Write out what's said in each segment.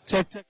Check, check.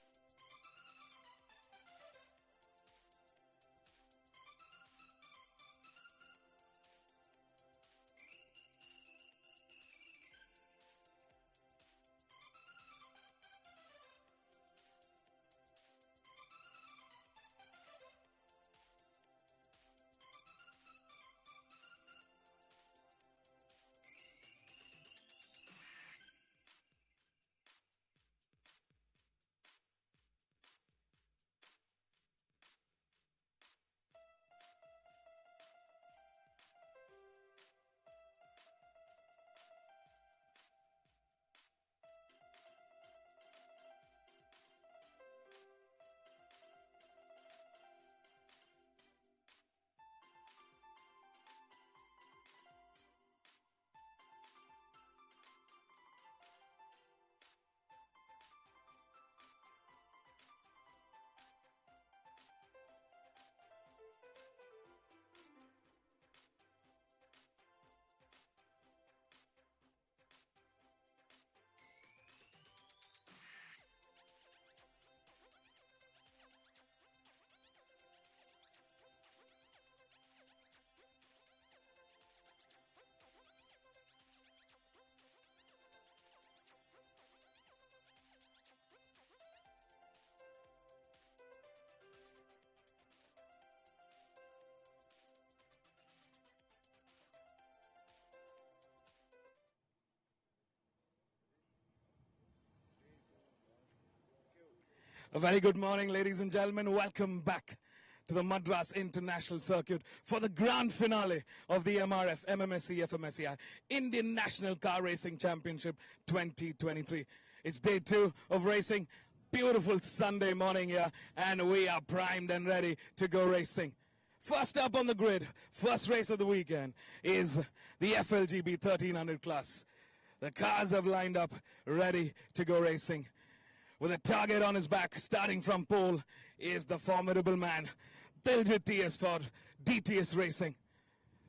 A very good morning, ladies and gentlemen. Welcome back to the Madras International Circuit for the grand finale of the MRF MMSC fmsci Indian National Car Racing Championship 2023. It's day 2 of racing. Beautiful Sunday morning here, and we are primed and ready to go racing. First up on the grid, first race of the weekend, is the FLGB 1300 class. The cars have lined up, ready to go racing. With a target on his back, starting from pole, is the formidable man, Diljit TS for DTS Racing.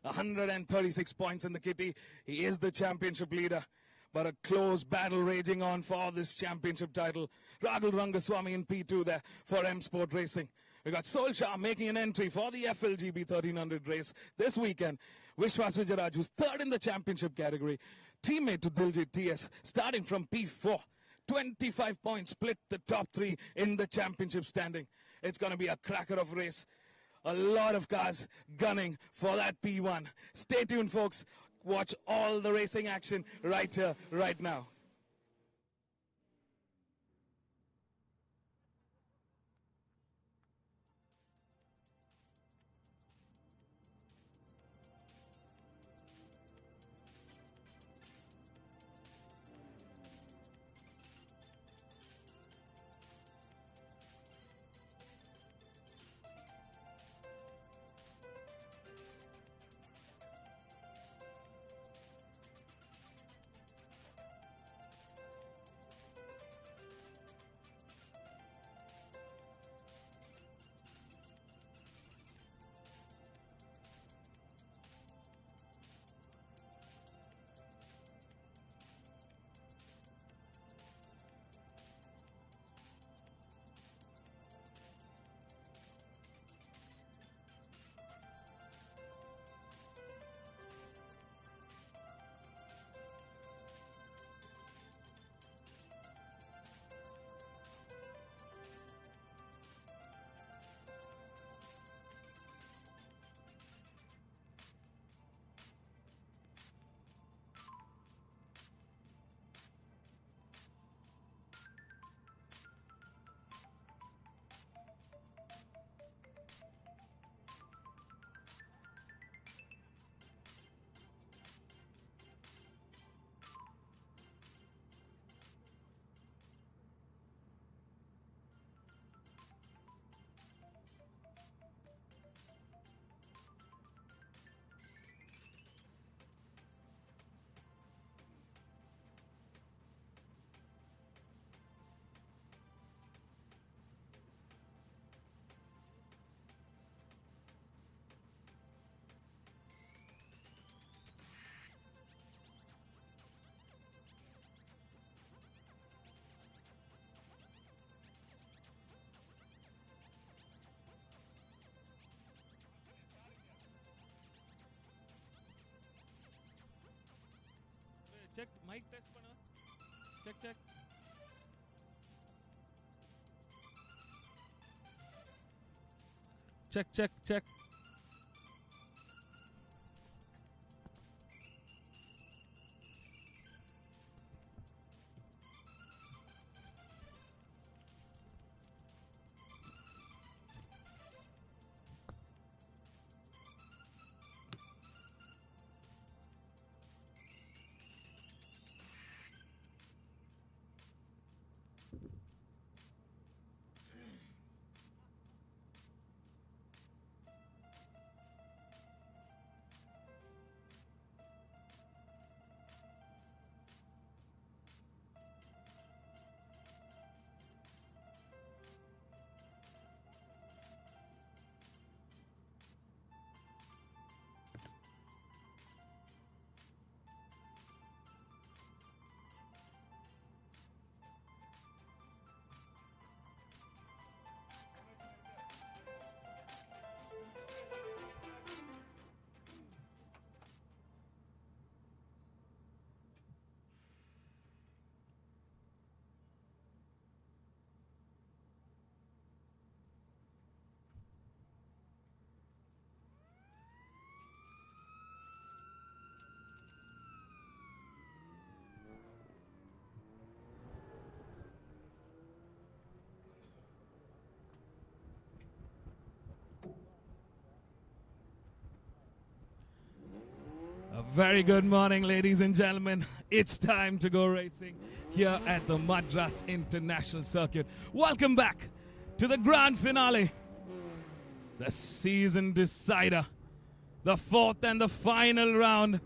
136 points in the kitty. He is the championship leader, but a close battle raging on for this championship title. Rahul Rangaswamy in P2 there for M Sport Racing. We got Solskjaer making an entry for the FLGB 1300 race this weekend. Vishwas Vijayaraj, who's third in the championship category, teammate to Diljit TS, starting from P4. 25 points split the top 3 in the championship standing. It's going to be a cracker of a race. A lot of cars gunning for that P1. Stay tuned, folks. Watch all the racing action right here, right now. check, mic test பண்ணு. Check. Check. A very good morning, ladies and gentlemen. It's time to go racing here at the Madras International Circuit. Welcome back to the grand finale, the season decider, the fourth and the final round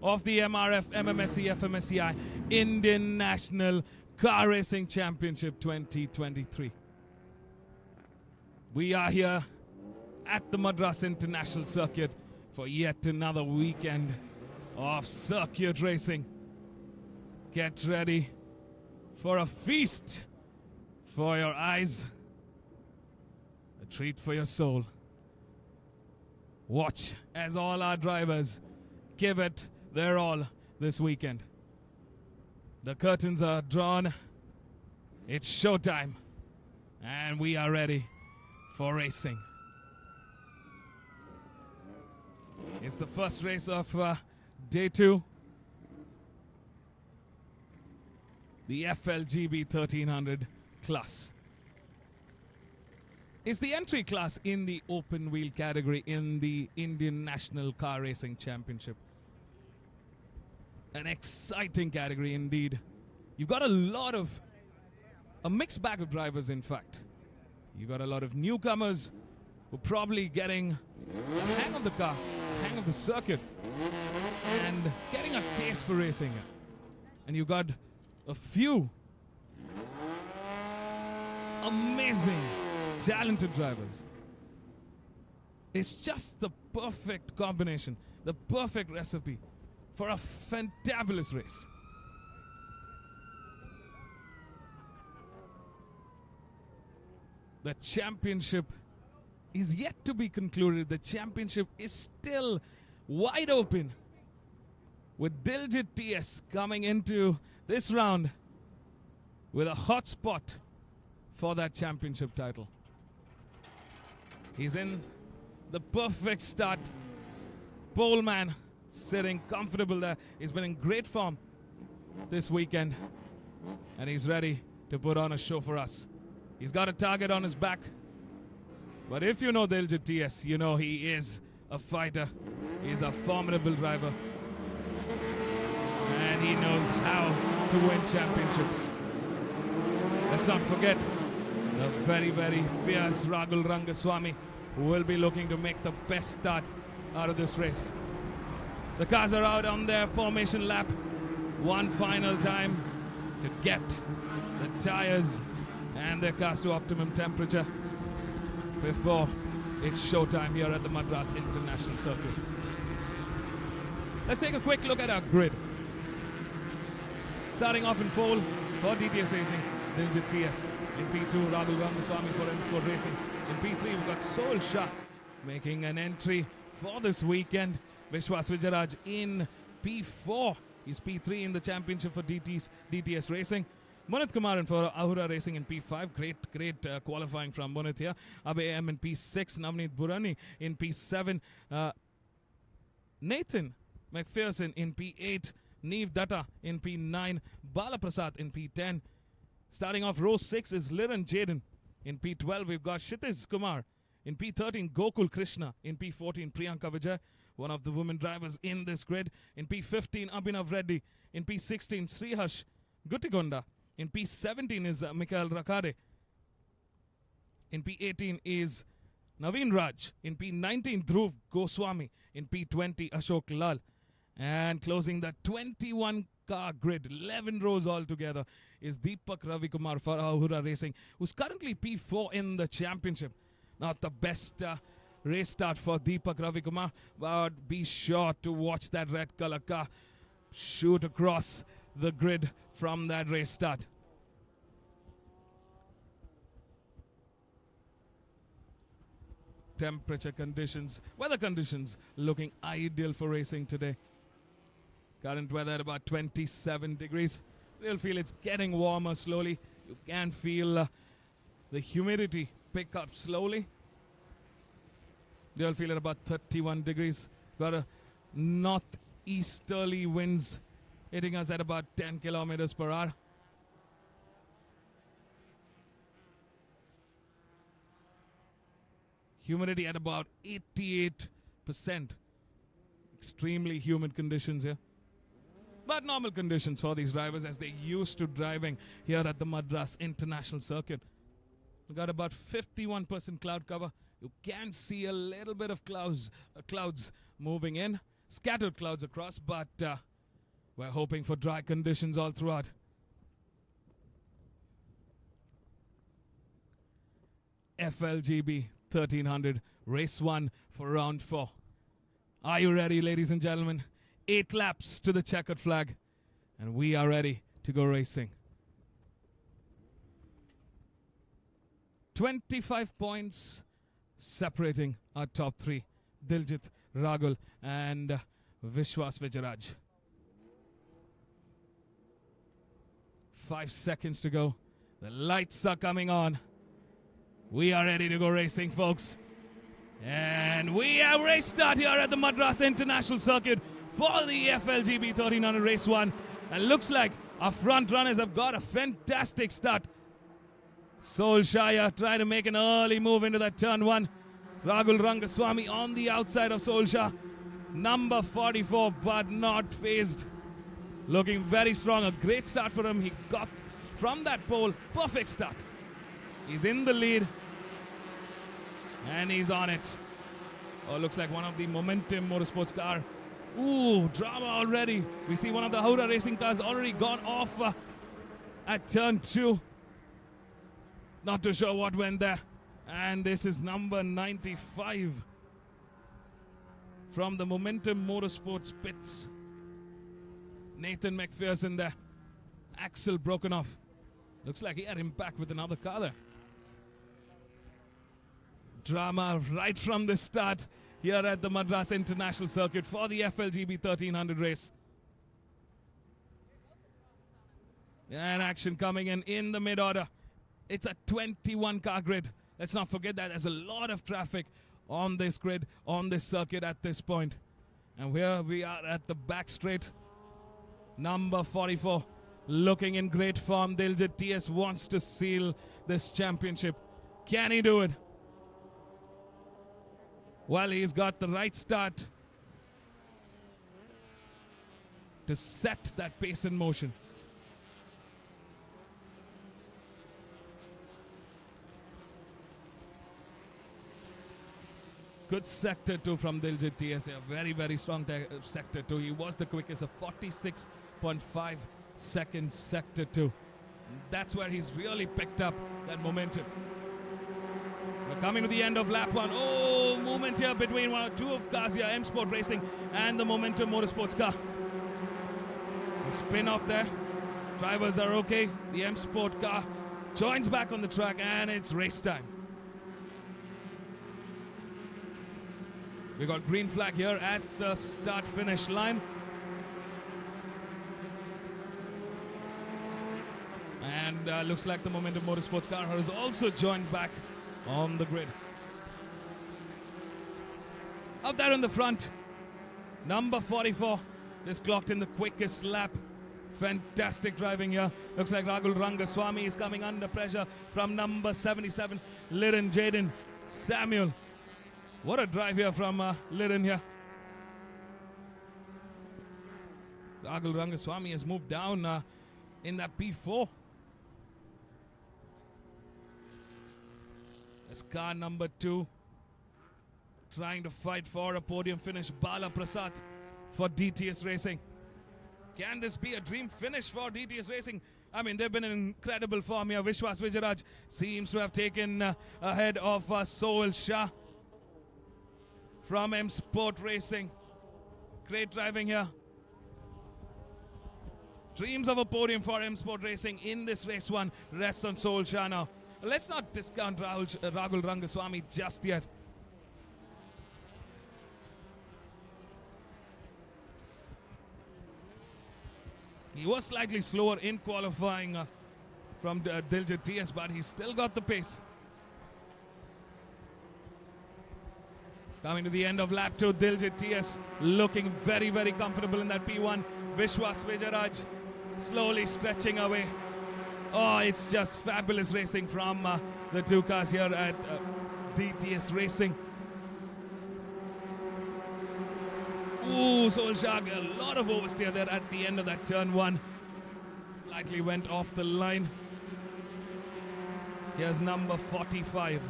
of the MRF MMSC fmsci Indian National Car Racing Championship 2023. We are here at the Madras International Circuit for yet another weekend of circuit racing. Get ready for a feast for your eyes, a treat for your soul. Watch as all our drivers give it their all this weekend. The curtains are drawn, it's showtime, and we are ready for racing. It's the first race of Day 2, the FLGB 1300 class. It's the entry class in the open wheel category in the Indian National Car Racing Championship. An exciting category indeed. You've got a mixed bag of drivers, in fact. You've got a lot of newcomers who are probably getting the hang of the car, hang of the circuit, and getting a taste for racing. And you've got a few amazing, talented drivers. It's just the perfect combination, the perfect recipe for a fantabulous race. The championship is yet to be concluded. The championship is still wide open, with Diljit TS coming into this round with a hot spot for that championship title. He's in the perfect start. Pole man sitting comfortable there. He's been in great form this weekend, and he's ready to put on a show for us. He's got a target on his back, but if you know Diljit TS, you know he is a fighter. He's a formidable driver, and he knows how to win championships. Let's not forget the very, very fierce Rahul Rangaswamy, who will be looking to make the best start out of this race. The cars are out on their formation lap one final time to get the tires and their cars to optimum temperature before it's showtime here at the Madras International Circuit. Let's take a quick look at our grid. Starting off in pole for DTS Racing, Diljit TS. In P2, Rahul Rangaswamy for M Sport Racing. In P3, we've got Soul Shah making an entry for this weekend. Vishwas Vijayaraj in P4 He's P3 in the championship for DTS Racing. Munit Kumaran for Ahura Racing in P5. Great qualifying from Munit here. Abe M in P6. Navneet Burani in P7. Nathan McPherson in P8. Neve Datta in P9. Bala Prasad in P10. Starting off row 6 is Liran Jaden. In P12 we've got Kshitiz Kumar. In P13 Gokul Krishna. In P14 Priyanka Vijay, one of the women drivers in this grid. In P15 Abhinav Reddy. In P16 Srihash Gutigonda. In P17 is Mikhail Rakade. In P18 is Naveen Raj. In P19 Dhruv Goswami. In P20 Ashok Lal. And closing the 21-car grid, 11 rows altogether, is Deepak Ravikumar for Ahura Racing, who's currently P4 in the championship. Not the best race start for Deepak Ravikumar, but be sure to watch that red color car shoot across the grid from that race start. Temperature conditions, weather conditions looking ideal for racing today. Current weather at about 27 degrees. You'll feel it's getting warmer slowly. You can feel the humidity pick up slowly. You'll feel at about 31 degrees. Got a northeasterly winds hitting us at about 10 kilometers per hour. Humidity at about 88%. Extremely humid conditions here. But normal conditions for these drivers as they're used to driving here at the Madras International Circuit. We've got about 51% cloud cover. You can see a little bit of clouds moving in. Scattered clouds across, but we're hoping for dry conditions all throughout. FLGB 1300, race 1 for round 4. Are you ready, ladies and gentlemen? 8 laps to the checkered flag, and we are ready to go racing. 25 points separating our top 3, Diljit, Ragul and Vishwas Vijayaraj. 5 seconds to go. The lights are coming on. We are ready to go racing, folks. And we have race start here at the Madras International Circuit for the FLGB 1300 race 1. And looks like our front runners have got a fantastic start. Solskjaer trying to make an early move into that turn 1. Ragul Rangaswamy on the outside of Solskjaer. Number 44, but not phased. Looking very strong. A great start for him. He got from that pole. Perfect start. He's in the lead. And he's on it. Oh, looks like one of the Momentum Motorsports car. Ooh, drama already. We see one of the Ahura Racing cars already gone off at turn 2. Not too sure what went there. And this is number 95 from the Momentum Motorsports pits. Nathan McPherson there. Axle broken off. Looks like he had impact with another car there. Drama right from the start here at the Madras International Circuit for the FLGB 1300 race. And action coming in the mid-order. It's a 21-car grid. Let's not forget that there's a lot of traffic on this grid, on this circuit at this point. And here we are at the back straight. Number 44, looking in great form. Diljit TS wants to seal this championship. Can he do it? Well, he's got the right start to set that pace in motion. Good sector 2 from Diljit TS. A very, very strong sector 2. He was the quickest, a 46.5 second sector 2. That's where he's really picked up that momentum. We're coming to the end of lap 1. Oh, movement here between two of cars here, M Sport Racing and the Momentum Motorsports car. The spin off there. Drivers are okay. The M Sport car joins back on the track and it's race time. We got green flag here at the start-finish line. And looks like the Momentum Motorsports car has also joined back on the grid. Out there in the front, number 44 just clocked in the quickest lap. Fantastic driving here. Looks like Rahul Rangaswamy is coming under pressure from number 77, Liren Jaden Samuel. What a drive here from Liren here. Rahul Rangaswamy has moved down in that P4. As car number 2 trying to fight for a podium finish, Bala Prasad for DTS Racing. Can this be a dream finish for DTS Racing? I mean, they've been in incredible form here. Vishwas Vijayaraj seems to have taken ahead of Soul Shah from M Sport Racing. Great driving here. Dreams of a podium for M Sport Racing in this race one rests on Soul Shah now. Let's not discount Rahul Rangaswamy just yet. He was slightly slower in qualifying from Diljit TS, but he's still got the pace. Coming to the end of lap 2, Diljit TS looking very, very comfortable in that P1. Vishwas Vijayaraj slowly stretching away. Oh, it's just fabulous racing from the two cars here at DTS Racing. Ooh, Soul Shah, a lot of oversteer there at the end of that turn 1. Slightly went off the line. Here's number 45,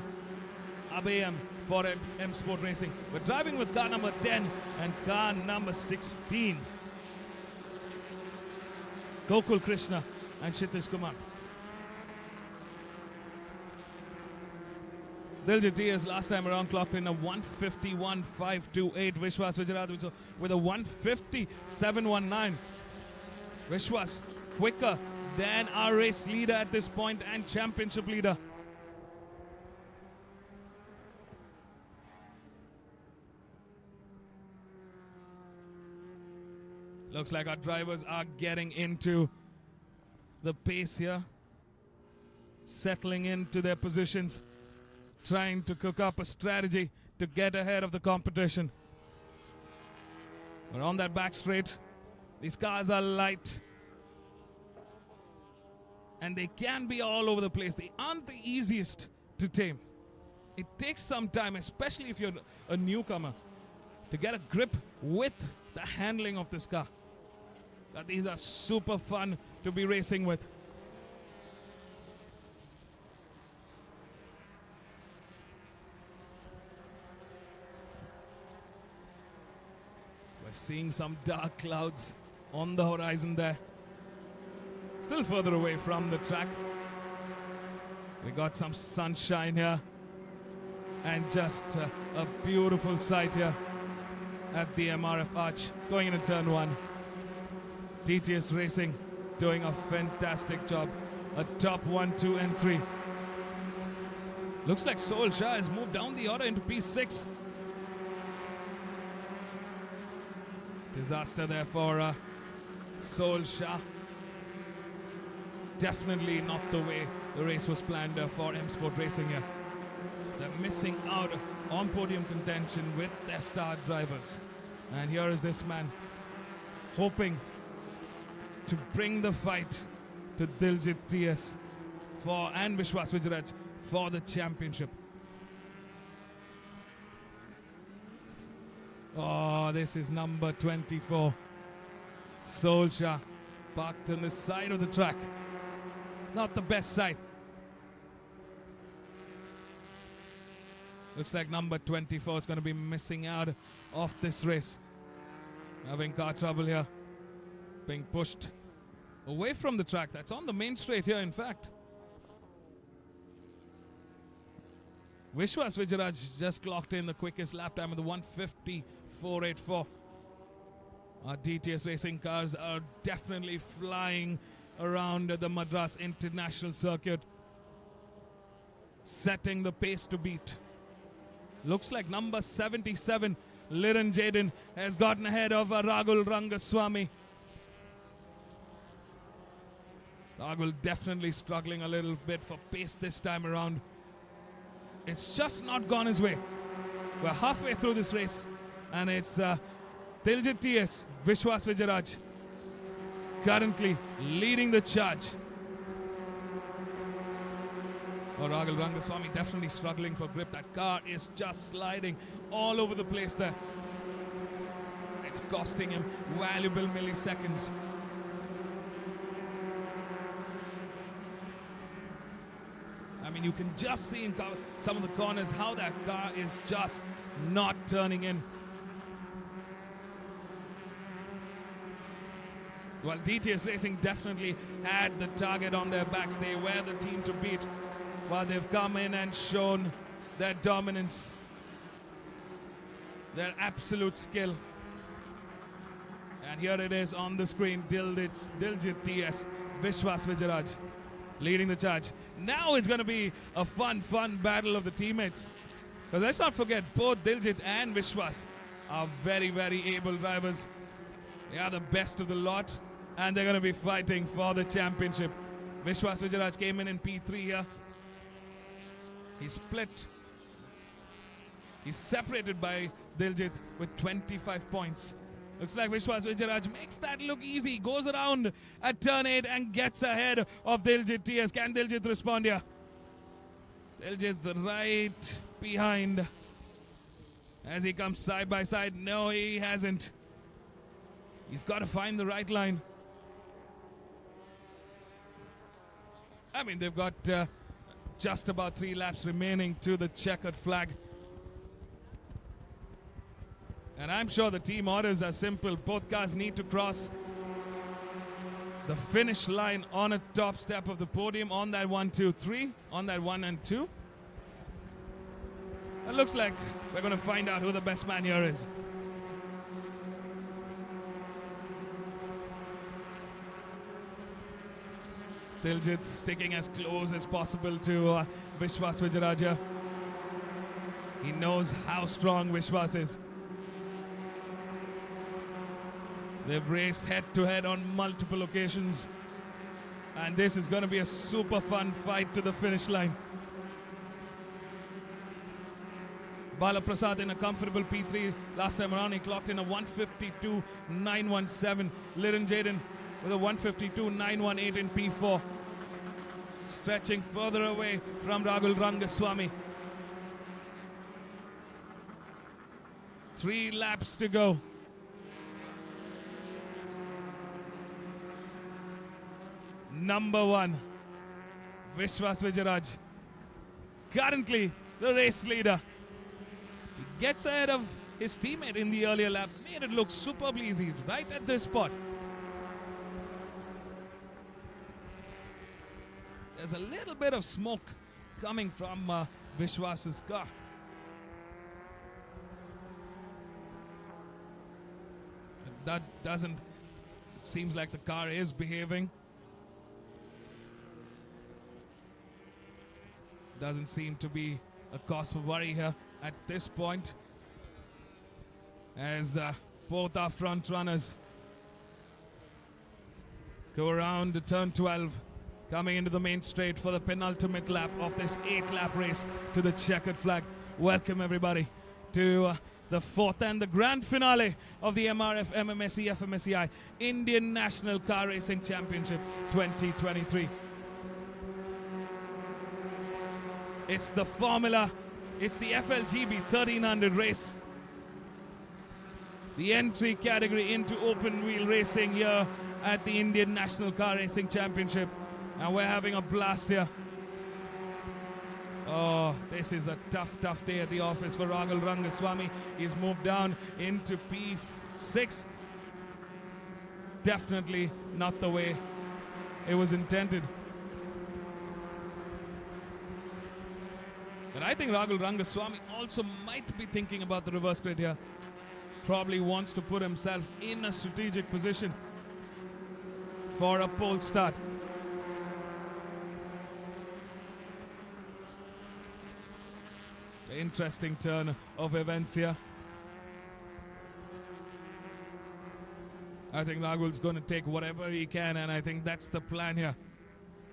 Abhayam for M Sport Racing. We're driving with car number 10 and car number 16. Gokul Krishna and Kshitish Kumar. Diljit TS last time around clocked in a 151.528. Vishwas Vijayaraj with a 150.719. Vishwas quicker than our race leader at this point and championship leader. Looks like our drivers are getting into the pace here, settling into their positions, trying to cook up a strategy to get ahead of the competition. We're on that back straight. These cars are light and they can be all over the place. They aren't the easiest to tame. It takes some time, especially if you're a newcomer, to get a grip with the handling of this car. But these are super fun to be racing with. We're seeing some dark clouds on the horizon there. Still further away from the track. We got some sunshine here and just a beautiful sight here at the MRF Arch going into turn 1. DTS Racing doing a fantastic job. A top 1, 2 and 3. Looks like Soul Shah has moved down the order into P6. Disaster there for Soul Shah. Definitely not the way the race was planned for M Sport Racing here. They're missing out on podium contention with their star drivers. And here is this man hoping to bring the fight to Diljit TS and Vishwas Vijayaraj for the championship. Oh, this is number 24. Soul Shah parked on the side of the track. Not the best side. Looks like number 24 is going to be missing out of this race. Having car trouble here. Being pushed away from the track. That's on the main straight here, in fact. Vishwas Vijayaraj just clocked in the quickest lap time of the 150.484. Our DTS Racing cars are definitely flying around the Madras International Circuit, setting the pace to beat. Looks like number 77, Liren Jaden, has gotten ahead of Rahul Rangaswamy. Ragul definitely struggling a little bit for pace this time around. It's just not gone his way. We're halfway through this race, and it's Diljit TS, Vishwas Vijayaraj, currently leading the charge. Oh, Ragul Rangaswamy definitely struggling for grip. That car is just sliding all over the place there. It's costing him valuable milliseconds. I mean, you can just see in some of the corners how that car is just not turning in. Well, DTS Racing definitely had the target on their backs. They were the team to beat. While they've come in and shown their dominance, their absolute skill. And here it is on the screen, Diljit TS, Vishwas Vijayaraj leading the charge. Now it's going to be a fun battle of the teammates. Because let's not forget, both Diljit and Vishwas are very, very able drivers. They are the best of the lot, and they're going to be fighting for the championship. Vishwas Vijayaraj came in P3 here. He's split. He's separated by Diljit with 25 points. Looks like Vishwas Vijayaraj makes that look easy. Goes around at turn 8 and gets ahead of Diljit TS. Can Diljit respond here? Diljit right behind as he comes side by side. No, he hasn't. He's got to find the right line. I mean, they've got just about 3 laps remaining to the checkered flag. And I'm sure the team orders are simple. Both cars need to cross the finish line on a top step of the podium on that 1, 2, 3, on that 1 and 2. It looks like we're going to find out who the best man here is. Diljit sticking as close as possible to Vishwas Vijayaraj. He knows how strong Vishwas is. They've raced head-to-head on multiple occasions. And this is going to be a super fun fight to the finish line. Bala Prasad in a comfortable P3. Last time around, he clocked in a 152.917. Liran Jaden with a 152.918 in P4. Stretching further away from Ragul Rangaswamy. 3 laps to go. Number 1, Vishwas Vijayaraj, currently the race leader. He gets ahead of his teammate in the earlier lap, made it look superbly easy right at this spot. There's a little bit of smoke coming from Vishwas's car. That doesn't, it seems like the car is behaving. Doesn't seem to be a cause for worry here at this point, as both our front runners go around to turn 12, coming into the main straight for the penultimate lap of this 8-lap race to the checkered flag. Welcome everybody to the 4th and the grand finale of the MRF MMSC fmsci Indian National Car Racing Championship 2023. It's the Formula, it's the FLGB 1300 race. The entry category into open wheel racing here at the Indian National Car Racing Championship. And we're having a blast here. Oh, this is a tough day at the office for Ragul Rangaswamy. He's moved down into P6. Definitely not the way it was intended. But I think Ragul Rangaswamy also might be thinking about the reverse grid here. Probably wants to put himself in a strategic position for a pole start. Interesting turn of events here. I think Ragul's going to take whatever he can, and I think that's the plan here.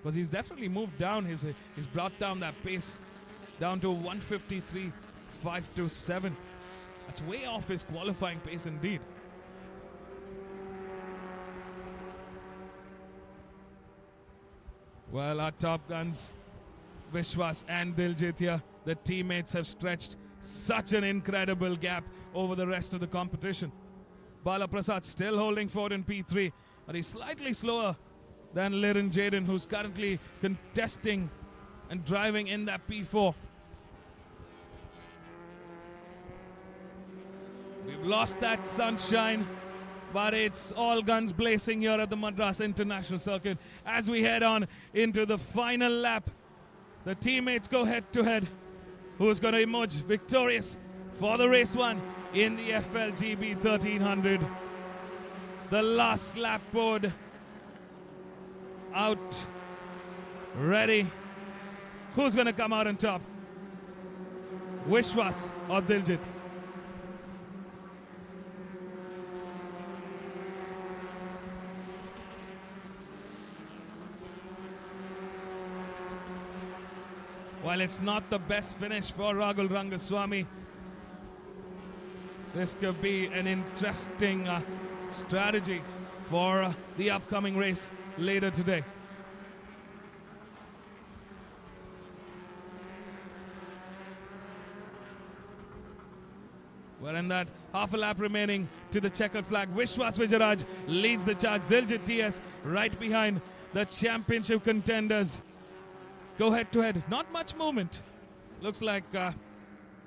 because he's definitely moved down. He's brought down that pace down to 153.527. That's way off his qualifying pace indeed. Well, our top guns, Vishwas and Diljit here, the teammates have stretched such an incredible gap over the rest of the competition. Bala Prasad still holding forward in P3, but he's slightly slower than Liren Jaden, who's currently contesting and driving in that P4. We've lost that sunshine, but it's all guns blazing here at the Madras International Circuit as we head on into the final lap. The teammates go head to head. Who's going to emerge victorious for the race one in the FLGB 1300? The last lap board out, ready. Who's going to come out on top? Vishwas or Diljit? While it's not the best finish for Rahul Rangaswamy, this could be an interesting strategy for the upcoming race later today. Well, in that half a lap remaining to the checkered flag, Vishwas Vijayaraj leads the charge. Diljit TS right behind the championship contenders. Go head to head. Not much movement. Looks like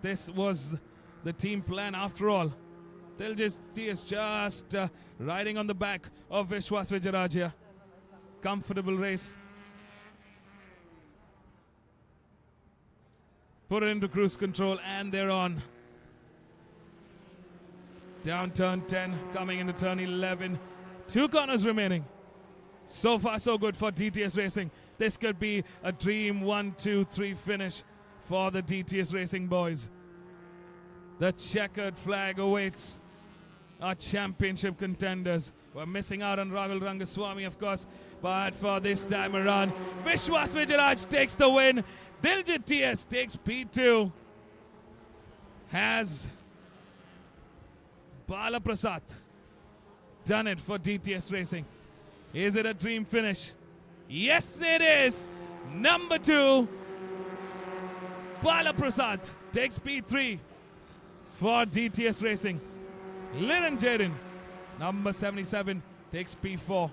this was the team plan after all. Diljit TS just riding on the back of Vishwas Vijayaraj here. Comfortable race. Put it into cruise control and they're on. Down turn 10, coming into turn 11. 2 corners remaining. So far so good for DTS Racing. This could be a dream 1-2-3 finish for the DTS Racing boys. The checkered flag awaits our championship contenders. We're missing out on Rahul Rangaswamy, of course, but for this time around, Vishwas Vijayaraj takes the win. Diljit TS takes P2. Has Bala Prasad done it for DTS Racing? Is it a dream finish? Yes, it is. Number 2, Bala Prasad takes P3 for DTS Racing. Liren Jaden, number 77, takes P4.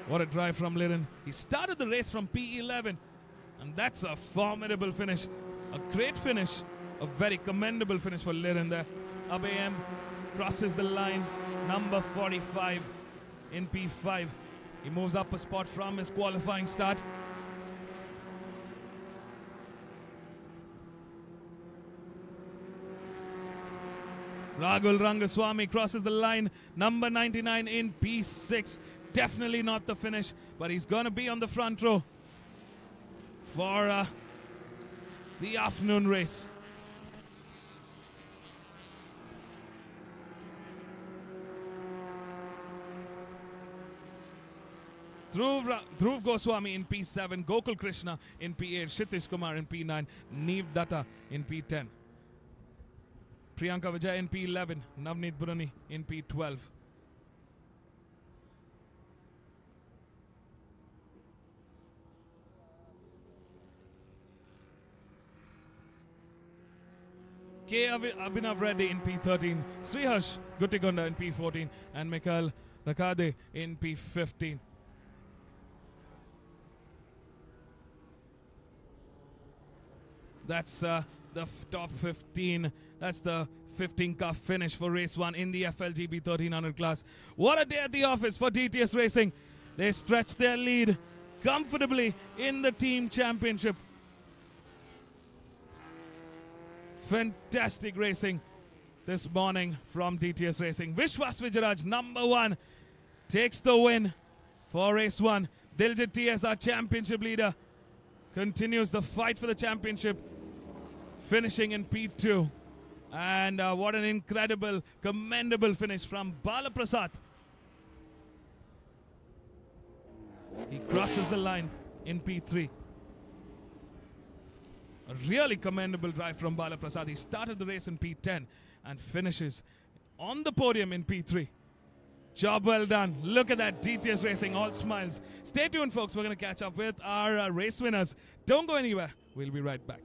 What a drive from Liren. He started the race from P11, and that's a formidable finish. A great finish. A very commendable finish for Liren there. Abhayam crosses the line, number 45 in P5. He moves up a spot from his qualifying start. Rahul Rangaswamy crosses the line, number 99 in P6. Definitely not the finish, but he's going to be on the front row for the afternoon race. Dhruv Goswami in P7, Gokul Krishna in P8, Kshitish Kumar in P9, Neev Datta in P10. Priyanka Vijay in P11, Navneet Burani in P12. K. Abhinav Reddy in P13, Sriharsh Guttigonda in P14, and Mikhail Rakade in P15. That's the top 15. That's the 15-car finish for race 1 in the FLGB 1300 class. What a day at the office for DTS Racing. They stretch their lead comfortably in the team championship. Fantastic racing this morning from DTS Racing. Vishwas Vijayaraj, number 1, takes the win for race 1. Diljit TS, our championship leader, continues the fight for the championship, finishing in P2. And what an incredible, commendable finish from Bala Prasad. He crosses the line in P3. A really commendable drive from Bala Prasad. He started the race in P10 and finishes on the podium in P3. Job well done. Look at that. DTS Racing, all smiles. Stay tuned, folks. We're going to catch up with our race winners. Don't go anywhere. We'll be right back.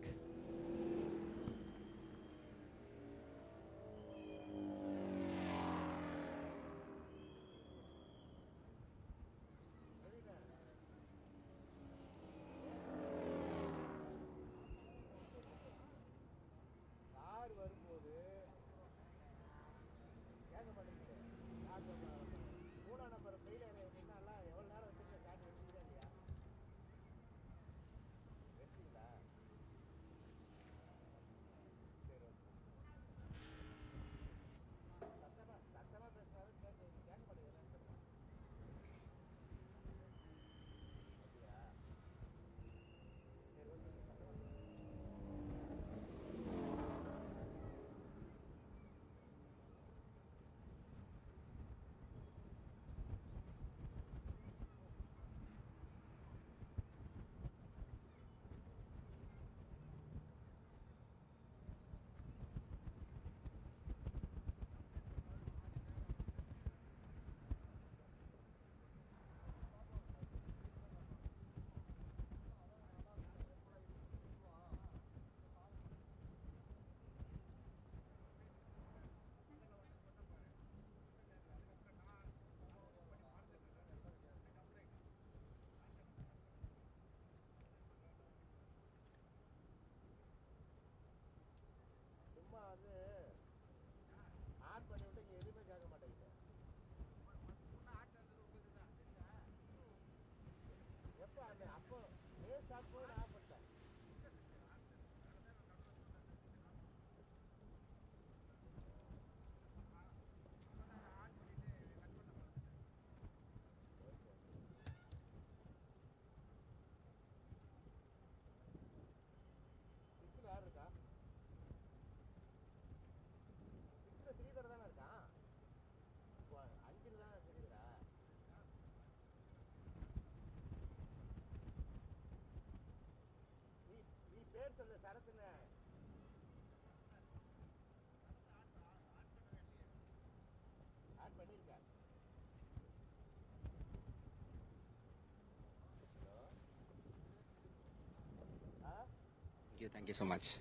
Thank you so much.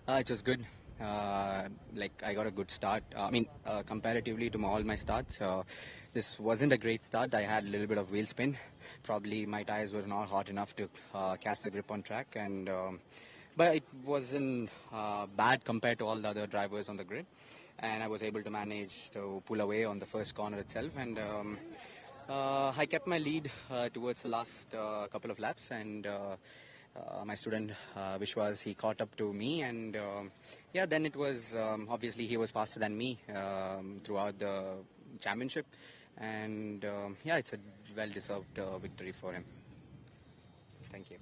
It was good. Like I got a good start. Comparatively to all my starts, this wasn't a great start. I had a little bit of wheel spin. Probably my tires were not hot enough to catch the grip on track, and but it wasn't bad compared to all the other drivers on the grid. And I was able to manage to pull away on the first corner itself, and I kept my lead towards the last couple of laps, and my student Vishwas, he caught up to me, and yeah, then it was obviously he was faster than me throughout the championship, and yeah, it's a well-deserved victory for him. Thank you.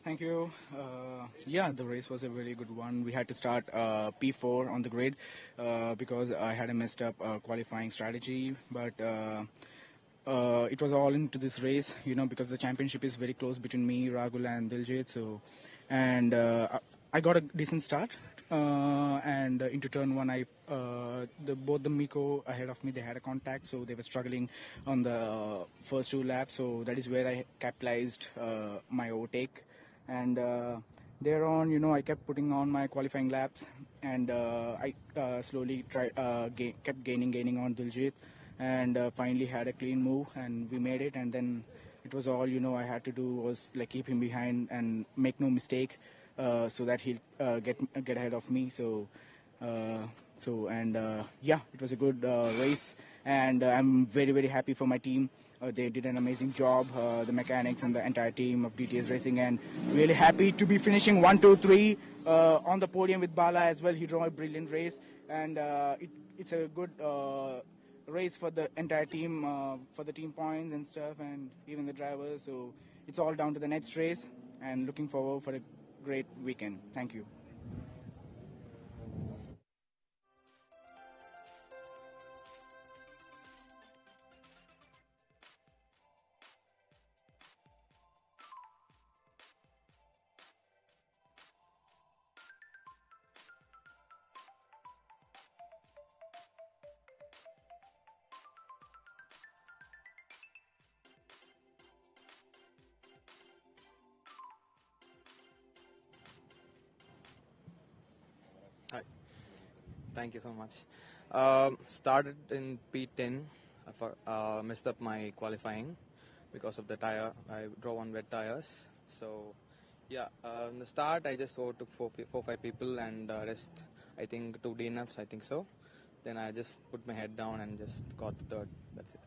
Thank you. Yeah, the race was a really good one. We had to start P4 on the grid because I had a messed up qualifying strategy, but it was all into this race, you know, because the championship is very close between me, Rahul, and Diljit. So, and I got a decent start. And into turn one, both the Miko ahead of me, they had a contact, so they were struggling on the first two laps. So that is where I capitalized my overtake. And thereon, you know, I kept putting on my qualifying laps, and I slowly kept gaining on Diljit, and finally had a clean move, and we made it. And then it was all, you know, I had to do was like keep him behind and make no mistake, so that he'll get ahead of me. So So and yeah, it was a good race, and I'm very very happy for my team. They did an amazing job, the mechanics and the entire team of DTS Racing, and really happy to be finishing 1, 2, 3 on the podium with Bala as well. He drove a brilliant race, and it's a good race for the entire team, for the team points and stuff, and even the drivers. So it's all down to the next race, and looking forward for a great weekend. Thank you. Hi. Thank you so much. Started in P10. Messed up my qualifying because of the tire. I drove on wet tires. So, yeah, in the start I just overtook four, 5 people, and rest I think 2 DNFs. I think so. Then I just put my head down and just got the third. That's it.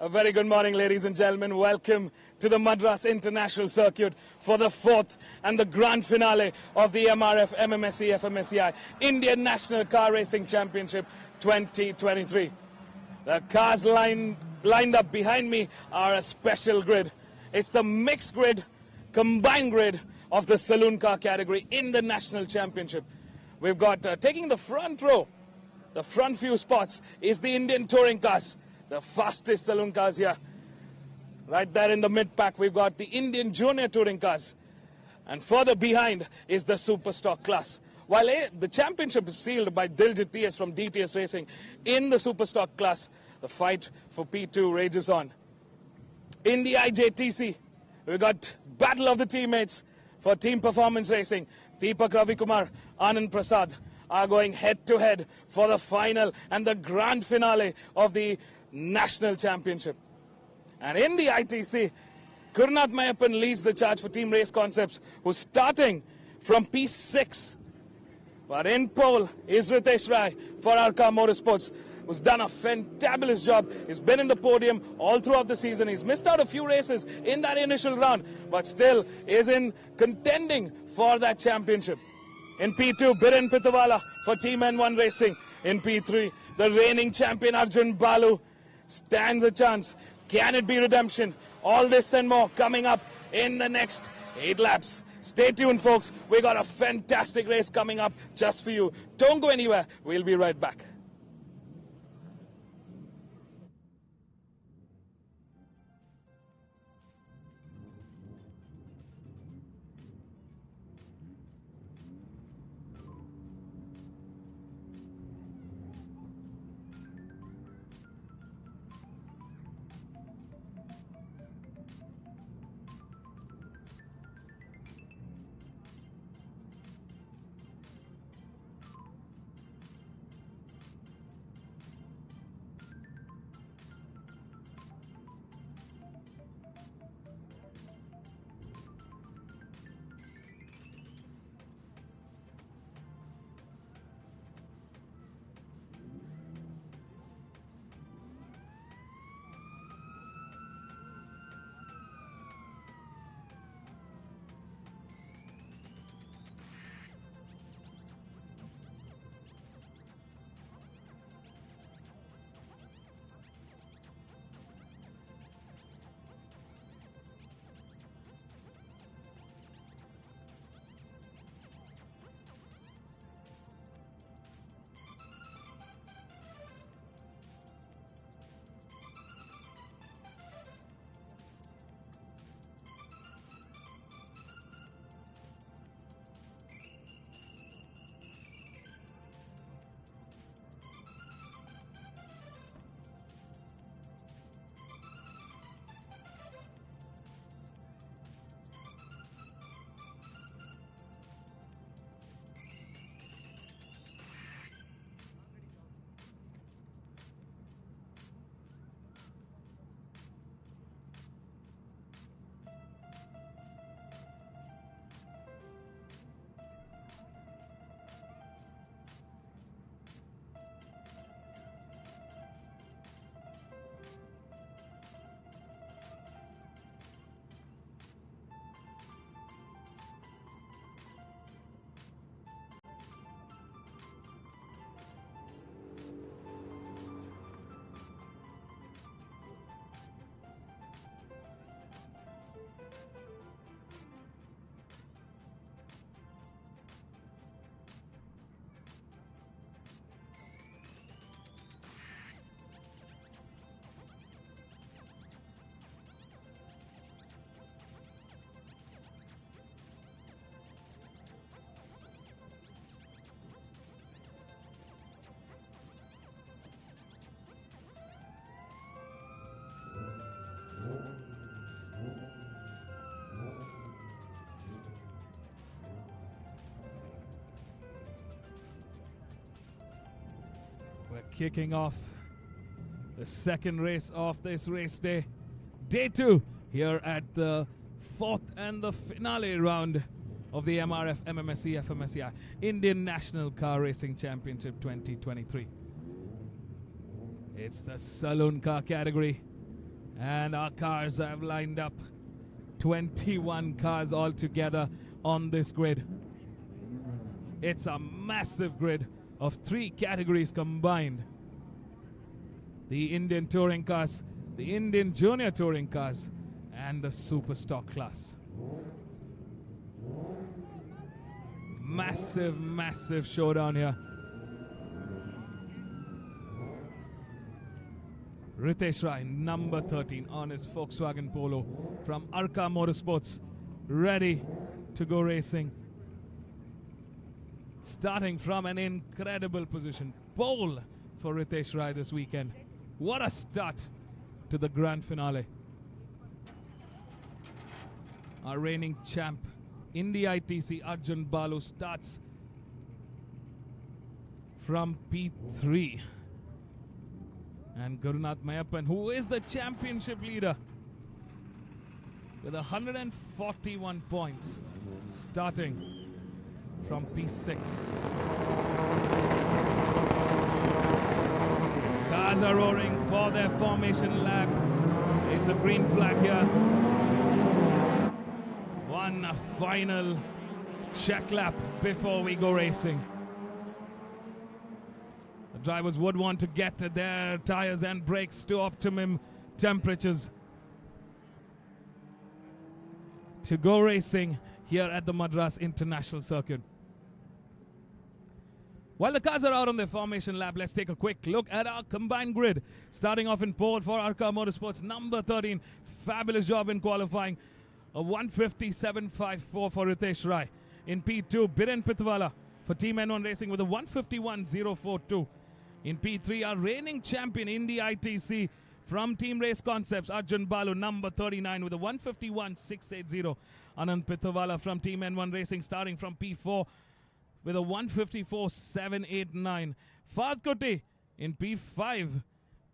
A very good morning, ladies and gentlemen. Welcome to the Madras International Circuit for the fourth and the grand finale of the MRF MMSC fmsci Indian National Car Racing Championship 2023. The cars lined up behind me are a special grid. It's the mixed grid, combined grid of the saloon car category in the National Championship. We've got taking the front row, the front few spots is the Indian touring cars. The fastest saloon cars here. Right there in the mid-pack, we've got the Indian junior touring cars. And further behind is the super stock class. While the championship is sealed by Diljit TS from DTS Racing, in the super stock class, the fight for P2 rages on. In the IJTC, we've got battle of the teammates for Team Performance Racing. Deepak Ravikumar, Anand Prasad are going head-to-head for the final and the grand finale of the National Championship. And in the ITC, Gurnath Mayappan leads the charge for Team Race Concepts, who's starting from P6. But in pole is Ritesh Rai for Arca Motorsports, who's done a fantabulous job. He's been in the podium all throughout the season. He's missed out a few races in that initial round, but still is in contending for that championship. In P2, Biren Pitawala for Team N1 Racing. In P3, the reigning champion Arjun Balu stands a chance. Can it be redemption? All this and more coming up in the next 8 laps. Stay tuned, folks. We got a fantastic race coming up just for you. Don't go anywhere. We'll be right back. Kicking off the second race of this race day. Day 2 here at the 4th and the finale round of the MRF MMSC fmsci Indian National Car Racing Championship 2023. It's the saloon car category, and our cars have lined up 21 cars altogether on this grid. It's a massive grid of 3 categories combined: the Indian touring cars, the Indian junior touring cars, and the super stock class. Massive showdown here. Ritesh Rai, number 13, on his Volkswagen Polo from Arca Motorsports, ready to go racing. Starting from an incredible position. Pole for Ritesh Rai this weekend. What a start to the grand finale. Our reigning champ, Indy ITC Arjun Balu, starts from P3. And Gurunath Mayappan, who is the championship leader with 141 points, starting from P6. Cars are roaring for their formation lap. It's a green flag here. One final check lap before we go racing. The drivers would want to get their tires and brakes to optimum temperatures to go racing here at the Madras International Circuit. While the cars are out on their formation lap, let's take a quick look at our combined grid. Starting off in pole for Arca Motorsports, number 13. Fabulous job in qualifying. A 157.54 for Ritesh Rai. In P2, Biren Pitwala for Team N1 Racing with a 151.042. In P3, our reigning champion Indy ITC from Team Race Concepts, Arjun Balu, number 39 with a 151.680. Anand Pitwala from Team N1 Racing starting from P4 with a 154.789. Fahad Kuti in P5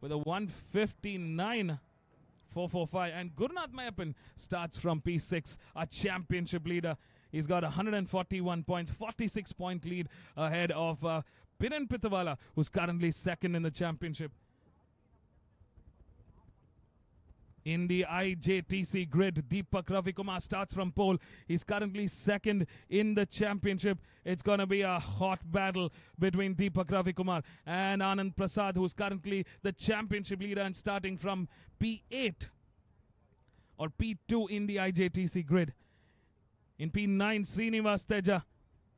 with a 159.445. And Gurunath Mayappan starts from P6, our championship leader. He's got 141 points, 46-point lead ahead of Biren Pitwala, who's currently second in the championship. In the IJTC grid, Deepak Ravikumar starts from pole. He's currently second in the championship. It's going to be a hot battle between Deepak Ravikumar and Anand Prasad, who's currently the championship leader and starting from P8 or P2 in the IJTC grid. In P9, Srinivas Teja.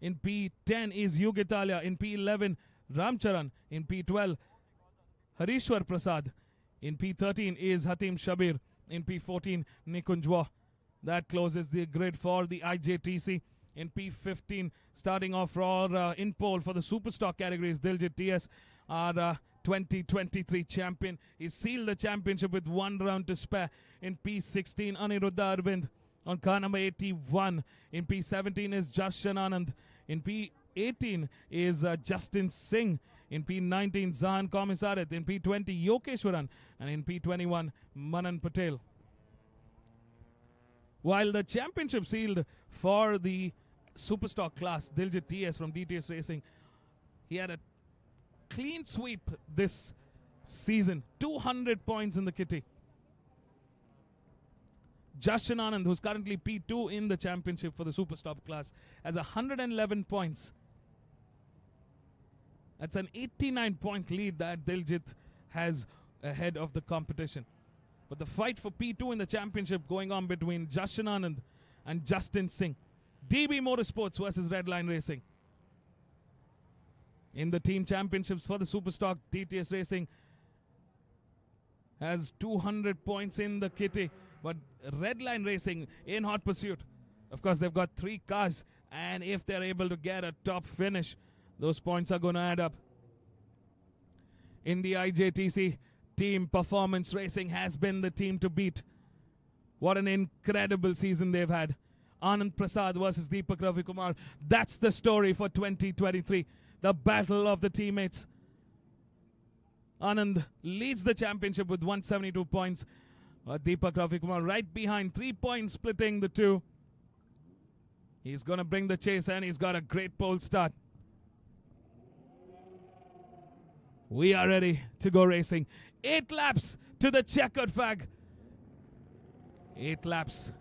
In P10 is Yugitalia. In P11, Ramcharan. In P12, Harishwar Prasad. In P13 is Hatim Shabir. In P14, Nikunjwa. That closes the grid for the IJTC. In P15, starting off for in pole for the Superstock categories, Diljit TS, our 2023 champion. He sealed the championship with 1 round to spare. In P16, Aniruddha Arvind on car number 81. In P17 is Jarshan Anand. In P18 is Justin Singh. In P19, Zahan Komisarit. In P20, Yokeshwaran. And in P21, Manan Patel. While the championship sealed for the Superstock class, Diljit TS from DTS Racing, he had a clean sweep this season. 200 points in the kitty. Jashan Anand, who's currently P2 in the championship for the Superstock class, has 111 points. That's an 89-point lead that Diljit has ahead of the competition. But the fight for P2 in the championship going on between Jashan Anand and Justin Singh. DB Motorsports versus Redline Racing. In the team championships for the Superstock, DTS Racing has 200 points in the kitty. But Redline Racing in hot pursuit. Of course, they've got 3 cars. And if they're able to get a top finish, those points are going to add up. In the IJTC, Team Performance Racing has been the team to beat. What an incredible season they've had. Anand Prasad versus Deepak Ravikumar. That's the story for 2023. The battle of the teammates. Anand leads the championship with 172 points. Deepak Ravikumar right behind, 3 points splitting the two. He's going to bring the chase and he's got a great pole start. We are ready to go racing. 8 laps to the checkered flag. 8 laps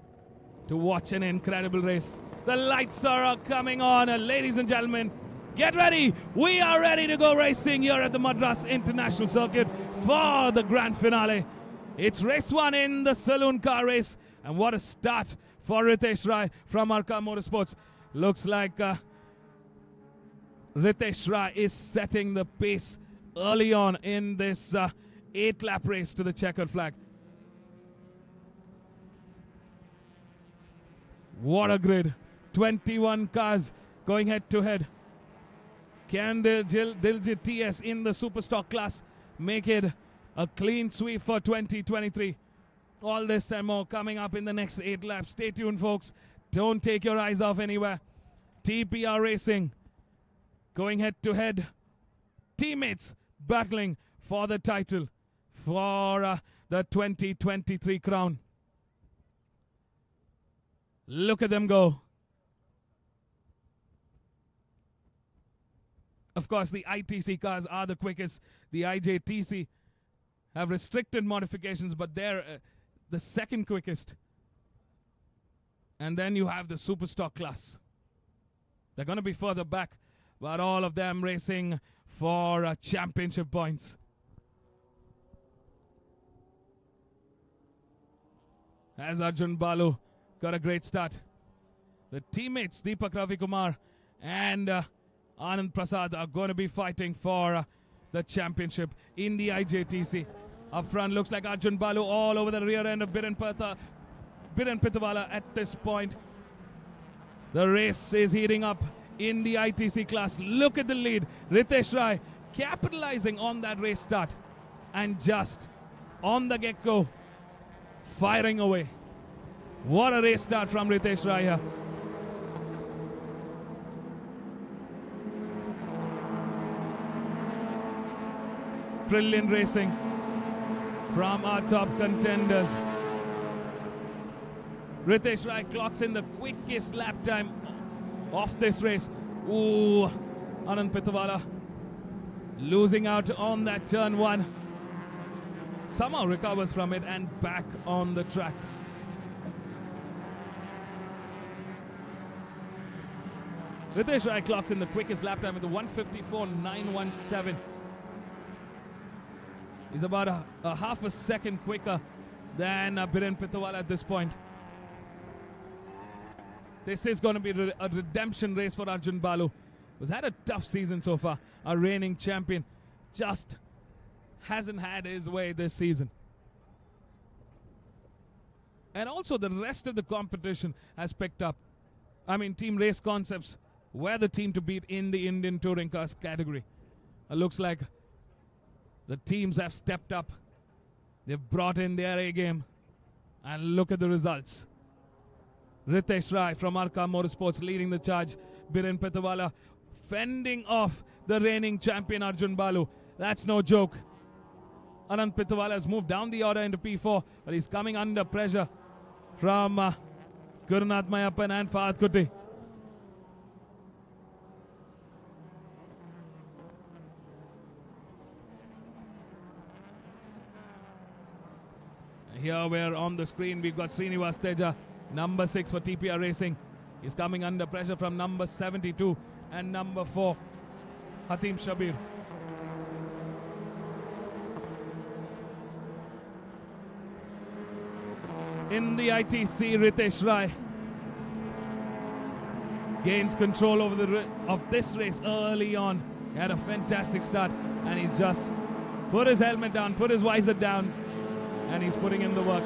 to watch an incredible race. The lights are coming on, ladies and gentlemen. Get ready. We are ready to go racing here at the Madras International Circuit for the grand finale. It's race 1 in the saloon car race. And what a start for Ritesh Rai from Arca Motorsports. Looks like Ritesh Rai is setting the pace early on in this 8-lap race to the checkered flag. What a grid. 21 cars going head to head. Can Diljit TS in the Superstock class make it a clean sweep for 2023? All this and more coming up in the next 8 laps. Stay tuned, folks. Don't take your eyes off anywhere. TPR Racing going head to head. Teammates battling for the title for the 2023 crown. Look at them go. Of course, the ITC cars are the quickest. The IJTC have restricted modifications, but they're the second quickest. And then you have the Superstock class. They're going to be further back, but all of them racing for championship points. As Arjun Balu got a great start. The teammates Deepak Ravikumar and Anand Prasad are going to be fighting for the championship in the IJTC. Up front looks like Arjun Balu all over the rear end of Biren Pitawala at this point. The race is heating up in the ITC class. Look at the lead. Ritesh Rai capitalizing on that race start and just on the get-go firing away. What a race start from Ritesh Rai here. Brilliant racing from our top contenders. Ritesh Rai clocks in the quickest lap time of this race. Ooh, Anand Pitawala losing out on that turn 1. Somehow recovers from it and back on the track. Ritesh Rai clocks in the quickest lap time with a 1:54.917. He's about a half a second quicker than Biren Pitawala at this point. This is going to be a redemption race for Arjun Balu, who's had a tough season so far. Our reigning champion just hasn't had his way this season. And also the rest of the competition has picked up. I mean, Team Race Concepts were the team to beat in the Indian Touring Cars category. It looks like the teams have stepped up. They've brought in their A game. And look at the results. Ritesh Rai from Arca Motorsports leading the charge. Biren Pitawala fending off the reigning champion Arjun Balu. That's no joke. Anand Pitawala has moved down the order into P4, but he's coming under pressure from Gurunath Mayappan and Fahad Kuti. Here we're on the screen, we've got Srinivas Teja, number 6 for TPR Racing. He's coming under pressure from number 72 and number 4, Hatim Shabir. In the ITC, Ritesh Rai gains control over of this race early on. He had a fantastic start and he's just put his helmet down, put his visor down, and he's putting in the work.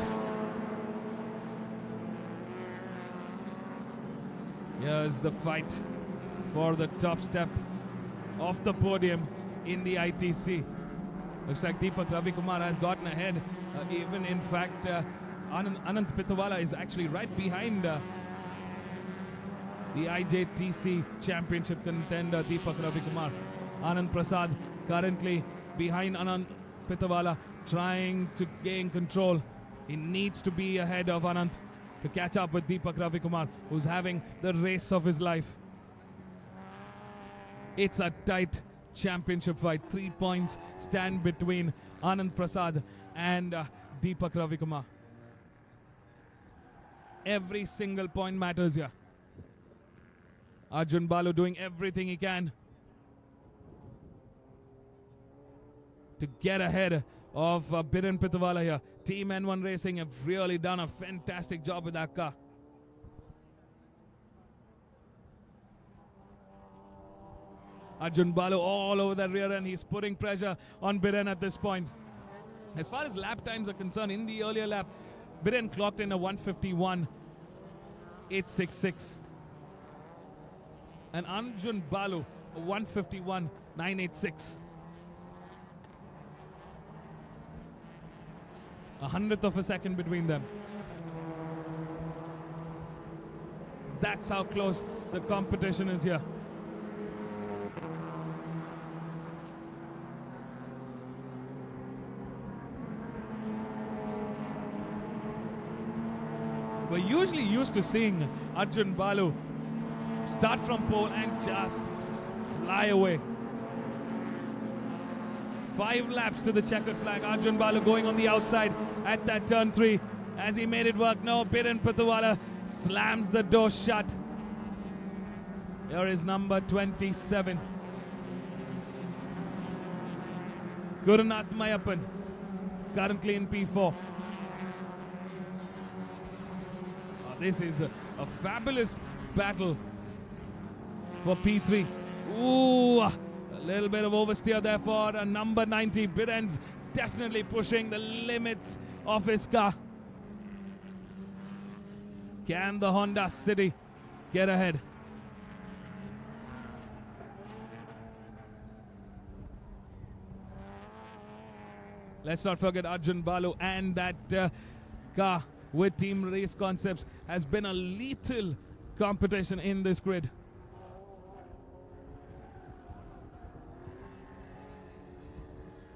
Here's the fight for the top step of the podium in the ITC. Looks like Deepak Ravikumar has gotten ahead. Even in fact, Anand Pitawala is actually right behind the IJTC championship contender Deepak Ravikumar. Anand Prasad currently behind Pitawala trying to gain control. He needs to be ahead of Anant to catch up with Deepak Ravikumar, who's having the race of his life. It's a tight championship fight. 3 points stand between Anand Prasad and Deepak Ravikumar. Every single point matters here. Arjun Balu doing everything he can to get ahead of Biren Pitawala here. Team N1 Racing have really done a fantastic job with that car. Arjun Balu all over the rear end. He's putting pressure on Biren at this point. As far as lap times are concerned, in the earlier lap, Biren clocked in a 151.866. And Arjun Balu, a 151.986. A 100th of a second between them. That's how close the competition is here. We're usually used to seeing Arjun Balu start from pole and just fly away. 5 laps to the checkered flag. Arjun Balu going on the outside at that turn 3 as he made it work. No, Biren Pitawala slams the door shut. Here is number 27. Gurunath Mayappan, currently in P4. This is a fabulous battle for P3. Ooh, a little bit of oversteer there for number 90. Biren's definitely pushing the limits of his car. Can the Honda City get ahead? Let's not forget Arjun Balu and that car with Team Race Concepts has been a lethal competition in this grid.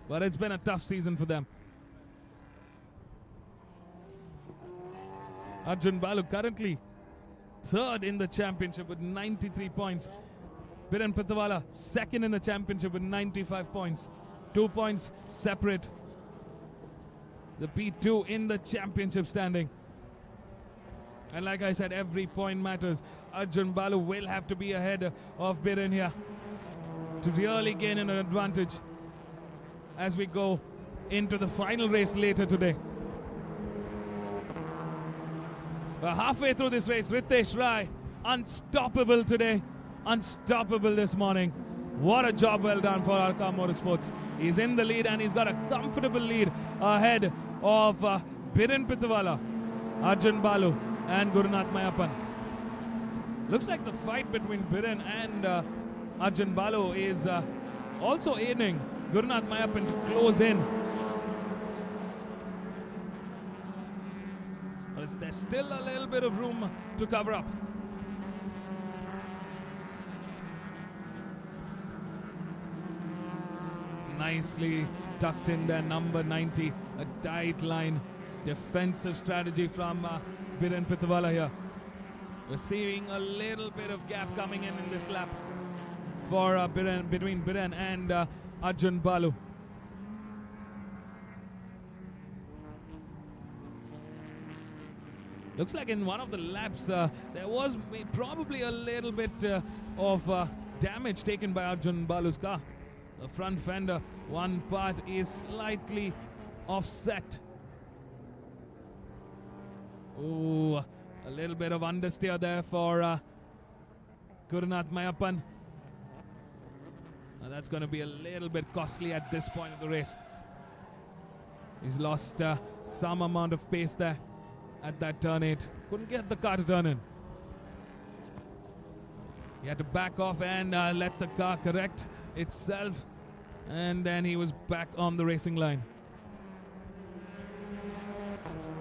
But it's been a tough season for them. Arjun Balu currently 3rd in the championship with 93 points. Biren Pitawala 2nd in the championship with 95 points. 2 points separate the P2 in the championship standing. And like I said, every point matters. Arjun Balu will have to be ahead of Biren here to really gain an advantage as we go into the final race later today. We're halfway through this race. Ritesh Rai, unstoppable today, unstoppable this morning. What a job well done for Arca Motorsports. He's in the lead and he's got a comfortable lead ahead of Biren Pitawala, Arjun Balu and Gurunath Mayappan. Looks like the fight between Biren and Arjun Balu is also aiding Gurunath Mayappan to close in. But there's still a little bit of room to cover up. Nicely tucked in there, number 90. A tight line. Defensive strategy from Biren Pitawala here. We're seeing a little bit of gap coming in this lap for between Biren and Arjun Balu. Looks like in one of the laps there was probably a little bit of damage taken by Arjun Balu's car. The front fender, one part is slightly offset. Ooh, a little bit of understeer there for Gurunath Mayappan. Now that's going to be a little bit costly at this point of the race. He's lost some amount of pace there at that turn 8. Couldn't get the car to turn in. He had to back off and let the car correct itself, and then he was back on the racing line.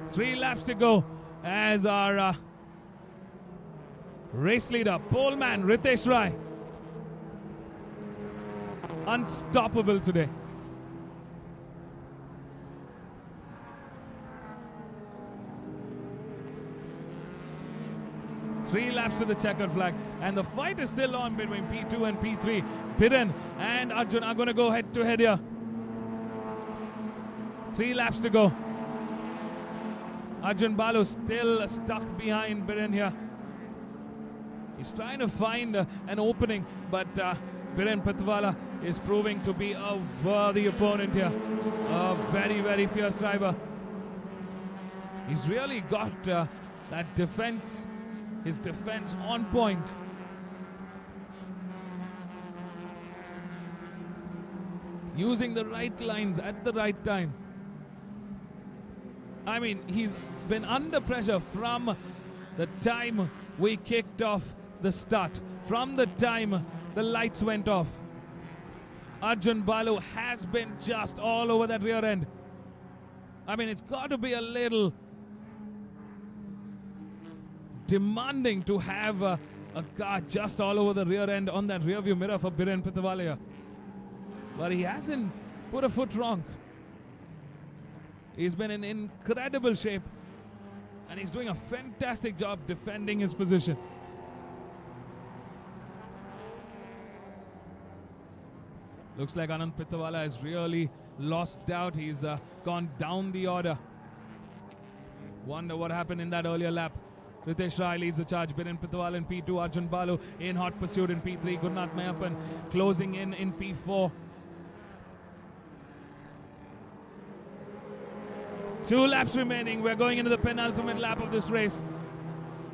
3 laps to go as our race leader, pole man Ritesh Rai, unstoppable today. 3 laps to the checkered flag, and the fight is still on between P2 and P3. Biren and Arjun are going to go head to head here. 3 laps to go. Arjun Balu still stuck behind Biren here. He's trying to find an opening, but Biren Patwala is proving to be a worthy opponent here. A very, very fierce driver. He's really got that defense, his defense on point. Using the right lines at the right time. I mean, he's been under pressure from the time we kicked off the start, from the time the lights went off. Arjun Balu has been just all over that rear end. I mean, it's got to be a little demanding to have a car just all over the rear end on that rear view mirror for Biren Patwala. But he hasn't put a foot wrong. He's been in incredible shape, and he's doing a fantastic job defending his position. Looks like Anand Pitawala has really lost doubt. He's gone down the order. Wonder what happened in that earlier lap. Ritesh Rai leads the charge. Biren Pitawala in P2. Arjun Balu in hot pursuit in P3. Gurnath Mayappan closing in P4. 2 laps remaining. We're going into the penultimate lap of this race.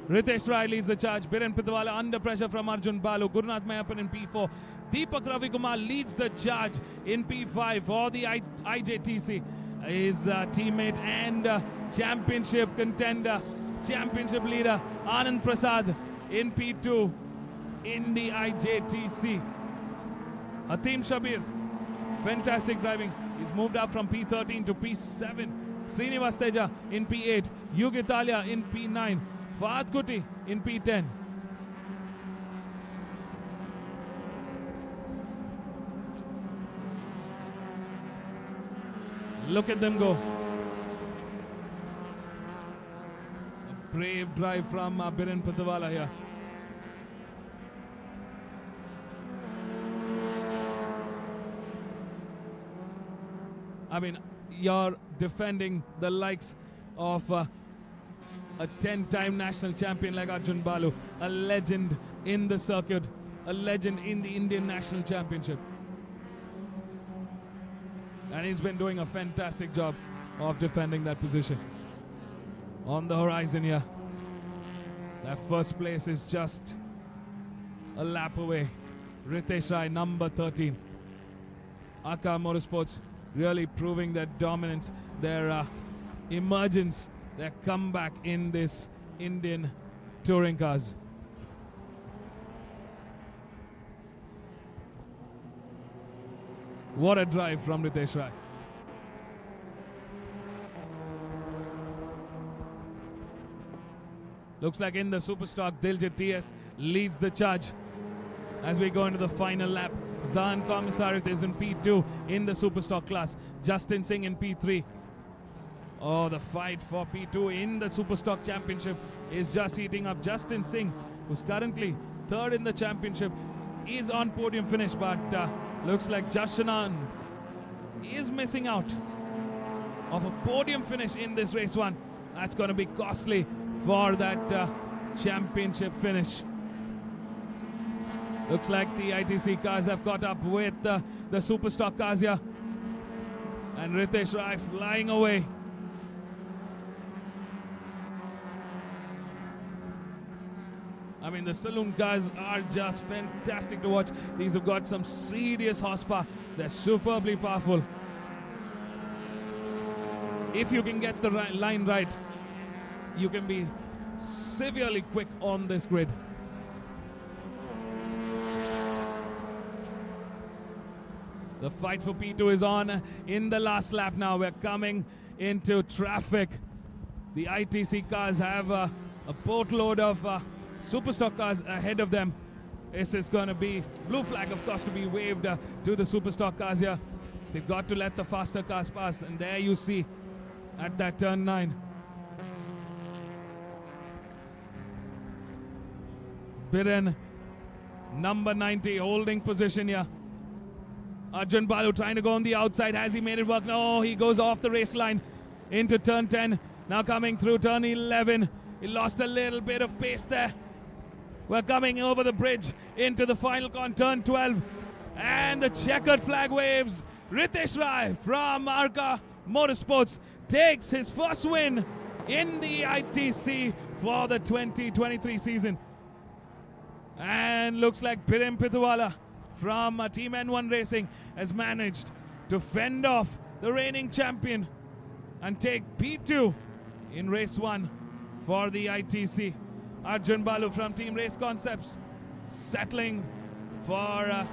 Ritesh Rai leads the charge. Biren Pitawala under pressure from Arjun Balu. Gurnath Mayappan in P4. Deepak Ravikumar leads the charge in P5 for the IJTC. His teammate and championship contender, championship leader Anand Prasad in P2 in the IJTC. Hatim Shabir, fantastic driving. He's moved up from P13 to P7. Srinivas Teja in P8. Yug Italia in P9. Fahad Kuti in P10. Look at them go. A brave drive from Biren Patwala here. I mean, you're defending the likes of a 10-time national champion like Arjun Balu, a legend in the circuit, a legend in the Indian National Championship. And he's been doing a fantastic job of defending that position. On the horizon here, that first place is just a lap away. Ritesh Rai, number 13. Aka Motorsports really proving their dominance, their emergence, their comeback in this Indian touring cars. What a drive from Ritesh Rai. Looks like in the Superstock, Diljit TS leads the charge as we go into the final lap. Zan Komisarit is in P2 in the Superstock class. Justin Singh in P3. Oh, the fight for P2 in the Superstock Championship is just heating up. Justin Singh, who's currently 3rd in the championship, is on podium finish, but looks like Jashanand is missing out of a podium finish in this race one. That's going to be costly for that championship finish. Looks like the ITC cars have caught up with the Superstock cars here. And Ritesh Rai flying away. I mean, the saloon cars are just fantastic to watch. These have got some serious horsepower. They're superbly powerful. If you can get the line right, you can be severely quick on this grid. The fight for P2 is on in the last lap now. We're coming into traffic. The ITC cars have a boatload of Superstock cars ahead of them. This is going to be blue flag, of course, to be waved to the Superstock cars here. They've got to let the faster cars pass. And there you see at that turn 9. Biren, number 90, holding position here. Arjun Balu trying to go on the outside. Has he made it work? No, he goes off the race line into turn 10. Now coming through turn 11. He lost a little bit of pace there. We're coming over the bridge into the final con, turn 12. And the checkered flag waves. Ritesh Rai from Arca Motorsports takes his first win in the ITC for the 2023 season. And looks like Biren Pithuwala from Team N1 Racing has managed to fend off the reigning champion and take P2 in race 1 for the ITC. Arjun Balu from Team Race Concepts settling for a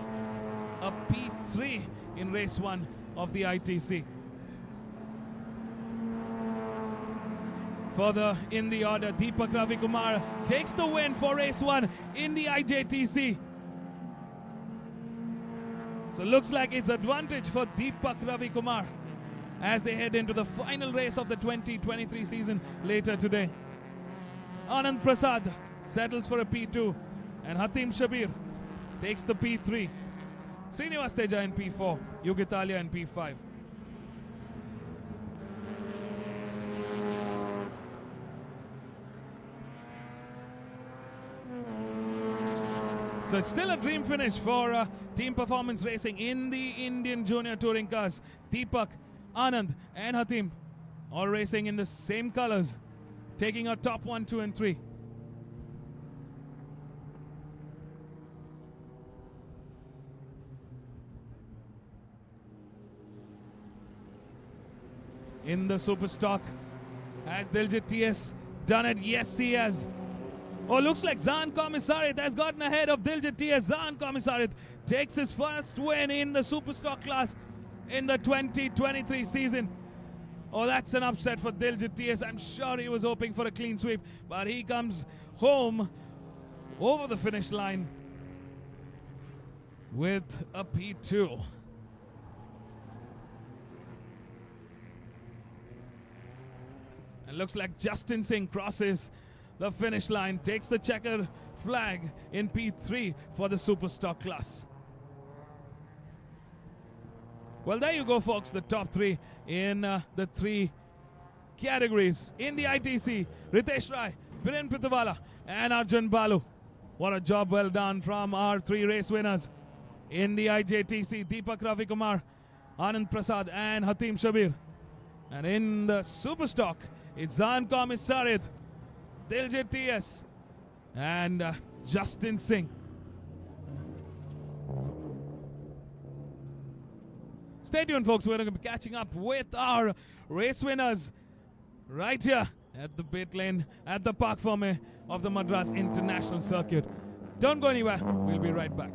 P3 in race 1 of the ITC. Further in the order, Deepak Ravi Kumar takes the win for race 1 in the IJTC. So looks like it's advantage for Deepak Ravi Kumar as they head into the final race of the 2023 season later today. Anand Prasad settles for a P2 and Hatim Shabir takes the P3. Srinivas Teja in P4, Yugitalia in P5. So it's still a dream finish for Team Performance Racing in the Indian Junior Touring cars. Deepak, Anand and Hatim all racing in the same colors, taking out top 1, 2 and 3. In the super stock, has Diljit TS done it? Yes, he has. Oh, looks like Zan Komisarit has gotten ahead of Diljit TS. Zan Komisarit takes his first win in the Superstock class in the 2023 season. Oh, that's an upset for Diljit TS. I'm sure he was hoping for a clean sweep, but he comes home over the finish line with a P2. And looks like Justin Singh crosses the finish line, takes the checkered flag in P3 for the Superstock class. Well, there you go, folks, the top 3 in the 3 categories in the ITC. Ritesh Rai, Biren Pithuwala and Arjun Balu. What a job well done from our 3 race winners. In the IJTC, Deepak Ravi Kumar, Anand Prasad and Hatim Shabir. And in the Superstock, it's Zan Komisarit, Diljit TS and Justin Singh. Stay tuned, folks. We're going to be catching up with our race winners right here at the pit lane at the Park Ferme of the Madras International Circuit. Don't go anywhere. We'll be right back.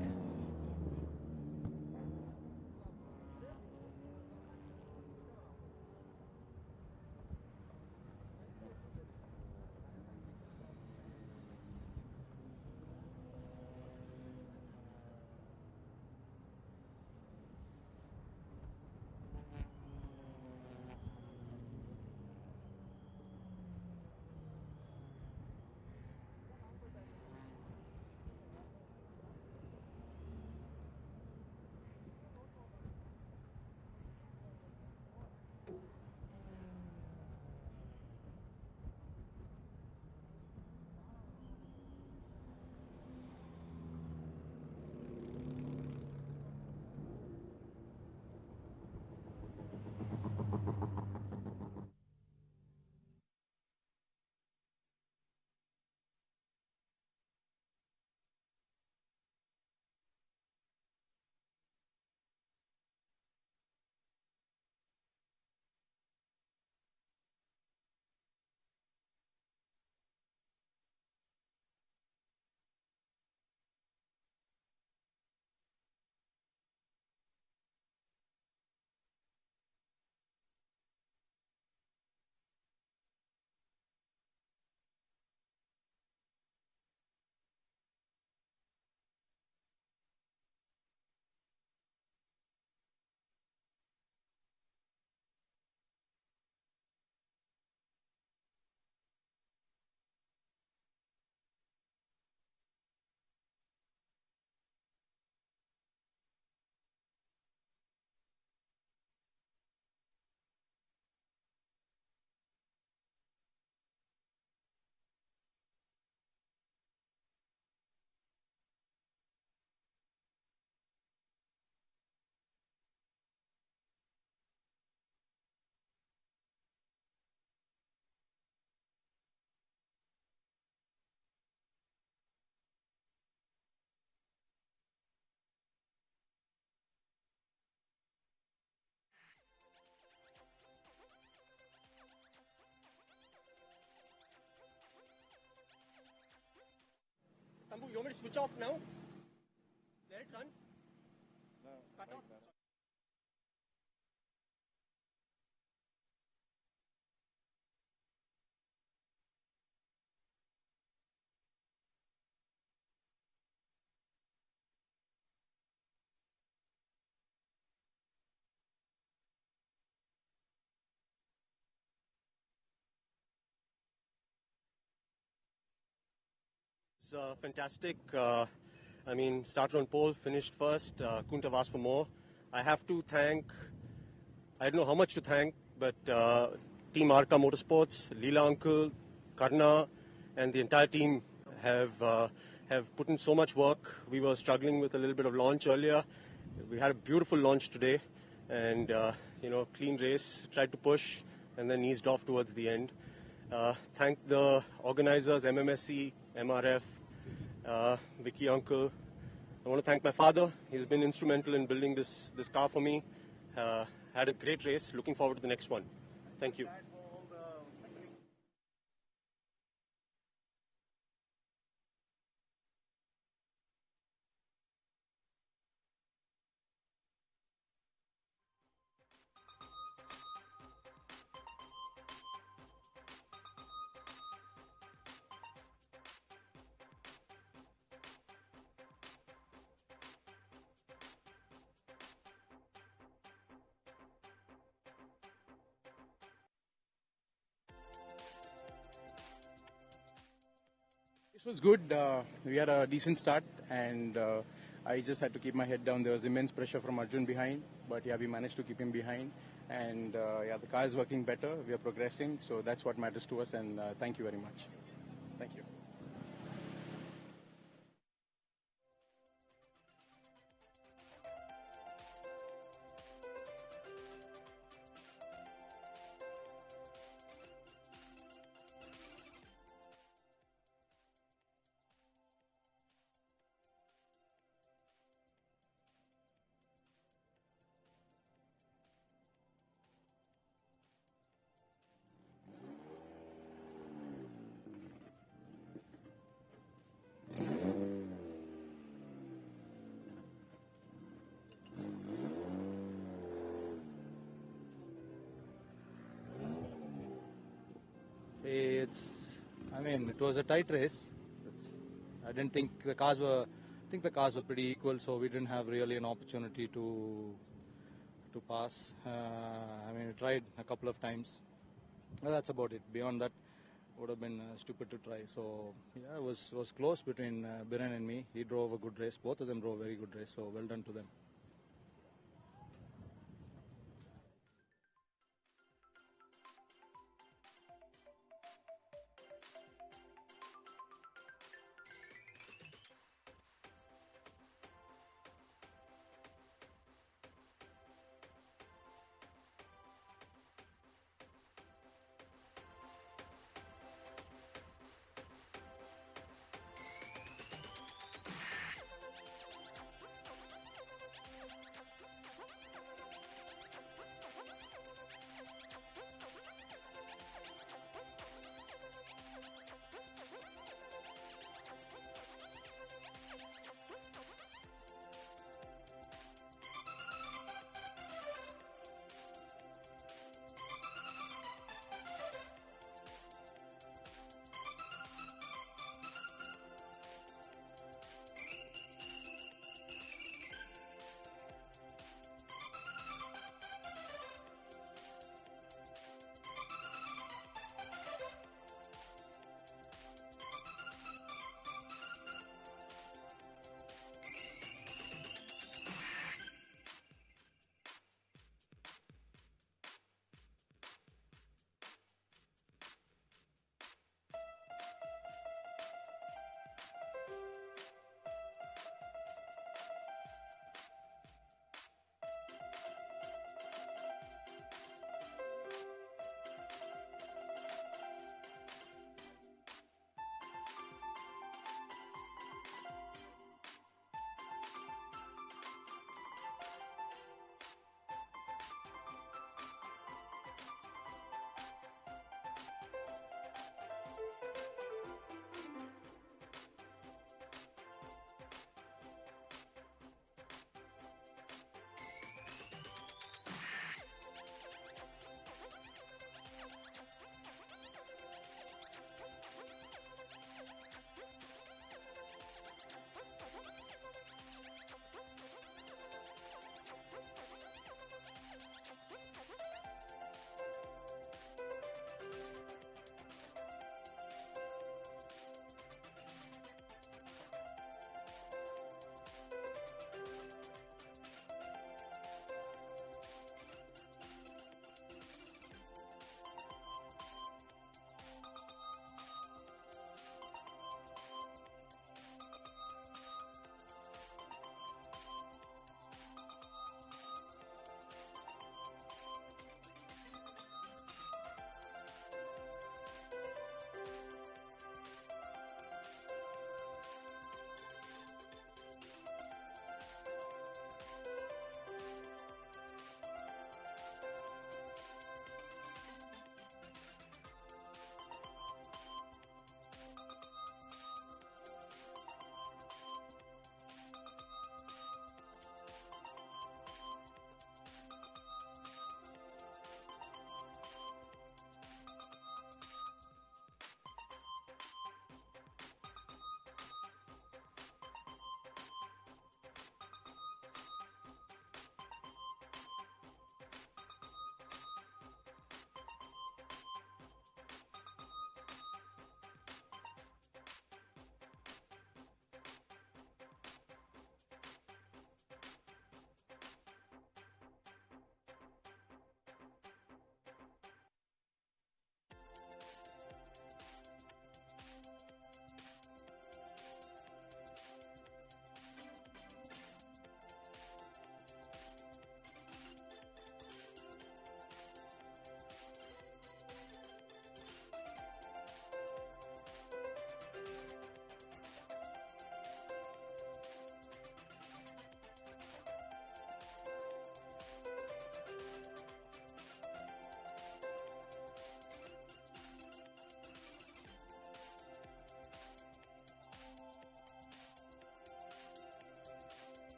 Tambu, you want me to switch off now? Let it run? Cut off? It's fantastic. Started on pole, finished first. Couldn't have asked for more. I have to thank, I don't know how much to thank, but Team Arca Motorsports, Leela Uncle, Karna, and the entire team have put in so much work. We were struggling with a little bit of launch earlier. We had a beautiful launch today, and clean race. Tried to push, and then eased off towards the end. Thank the organizers, MMSC, MRF, Vicky Uncle. I want to thank my father. He's been instrumental in building this car for me. Had a great race. Looking forward to the next one. Thank you. It was good. We had a decent start, and I just had to keep my head down. There was immense pressure from Arjun behind, but we managed to keep him behind. And the car is working better. We are progressing, so that's what matters to us. And thank you very much. Thank you. It was a tight race. I didn't think the cars were. I think the cars were pretty equal, so we didn't have really an opportunity to pass. We tried a couple of times. Well, that's about it. Beyond that, would have been stupid to try. So yeah, it was close between Biren and me. He drove a good race. Both of them drove a very good race. So well done to them.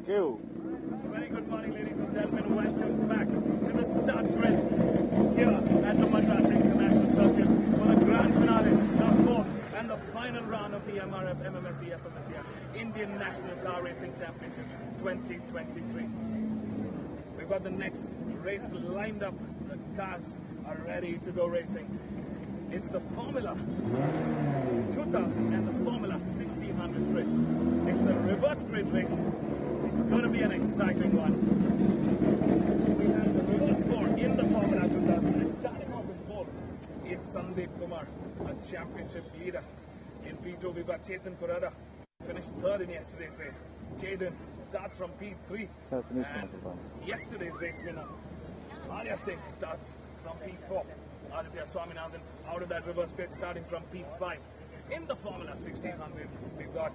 Very good morning, ladies and gentlemen. Welcome back to the start grid here at the Madras International Circuit for the grand finale, the fourth and the final round of the MRF MMSC fmsci Indian National Car Racing Championship 2023. We've got the next race lined up. The cars are ready to go racing. It's the Formula 2000 and the Formula 1600 grid. It's the reverse grid race. It's going to be an exciting one. We have the reverse score in the Formula 2000. And starting off with pole is Sandeep Kumar, a championship leader. In P2, we've got Chetan Kurada, finished third in yesterday's race. Chetan starts from P3. And yesterday's race winner, Arya Singh, starts from P4. Aditya Swaminathan out of that reverse grid starting from P5. In the Formula 1600, we've got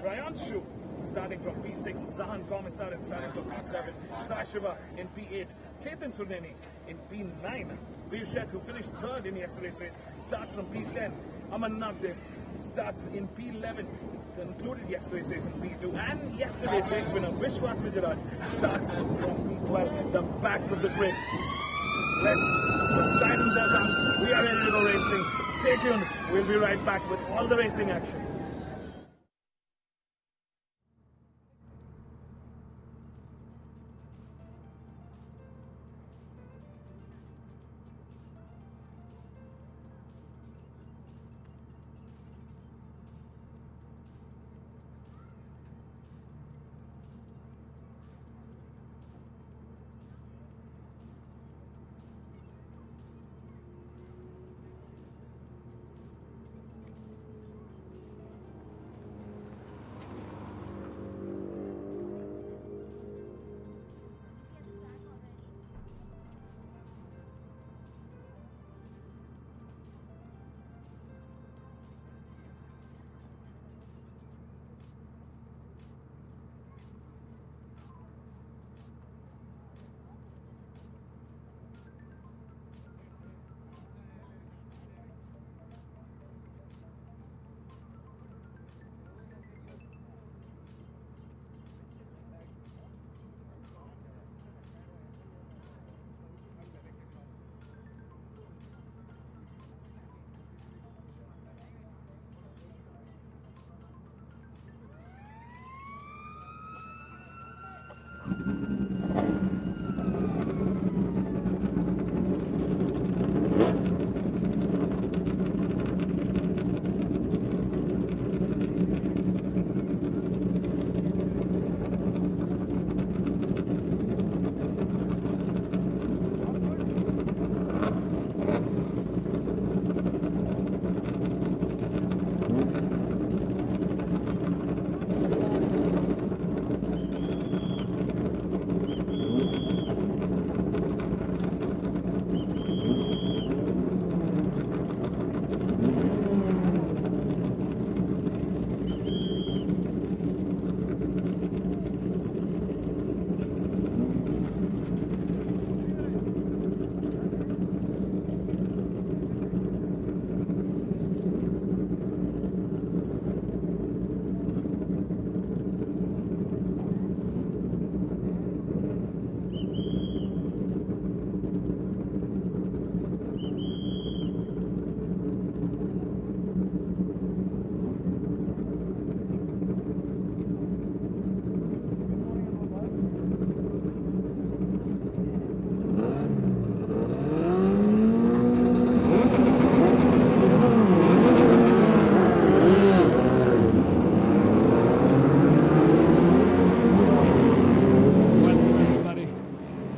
Prayanshu starting from P6, Zahan Komisaran starting from P7, Sai Shiva in P8, Chetan Surneni in P9, Veer Sheth, who finished third in yesterday's race, starts from P10, Amarnath starts in P11, concluded yesterday's race in P2, and yesterday's race winner Vishwas Vijayaraj starts from P12, the back of the grid. Let's put silence down. We are ready to go racing. Stay tuned. We'll be right back with all the racing action.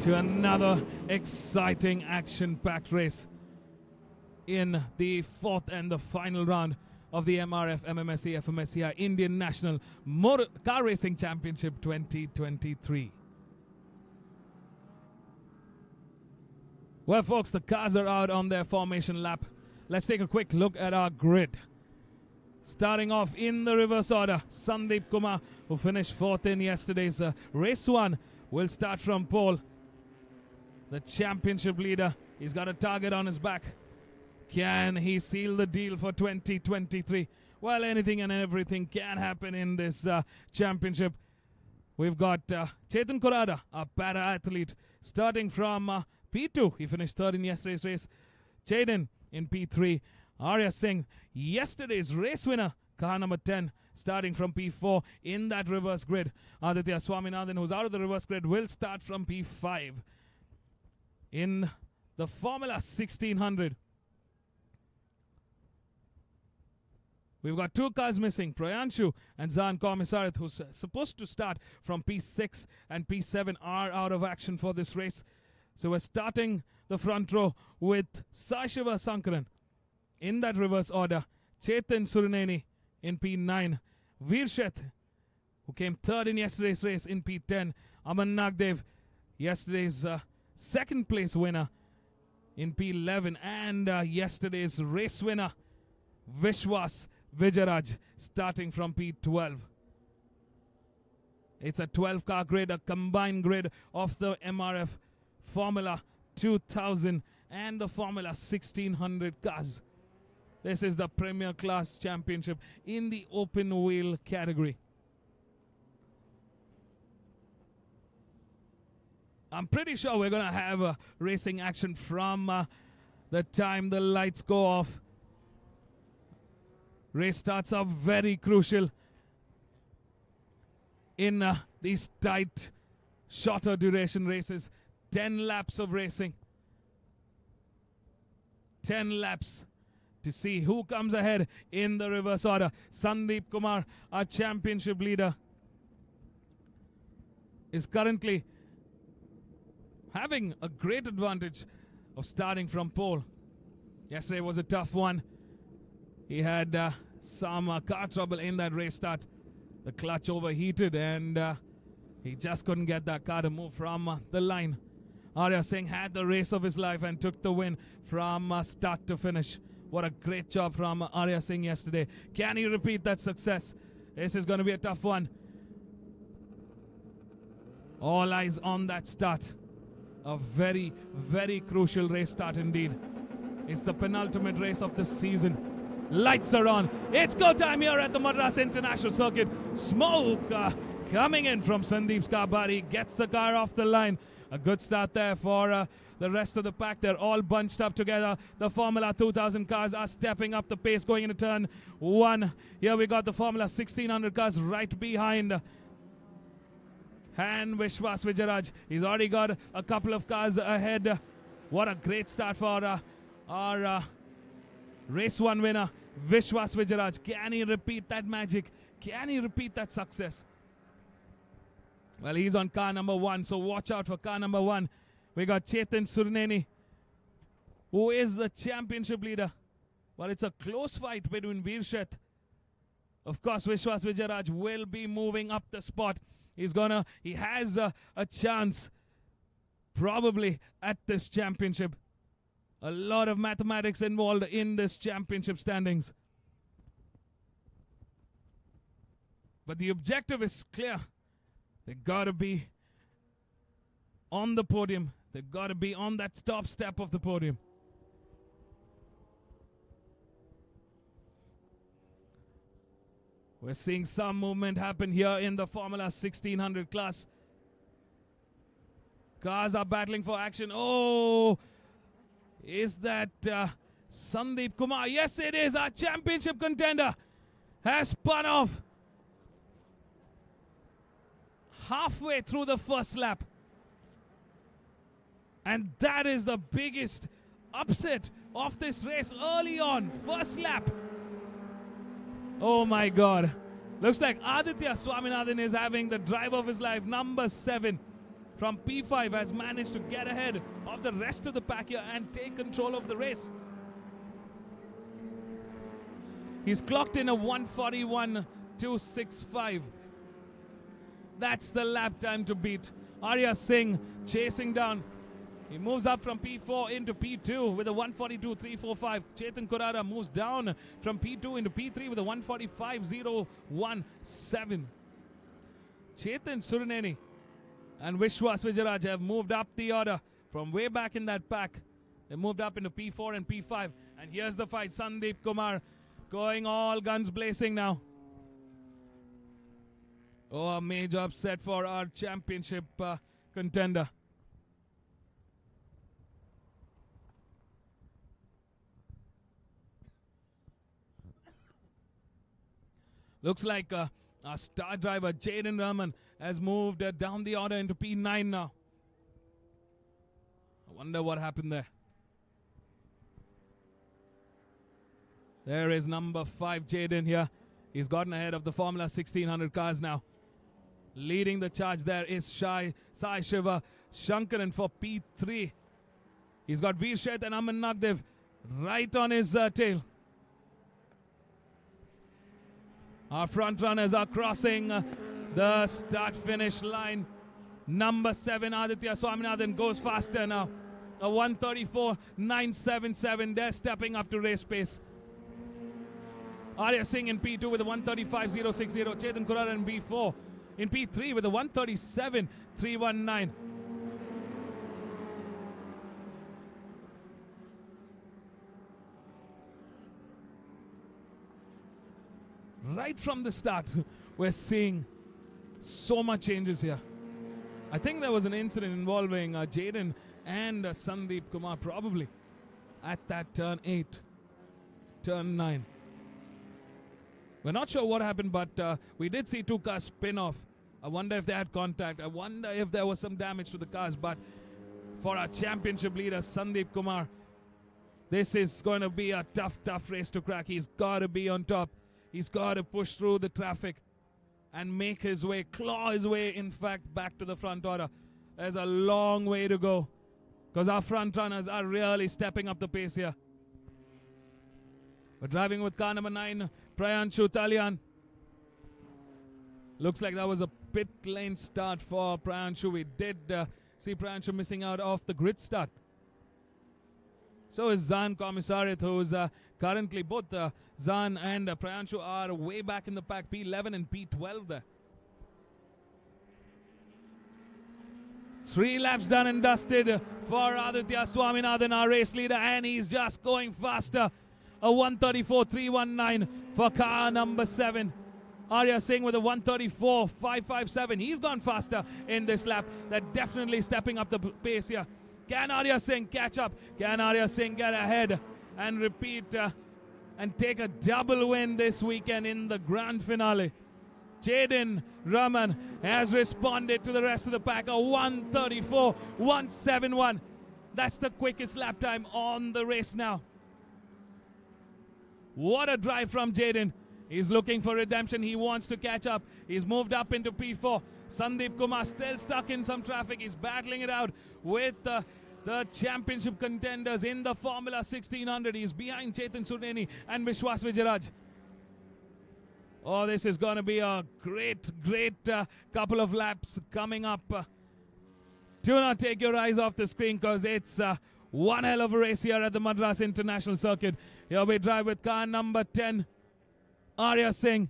To another exciting action-packed race in the fourth and the final round of the MRF MMSC fmsci Indian National Motor Car Racing Championship 2023. Well, folks, the cars are out on their formation lap. Let's take a quick look at our grid. Starting off in the reverse order, Sandeep Kumar, who finished fourth in yesterday's race one, will start from pole. The championship leader, he's got a target on his back. Can he seal the deal for 2023? Well, anything and everything can happen in this championship. We've got Chetan Kurada, a para-athlete, starting from P2. He finished third in yesterday's race. Chetan in P3. Arya Singh, yesterday's race winner, car number 10, starting from P4 in that reverse grid. Aditya Swaminathan, who's out of the reverse grid, will start from P5. In the Formula 1600, we've got two cars missing, Prayanshu and Zan Komisarith, who's supposed to start from P6 and P7, are out of action for this race. So we're starting the front row with Sashiva Sankaran in that reverse order, Chetan Surineni in P9, Veershet, who came third in yesterday's race, in P10, Aman Nagdev, yesterday's second place winner, in P11, and yesterday's race winner, Vishwas Vijayaraj, starting from P12. It's a 12-car grid, a combined grid of the MRF Formula 2000 and the Formula 1600 cars. This is the Premier Class Championship in the open wheel category. I'm pretty sure we're going to have racing action from the time the lights go off. Race starts are very crucial in these tight, shorter duration races. 10 laps of racing. 10 laps to see who comes ahead in the reverse order. Sandeep Kumar, our championship leader, is currently having a great advantage of starting from pole. Yesterday was a tough one. He had some car trouble in that race start. The clutch overheated and he just couldn't get that car to move from the line. Arya Singh had the race of his life and took the win from start to finish. What a great job from Arya Singh yesterday. Can he repeat that success? This is going to be a tough one. All eyes on that start. A very, very crucial race start indeed. It's the penultimate race of the season. Lights are on. It's go time here at the Madras International Circuit. Smoke coming in from Sandeep's car, but he gets the car off the line. A good start there for the rest of the pack. They're all bunched up together. The Formula 2000 cars are stepping up the pace going into turn 1. Here we got the Formula 1600 cars right behind. And Vishwas Vijayaraj, he's already got a couple of cars ahead. What a great start for our race 1 winner, Vishwas Vijayaraj. Can he repeat that magic? Can he repeat that success? Well, he's on car number 1, so watch out for car number 1. We got Chetan Surneni, who is the championship leader. Well, it's a close fight between Veershet. Of course, Vishwas Vijayaraj will be moving up the spot. He has a chance probably at this championship. A lot of mathematics involved in this championship standings. But the objective is clear. They got to be on the podium. They got to be on that top step of the podium. We're seeing some movement happen here in the Formula 1600 class. Cars are battling for action. Oh, is that Sandeep Kumar? Yes, it is. Our championship contender has spun off halfway through the first lap. And that is the biggest upset of this race early on. First lap. Oh my God. Looks like Aditya Swaminathan is having the drive of his life. Number 7 from P5 has managed to get ahead of the rest of the pack here and take control of the race. He's clocked in a 1:41.265. That's the lap time to beat. Arya Singh chasing down. He moves up from P4 into P2 with a 1:42.345. Chetan Kurara moves down from P2 into P3 with a 1:45.017. Chetan Surneni and Vishwas Vijayaraj have moved up the order from way back in that pack. They moved up into P4 and P5. And here's the fight. Sandeep Kumar going all guns blazing now. Oh, a major upset for our championship contender. Looks like our star driver Jaden Rahman has moved down the order into P9 now. I wonder what happened there. There is number 5 Jaden here. He's gotten ahead of the Formula 1600 cars now. Leading the charge there is Sai Shiva Shankaran for P3. He's got Veershet and Aman Nagdev right on his tail. Our front runners are crossing the start-finish line. Number 7, Aditya Swaminathan, goes faster now. A 1:34.977. They're stepping up to race pace. Arya Singh in P2 with a 1:35.060. Chetan Kurara in B4 in P3 with a 1:37.319. right from the start, we're seeing so much changes here. I think there was an incident involving Jaden and Sandeep Kumar probably at that turn 8, turn 9. We're not sure what happened, but we did see two cars spin off. I wonder if they had contact. I wonder if there was some damage to the cars. But for our championship leader, Sandeep Kumar, this is going to be a tough race to crack. He's got to be on top. He's got to push through the traffic and make his way, claw his way, in fact, back to the front order. There's a long way to go because our front runners are really stepping up the pace here. We're driving with car number 9, Prayanshu Talyan. Looks like that was a pit lane start for Prayanshu. We did see Prayanshu missing out off the grid start. So is Zan Komisarit, who's currently both Zan and Prayanshu are way back in the pack, P11 and P12 there. 3 laps done and dusted for Aditya Swaminathan, our race leader, and he's just going faster. A 134.319 for car number 7. Arya Singh with a 134.557. He's gone faster in this lap. They're definitely stepping up the pace here. Can Arya Singh catch up? Can Arya Singh get ahead and repeat and take a double win this weekend in the grand finale? Jaden Raman has responded to the rest of the pack. A 134.171. That's the quickest lap time on the race now. What a drive from Jaden. He's looking for redemption. He wants to catch up. He's moved up into P4. Sandeep Kumar still stuck in some traffic. He's battling it out with the championship contenders in the Formula 1600. He's behind Chetan Surneni and Vishwas Vijayaraj. Oh, this is going to be a great couple of laps coming up. Do not take your eyes off the screen because it's one hell of a race here at the Madras International Circuit. Here we drive with car number 10, Arya Singh,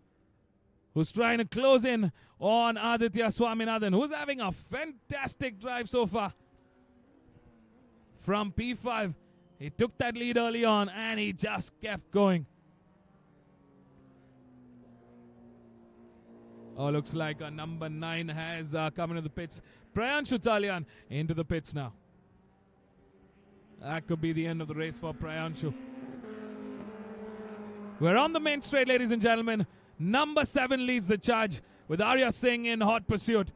who's trying to close in on Aditya Swaminathan, who's having a fantastic drive so far. From P5, he took that lead early on and he just kept going. Oh, looks like number 9 has come into the pits. Prayanshu Talyan into the pits now. That could be the end of the race for Prayanshu. We're on the main straight, ladies and gentlemen. Number 7 leads the charge with Arya Singh in hot pursuit.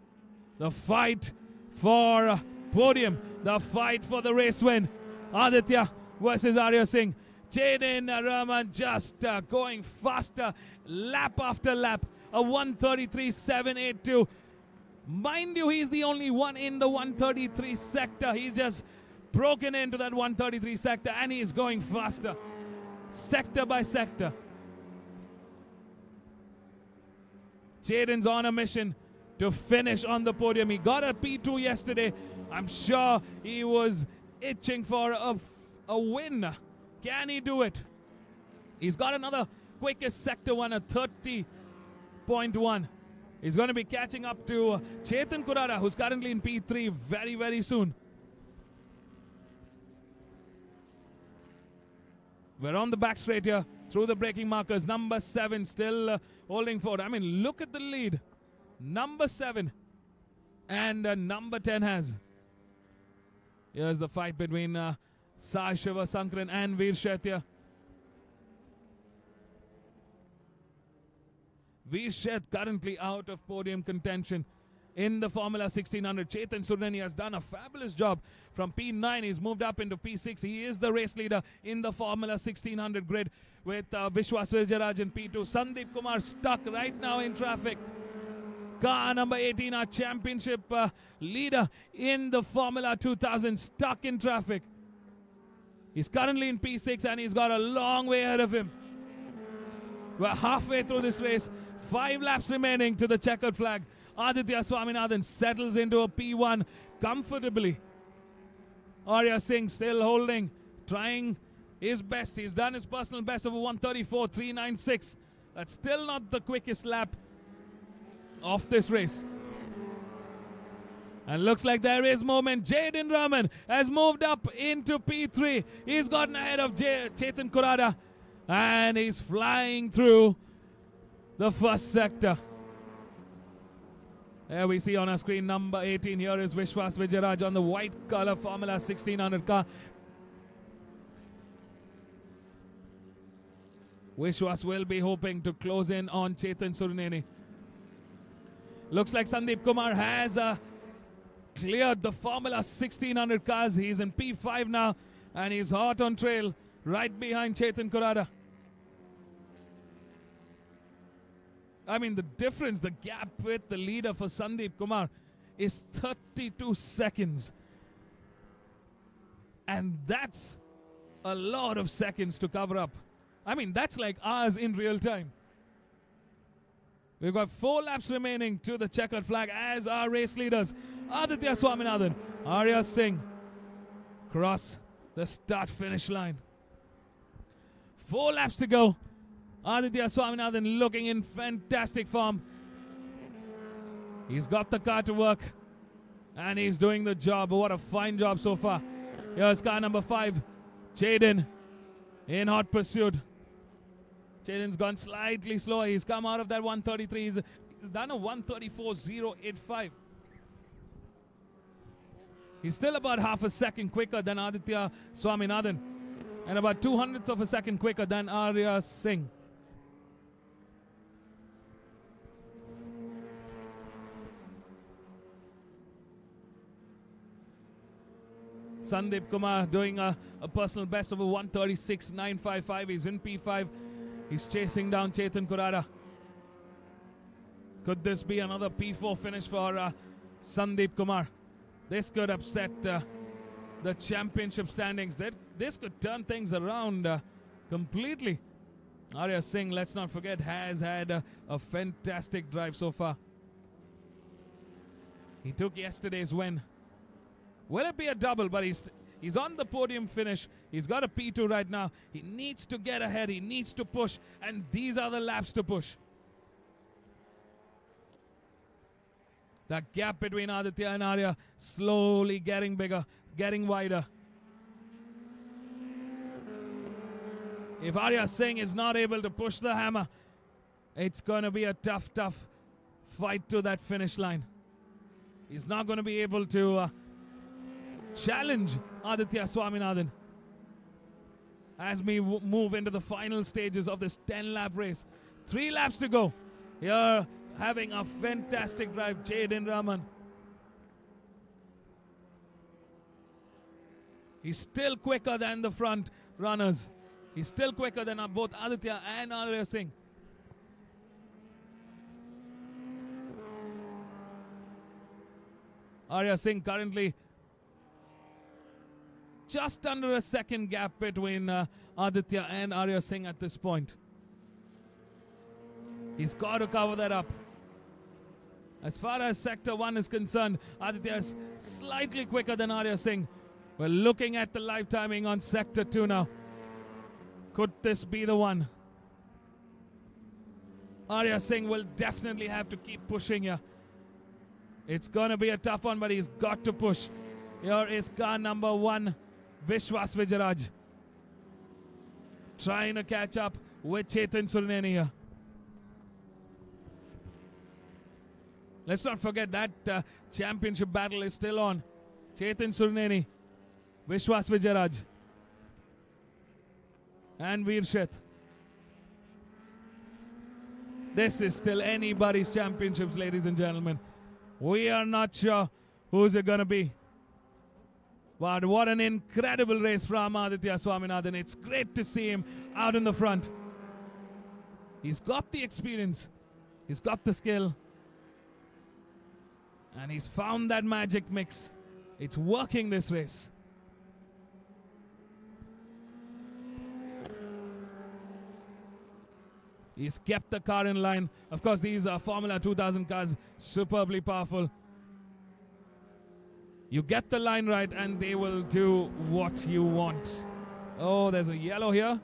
The fight for podium, the fight for the race win. Aditya versus Arya Singh. Jaden Rahman just going faster lap after lap. A 133.782. Mind you, he's the only one in the 133 sector. He's just broken into that 133 sector and he's going faster. Sector by sector. Jaden's on a mission to finish on the podium. He got a P2 yesterday. I'm sure he was itching for a win. Can he do it? He's got another quickest sector one, a 30.1. He's going to be catching up to Chetan Kurara, who's currently in P3 very soon. We're on the back straight here through the braking markers. Number 7 still holding forward. I mean, look at the lead. Number 7 and number 10 has. Here's the fight between Sai Shiva Sankaran and Veer Shetya. Veer Shet currently out of podium contention in the Formula 1600. Chetan Surneni has done a fabulous job. From P9, he's moved up into P6. He is the race leader in the Formula 1600 grid with Vishwas Vijayaraj in P2. Sandeep Kumar stuck right now in traffic. Car number 18, our championship leader in the Formula 2000, stuck in traffic. He's currently in P6 and he's got a long way ahead of him. We're halfway through this race. 5 laps remaining to the checkered flag. Aditya Swaminathan settles into a P1 comfortably. Arya Singh still holding, trying his best. He's done his personal best of a 134.396. That's still not the quickest lap of this race. And looks like there is movement. Jaden Raman has moved up into P3. He's gotten ahead of Chetan Kurada. And he's flying through the first sector. There we see on our screen number 18. Here is Vishwas Vijayaraj on the white color Formula 1600 car. Vishwas will be hoping to close in on Chetan Suruneni. Looks like Sandeep Kumar has cleared the Formula 1600 cars. He's in P5 now and he's hot on trail right behind Chetan Kurada. I mean, the difference, the gap with the leader for Sandeep Kumar is 32 seconds. And that's a lot of seconds to cover up. I mean, that's like hours in real time. We've got 4 laps remaining to the checkered flag as our race leaders, Aditya Swaminathan, Arya Singh, cross the start-finish line. 4 laps to go. Aditya Swaminathan looking in fantastic form. He's got the car to work and he's doing the job. What a fine job so far. Here's car number 5, Jaden, in hot pursuit. Jaden's gone slightly slower. He's come out of that 133. He's done a 134.085. He's still about half a second quicker than Aditya Swaminathan and about 200ths of a second quicker than Arya Singh. Sandeep Kumar doing a personal best of a 136.955. He's in P5. He's chasing down Chetan Kurada. Could this be another P4 finish for Sandeep Kumar? This could upset the championship standings. This could turn things around completely. Arya Singh, let's not forget, has had a fantastic drive so far. He took yesterday's win. Will it be a double? But he's on the podium finish. He's got a P2 right now. He needs to get ahead. He needs to push. And these are the laps to push. That gap between Aditya and Arya slowly getting bigger, getting wider. If Arya Singh is not able to push the hammer, it's going to be a tough fight to that finish line. He's not going to be able to challenge Aditya Swaminathan as we move into the final stages of this 10-lap race. 3 laps to go. Here, having a fantastic drive, Jaden Raman. He's still quicker than the front runners. He's still quicker than both Aditya and Arya Singh. Arya Singh currently just under a second gap between Aditya and Arya Singh at this point. He's got to cover that up. As far as Sector 1 is concerned, Aditya is slightly quicker than Arya Singh. We're looking at the live timing on Sector 2 now. Could this be the one? Arya Singh will definitely have to keep pushing here. It's going to be a tough one, but he's got to push. Here is car number 1, Vishwas Vijayaraj, trying to catch up with Chetan Suruneni here. Let's not forget that championship battle is still on. Chetan Suruneni, Vishwas Vijayaraj, and Veer Sheth. This is still anybody's championships, ladies and gentlemen. We are not sure who's it going to be. But what an incredible race from Aditya Swaminathan. It's great to see him out in the front. He's got the experience. He's got the skill. And he's found that magic mix. It's working this race. He's kept the car in line. Of course, these are Formula 2000 cars, superbly powerful. You get the line right and they will do what you want. Oh, there's a yellow here.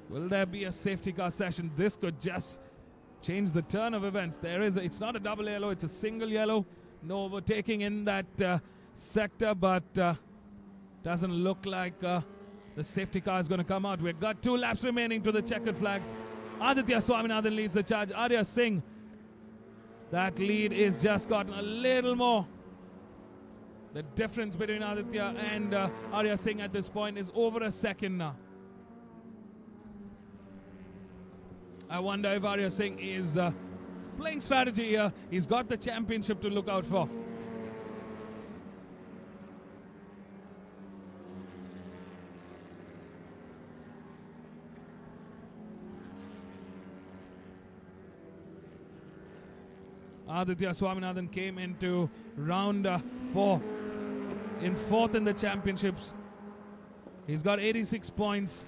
Will there be a safety car session? This could just change the turn of events. It's not a double yellow, it's a single yellow. No overtaking in that sector, but doesn't look like the safety car is going to come out. We've got 2 laps remaining to the checkered flag. Aditya Swaminathan leads the charge. Arya Singh, that lead is just gotten a little more. The difference between Aditya and Arya Singh at this point is over a second now. I wonder if Arya Singh is playing strategy here. He's got the championship to look out for. Aditya Swaminathan came into round 4 in 4th in the championships. He's got 86 points.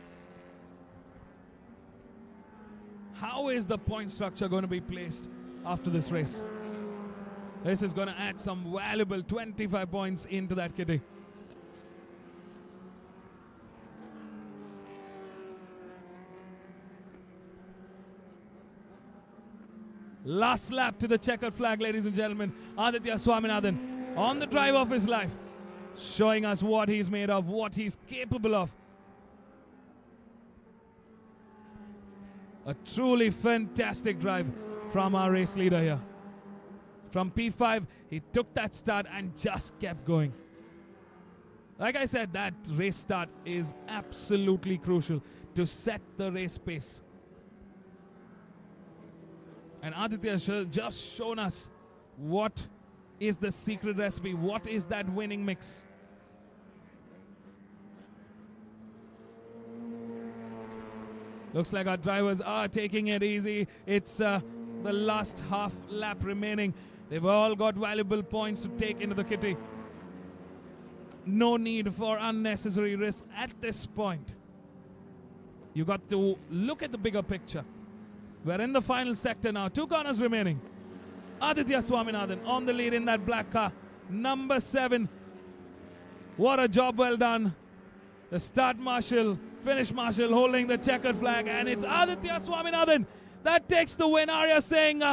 How is the point structure going to be placed after this race? This is going to add some valuable 25 points into that kitty. Last lap to the checkered flag, ladies and gentlemen. Aditya Swaminathan on the drive of his life, showing us what he's made of, what he's capable of. A truly fantastic drive from our race leader here. From P5, he took that start and just kept going. Like I said, that race start is absolutely crucial to set the race pace. And Aditya has just shown us what is the secret recipe, what is that winning mix. Looks like our drivers are taking it easy. It's the last half lap remaining. They've all got valuable points to take into the kitty. No need for unnecessary risk at this point. You got to look at the bigger picture. We're in the final sector now. 2 corners remaining. Aditya Swaminathan on the lead in that black car. Number 7. What a job well done. The start marshal, finish marshal holding the checkered flag. And it's Aditya Swaminathan that takes the win. Arya Singh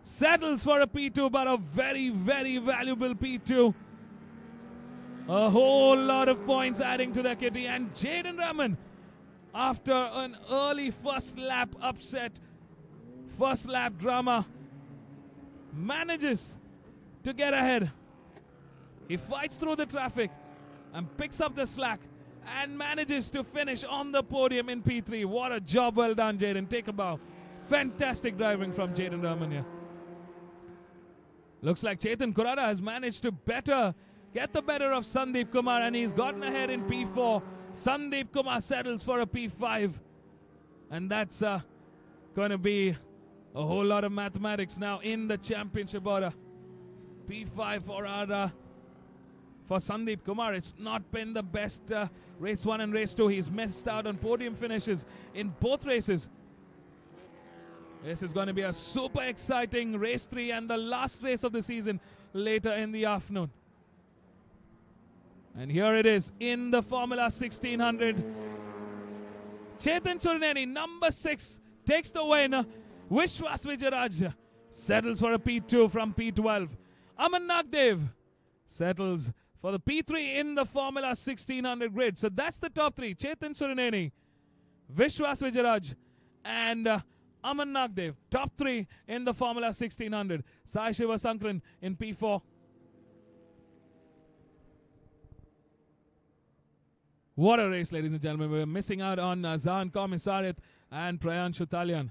settles for a P2, but a very, very valuable P2. A whole lot of points adding to the kitty. And Jaden Raman, after an early first lap upset, first lap drama, manages to get ahead. He fights through the traffic and picks up the slack and manages to finish on the podium in P3. What a job well done, Jaden. Take a bow. Fantastic driving from Jaden Rahman here. Looks like Chetan Kurada has managed to get the better of Sandeep Kumar, and he's gotten ahead in P4. Sandeep Kumar settles for a P5. And that's going to be a whole lot of mathematics now in the championship order. P5 for Sandeep Kumar. It's not been the best race 1 and race 2. He's missed out on podium finishes in both races. This is going to be a super exciting race 3 and the last race of the season later in the afternoon. And here it is in the Formula 1600. Chetan Surineni, number 6, takes the win. Vishwas Vijayaraj settles for a P2 from P12. Aman Nagdev settles for the P3 in the Formula 1600 grid. So that's the top 3. Chetan Surineni, Vishwas Vijayaraj, and Aman Nagdev. Top 3 in the Formula 1600. Sai Shiva Sankran in P4. What a race, ladies and gentlemen. We're missing out on Zahan Komisarit and Prayanshu Talyan.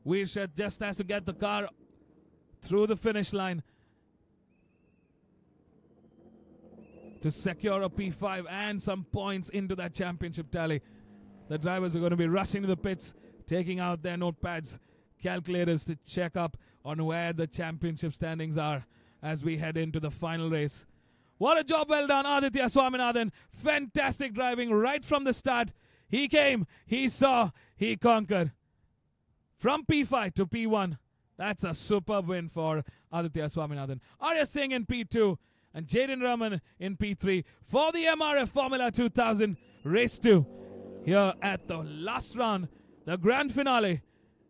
Veershet just has to get the car through the finish line to secure a P5 and some points into that championship tally. The drivers are going to be rushing to the pits, taking out their notepads, calculators to check up on where the championship standings are as we head into the final race. What a job well done, Aditya Swaminathan. Fantastic driving right from the start. He came, he saw, he conquered. From P5 to P1. That's a superb win for Aditya Swaminathan. Arya Singh in P2 and Jaden Raman in P3 for the MRF Formula 2000 Race 2. Here at the last round, the grand finale,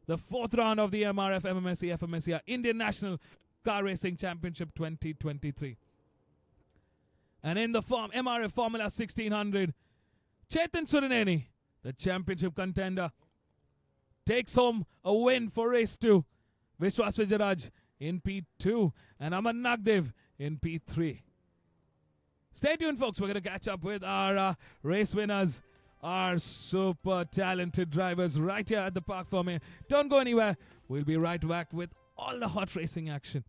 the 4th round of the MRF MMSC fmsci Indian National Car Racing Championship 2023. And in the MRF Formula 1600, Chetan Surineni, the championship contender, takes home a win for race 2. Vishwas Vijaraj in P2 and Aman Nagdev in P3. Stay tuned, folks. We're going to catch up with our race winners, our super talented drivers right here at the park for me. Don't go anywhere. We'll be right back with all the hot racing action.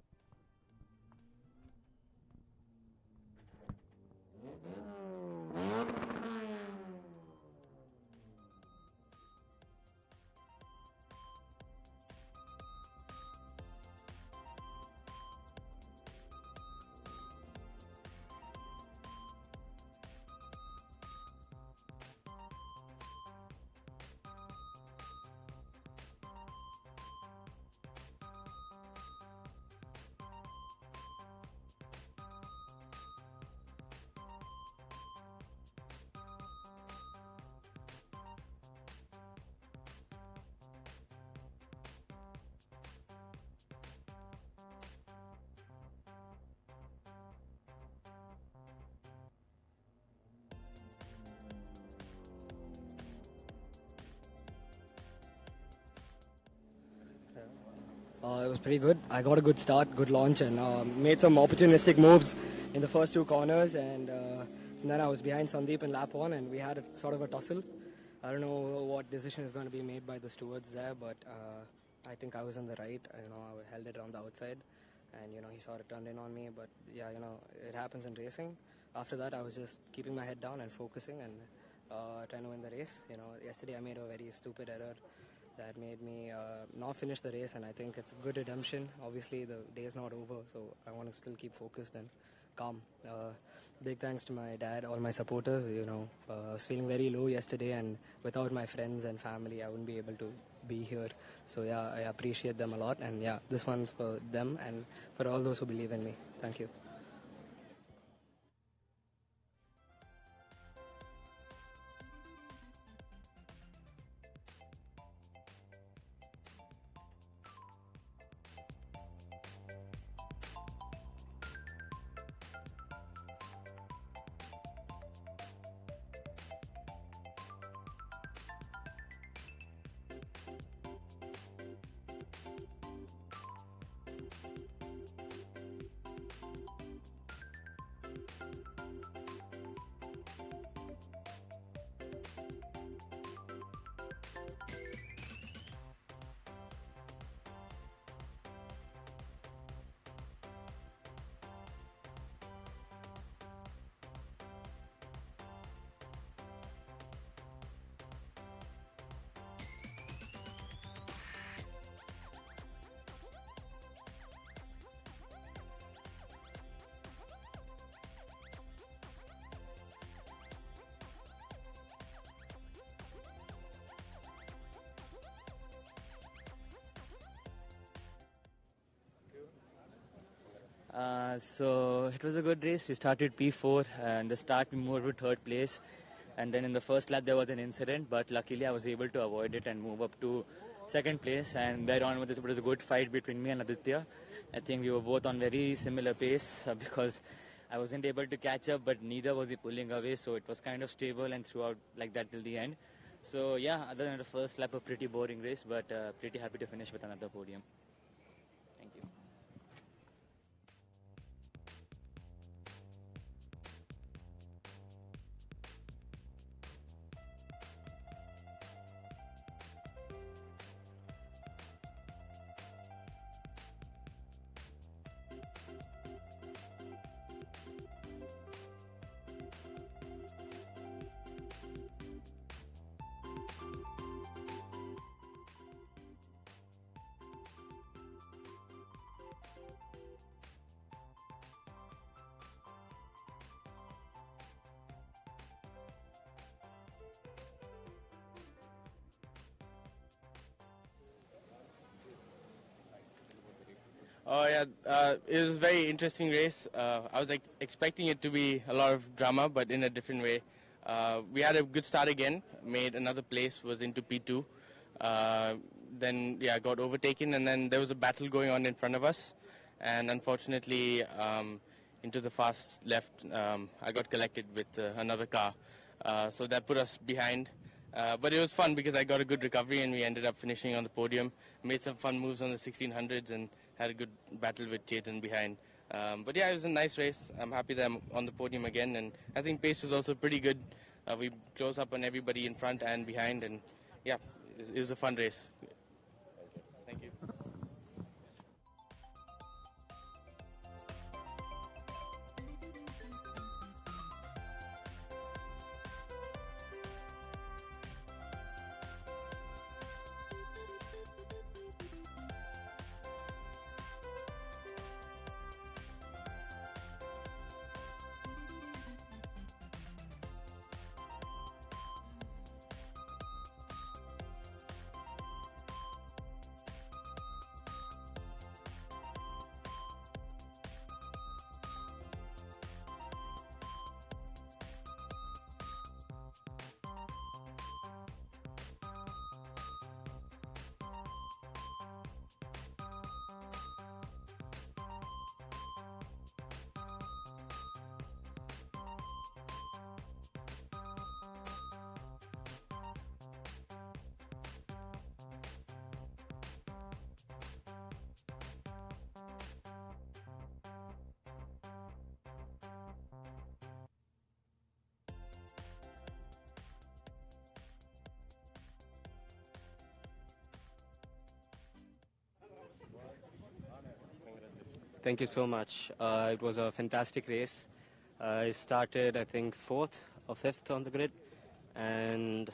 It was pretty good. I got a good start, good launch, and made some opportunistic moves in the first 2 corners. And then I was behind Sandeep in lap 1, and we had sort of a tussle. I don't know what decision is going to be made by the stewards there, but I think I was on the right. I held it on the outside, and he sort of turned in on me. But yeah, it happens in racing. After that, I was just keeping my head down and focusing and trying to win the race. Yesterday I made a very stupid error that made me not finish the race, and I think it's a good redemption. Obviously, the day is not over, so I want to still keep focused and calm. Big thanks to my dad, all my supporters. I was feeling very low yesterday, and without my friends and family, I wouldn't be able to be here. So yeah, I appreciate them a lot, and yeah, this one's for them and for all those who believe in me. Thank you. So it was a good race. We started P4, and the start we moved to 3rd place, and then in the first lap there was an incident, but luckily I was able to avoid it and move up to 2nd place. And thereon it was a good fight between me and Aditya. I think we were both on very similar pace because I wasn't able to catch up, but neither was he pulling away, so it was kind of stable and throughout like that till the end. So yeah, other than the first lap, a pretty boring race, but pretty happy to finish with another podium. Thank you. Oh yeah, it was a very interesting race. I was expecting it to be a lot of drama, but in a different way. We had a good start again, made another place, was into P2. Then yeah, got overtaken, and then there was a battle going on in front of us. And unfortunately, into the fast left, I got collected with another car. so that put us behind. But it was fun because I got a good recovery and we ended up finishing on the podium. Made some fun moves on the 1600s and had a good battle with Chetan behind. But yeah, it was a nice race. I'm happy that I'm on the podium again, and I think pace was also pretty good. We closed up on everybody in front and behind, and yeah, it was a fun race. Thank you. Thank you so much. It was a fantastic race. I started, I think, fourth or fifth on the grid and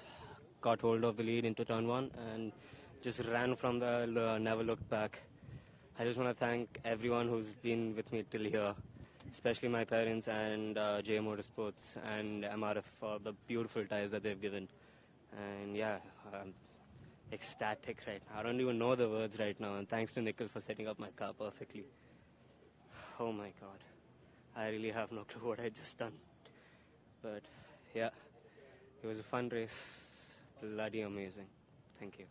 got hold of the lead into turn one and just ran from there, never looked back. I just want to thank everyone who's been with me till here, especially my parents and J Motorsports and MRF for the beautiful tires that they've given. And yeah, I'm ecstatic right now. I don't even know the words right now, and thanks to Nikhil for setting up my car perfectly. Oh my god, I really have no clue what I just done. But yeah, it was a fun race, bloody amazing. Thank you.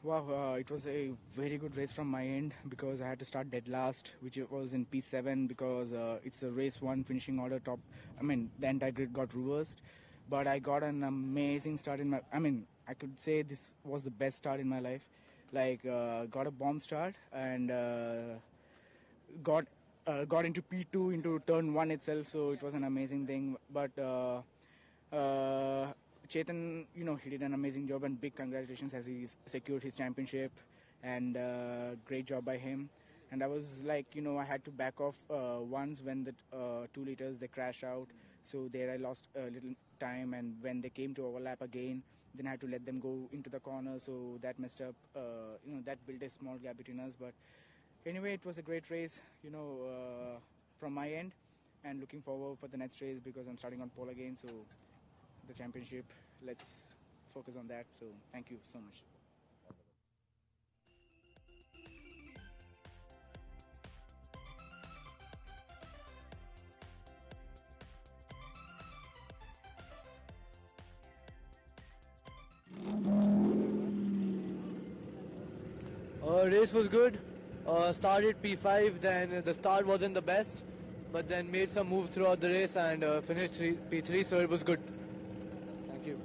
Wow, it was a very good race from my end because I had to start dead last, which it was in P7 because it's a race one finishing order top. I mean, the entire grid got reversed, but I got an amazing start in my. I mean, I could say this was the best start in my life. Like, got a bomb start and got into P2 into turn one itself, so it was an amazing thing. But Chetan, he did an amazing job, and big congratulations as he secured his championship, and great job by him. And I was like, I had to back off once when the 2 liters they crashed out, so there I lost a little time, and when they came to overlap again, then I had to let them go into the corner, so that messed up, that built a small gap between us. But anyway, it was a great race, from my end, and looking forward for the next race because I'm starting on pole again, so the championship, let's focus on that. So thank you so much. Race was good. Started P5, then the start wasn't the best, but then made some moves throughout the race and finished P3, so it was good. Thank you.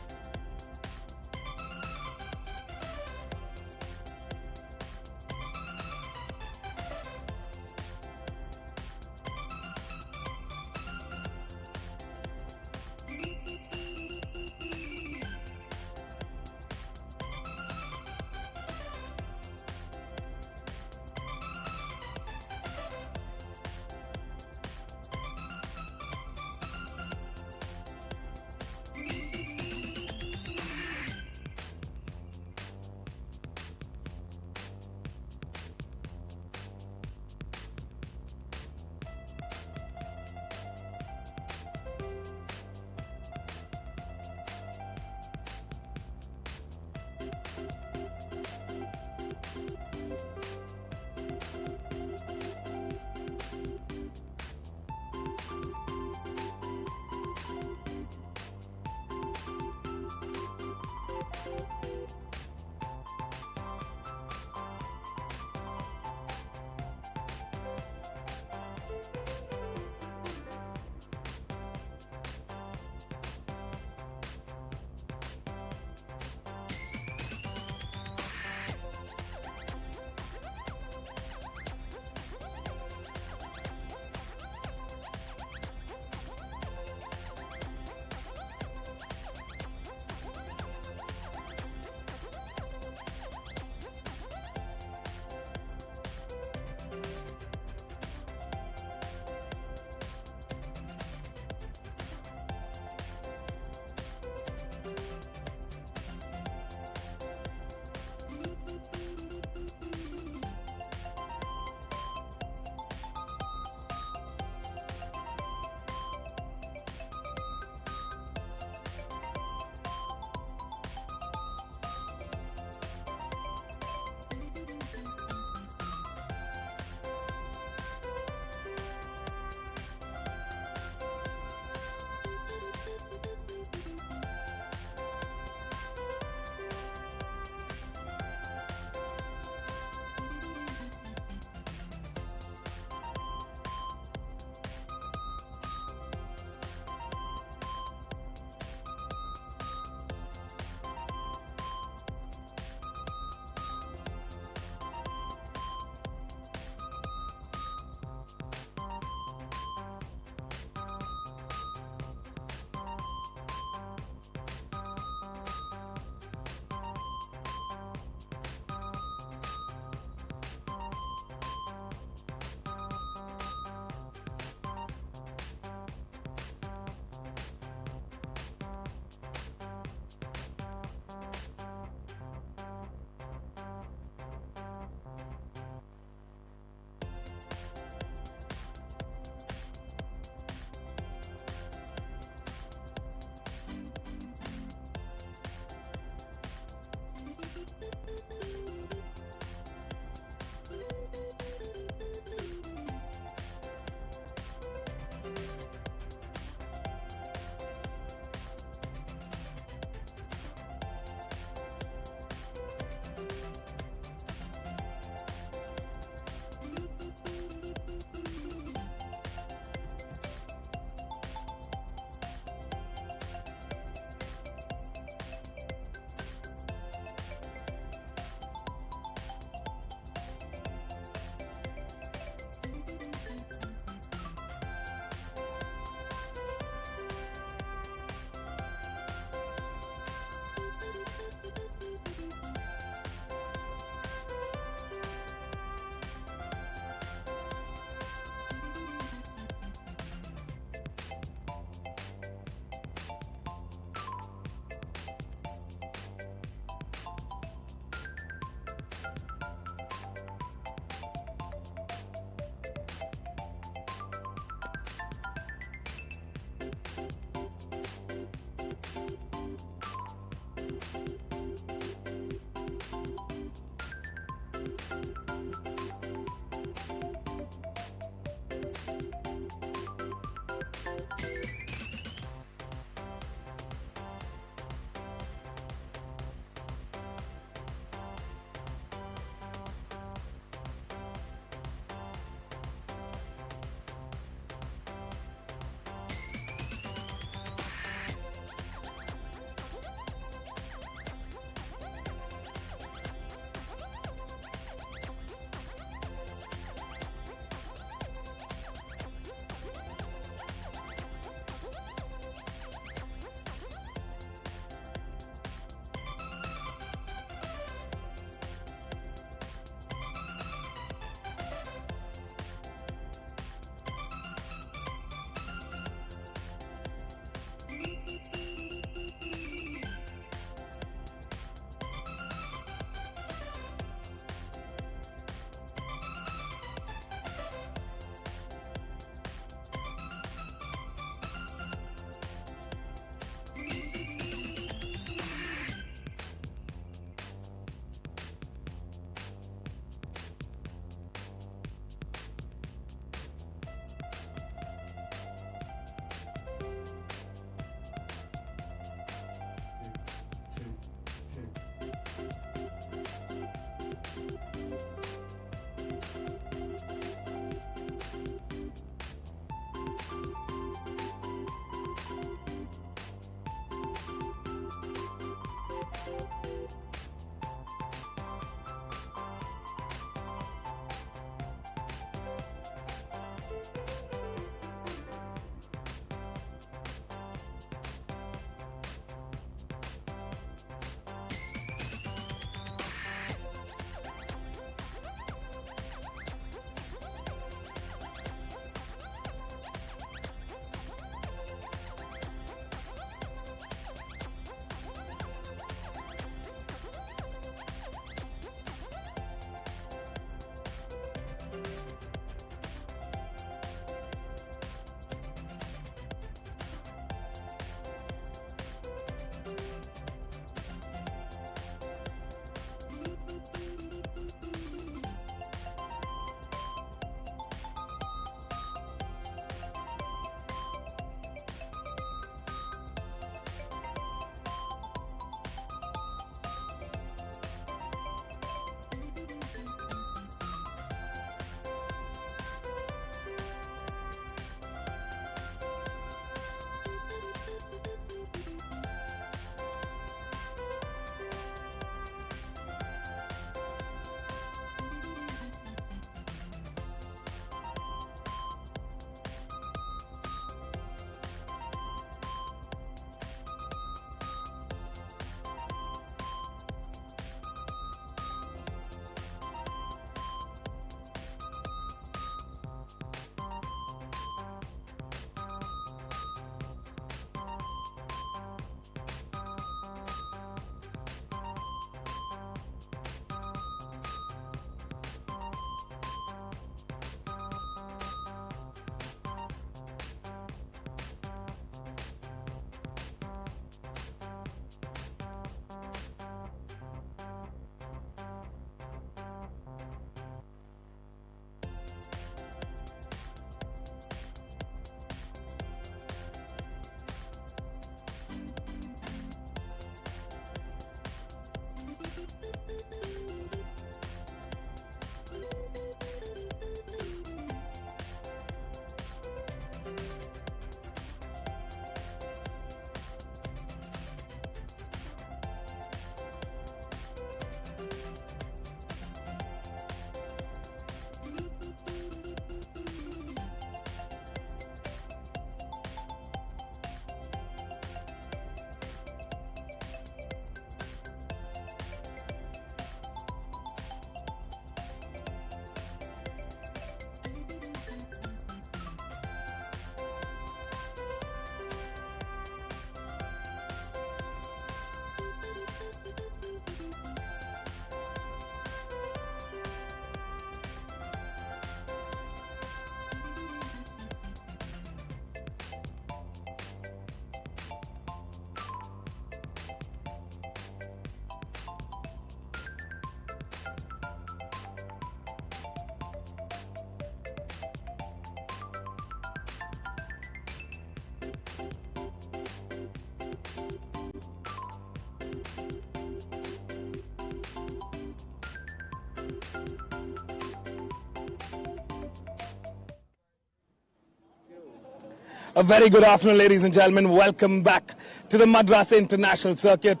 A very good afternoon, ladies and gentlemen. Welcome back to the Madras International Circuit.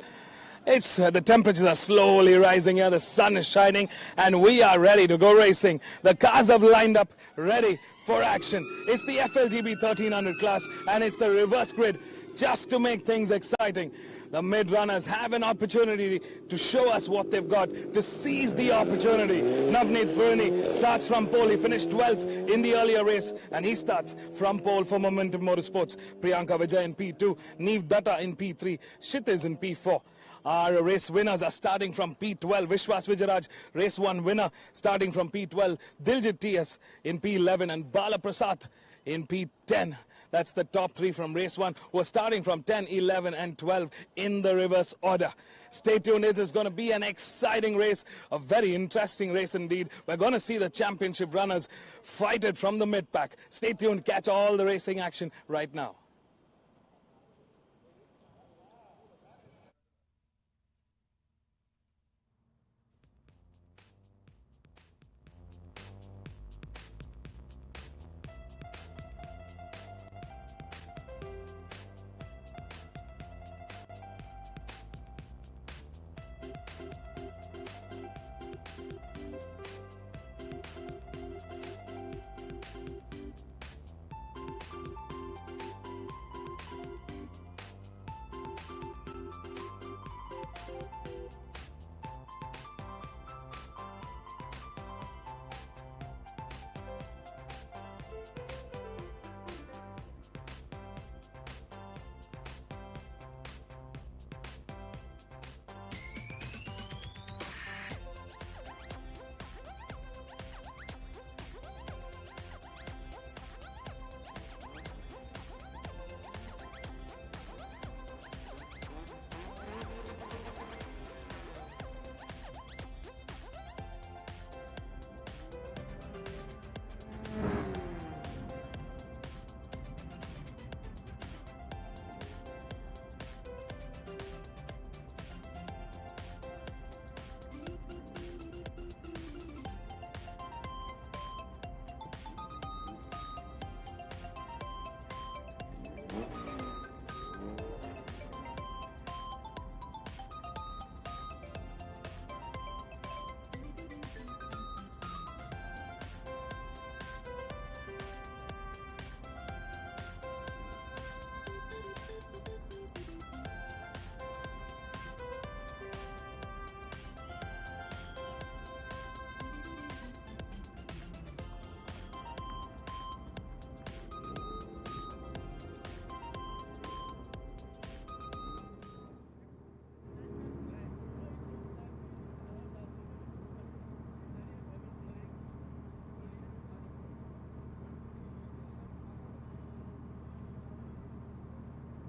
It's the temperatures are slowly rising here. The sun is shining, and we are ready to go racing. The cars have lined up, ready for action. It's the FLGB 1300 class, and it's the reverse grid, just to make things exciting. The mid runners have an opportunity to show us what they've got, to seize the opportunity. Navneet Burni starts from pole. He finished 12th in the earlier race, and he starts from pole for Momentum Motorsports. Priyanka Vijay in P2, Neev Datta in P3, Kshitiz in P4. Our race winners are starting from P12. Vishwas Vijayaraj, race 1 winner, starting from P12. Diljit TS in P11 and Bala Prasad in P10. That's the top 3 from race 1, who are starting from 10, 11 and 12 in the reverse order. Stay tuned, it is going to be an exciting race, a very interesting race indeed. We're going to see the championship runners fight it from the mid-pack. Stay tuned, catch all the racing action right now.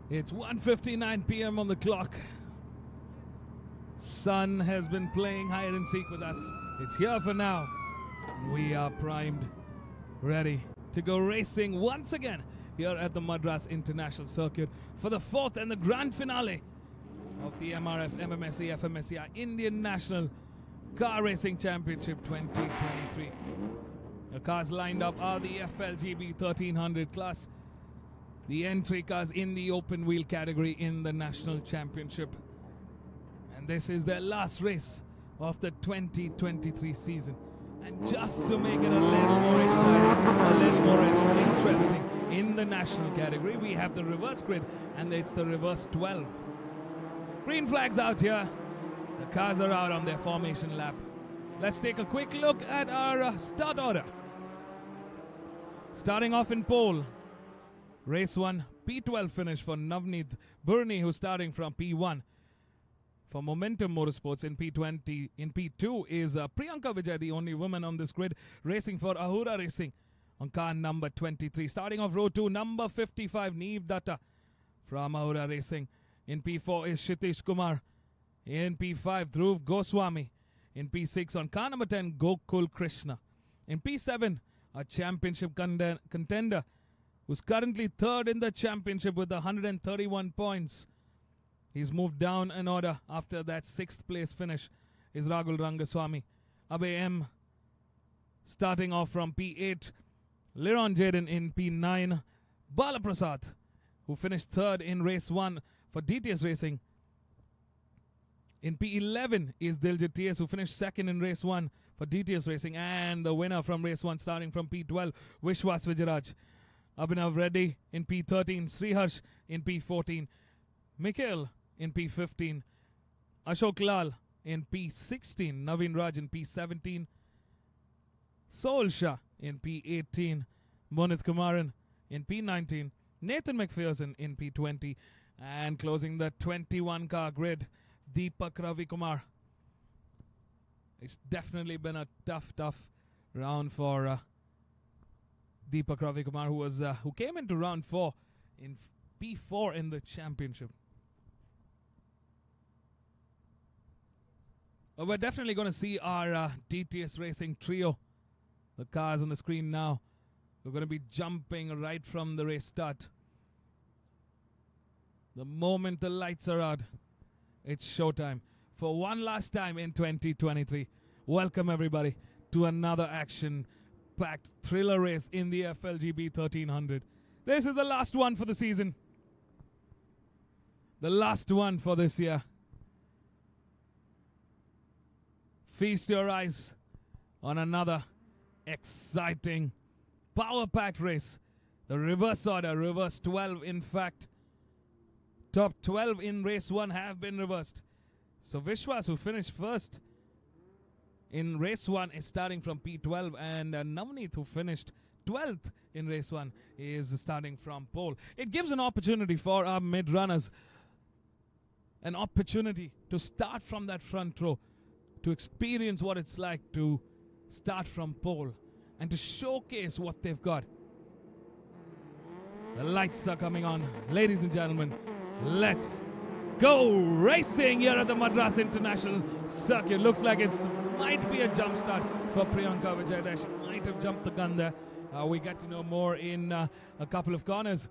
It's 1:59 p.m. on the clock. Sun has been playing hide and seek with us. It's here for now. We are primed, ready to go racing once again here at the Madras International Circuit for the 4th and the grand finale of the MRF MMSC fmsci Indian National Car Racing Championship 2023. The cars lined up are the FLGB 1300 class, the entry cars in the open wheel category in the National Championship. And this is their last race of the 2023 season. And just to make it a little more exciting, a little more interesting in the national category, we have the reverse grid, and it's the reverse 12. Green flags out here. The cars are out on their formation lap. Let's take a quick look at our start order. Starting off in pole, race 1, P12 finish for Navneet Burni, who's starting from P1. For Momentum Motorsports in P20, in P2 is Priyanka Vijay, the only woman on this grid, racing for Ahura Racing on car number 23. Starting off row 2, number 55, Neev Datta from Ahura Racing. In P4 is Kshitiz Kumar. In P5, Dhruv Goswami. In P6 on car number 10, Gokul Krishna. In P7, a championship contender who's currently 3rd in the championship with 131 points. He's moved down an order after that 6th place finish is Rahul Rangaswamy. Abhay M starting off from P8. Liron Jaden in P9. Bala Prasad, who finished third in race 1 for DTS Racing. In P11 is Diljit TS, who finished second in race 1 for DTS Racing. And the winner from race 1 starting from P12, Vishwas Vijayaraj. Abhinav Reddy in P13, Sriharsh in P14, Mikhail in P15, Ashok Lal in P16, Naveen Raj in P17, Soul Shah in P18, Monith Kumaran in P19, Nathan McPherson in P20, and closing the 21-car grid, Deepak Ravi Kumar. It's definitely been a tough round for Deepak Ravi Kumar, who came into round 4 in P4 in the championship. Well, we're definitely going to see our DTS Racing trio. The cars on the screen now. We're going to be jumping right from the race start. The moment the lights are out, it's showtime. For one last time in 2023, welcome everybody to another action-packed thriller race in the FLGB 1300. This is the last one for the season. The last one for this year. Feast your eyes on another exciting, power-packed race. The reverse order, reverse 12 in fact. Top 12 in race 1 have been reversed. So Vishwas, who finished first in race 1, is starting from P12, and Navneet, who finished 12th in race 1, is starting from pole. It gives an opportunity for our mid-runners, an opportunity to start from that front row, to experience what it's like to start from pole, and to showcase what they've got. The lights are coming on. Ladies and gentlemen, let's go racing here at the Madras International Circuit. Looks like it might be a jump start for Priyanka Vijaydesh. Might have jumped the gun there. We get to know more in a couple of corners.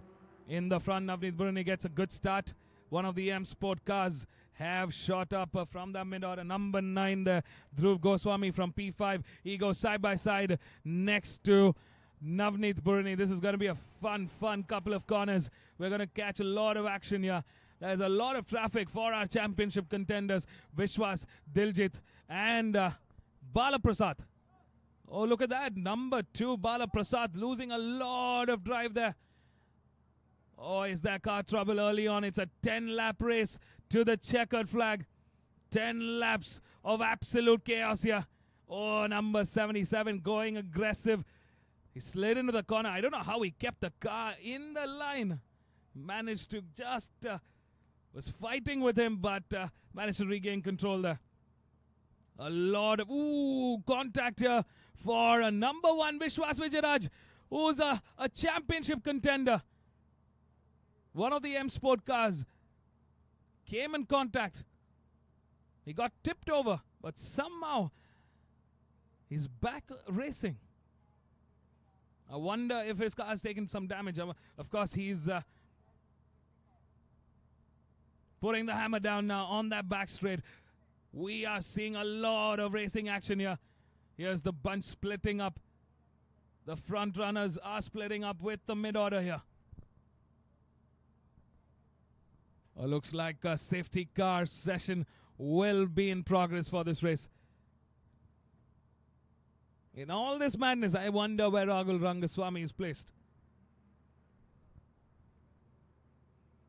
In the front, Navneet Burani gets a good start. One of the M Sport cars have shot up from the mid-order. Number 9 there, Dhruv Goswami from P5. He goes side by side next to Navneet Burani. This is going to be a fun couple of corners. We're going to catch a lot of action here. There's a lot of traffic for our championship contenders, Vishwas, Diljit, and Bala Prasad. Oh, look at that. Number 2, Bala Prasad, losing a lot of drive there. Oh, is there car trouble early on? It's a 10-lap race to the checkered flag. 10 laps of absolute chaos here. Oh, number 77 going aggressive. He slid into the corner. I don't know how he kept the car in the line. Managed to just... was fighting with him, but managed to regain control there. A lot of contact here for number 1 Vishwas Vijayaraj, who's a championship contender. One of the M Sport cars came in contact. He got tipped over, but somehow he's back racing. I wonder if his car has taken some damage. Of course, he's putting the hammer down now on that back straight. We are seeing a lot of racing action here. Here's the bunch splitting up. The front runners are splitting up with the mid-order here. Looks like a safety car session will be in progress for this race. In all this madness, I wonder where Rahul Rangaswamy is placed.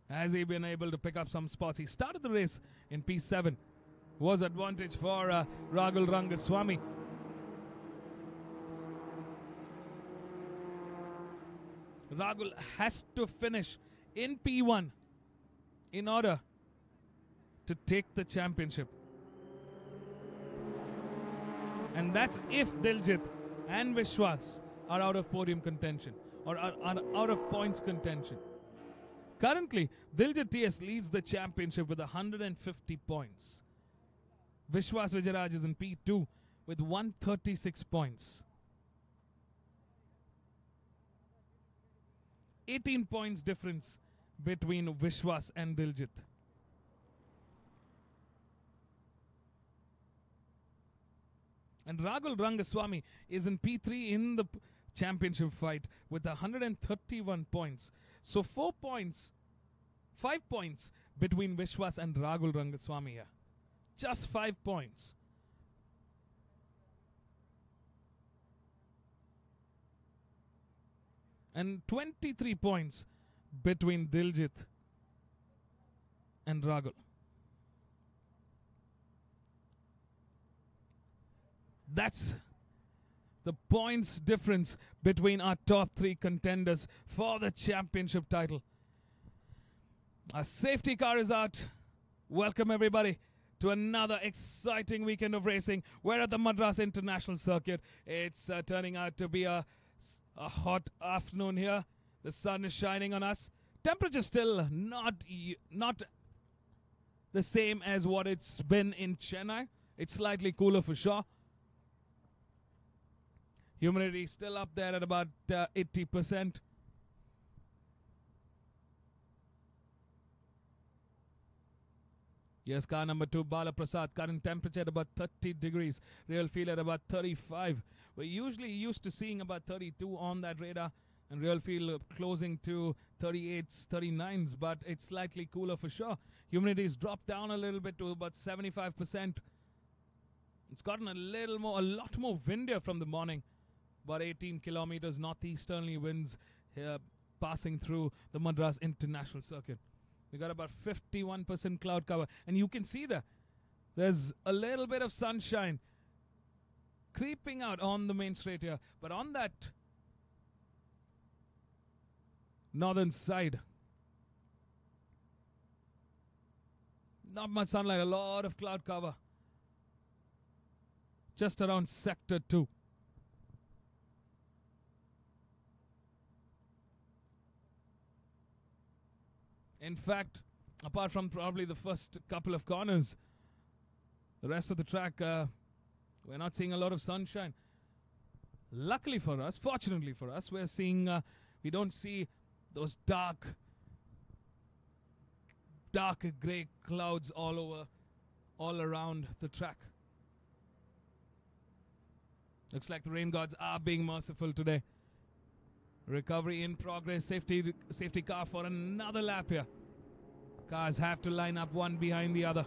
Has he been able to pick up some spots? He started the race in P7. Was advantage for Rahul Rangaswamy. Rahul has to finish in P1 in order to take the championship. And that's if Diljit and Vishwas are out of podium contention or are out of points contention. Currently, Diljit TS leads the championship with 150 points. Vishwas Vijayaraj is in P2 with 136 points. 18 points difference between Vishwas and Diljit. And Rahul Rangaswamy is in P3 in the championship fight with 131 points. So 5 points between Vishwas and Rahul Rangaswamy here. Just 5 points. And 23 points between Diljit and Rahul. That's the points difference between our top 3 contenders for the championship title. Our safety car is out. Welcome everybody to another exciting weekend of racing. We're at the Madras International Circuit. It's turning out to be a hot afternoon here. The sun is shining on us. Temperature still not the same as what it's been in Chennai. It's slightly cooler for sure. Humidity still up there at about 80%. Yes, car number 2, Bala Prasad. Current temperature at about 30 degrees. Real feel at about 35. We're usually used to seeing about 32 on that radar. And real feel closing to 38s, 39s. But it's slightly cooler for sure. Humidity's dropped down a little bit to about 75%. It's gotten a lot more windier from the morning. About 18 kilometers northeasterly winds here passing through the Madras International Circuit. We got about 51% cloud cover. And you can see there's a little bit of sunshine creeping out on the main straight here. But on that northern side, not much sunlight, a lot of cloud cover. Just around sector 2. In fact, apart from probably the first couple of corners, the rest of the track, we're not seeing a lot of sunshine. Luckily for us, fortunately for us, we don't see those dark grey clouds all around the track. Looks like the rain gods are being merciful today. Recovery in progress. Safety car for another lap here. Cars have to line up one behind the other.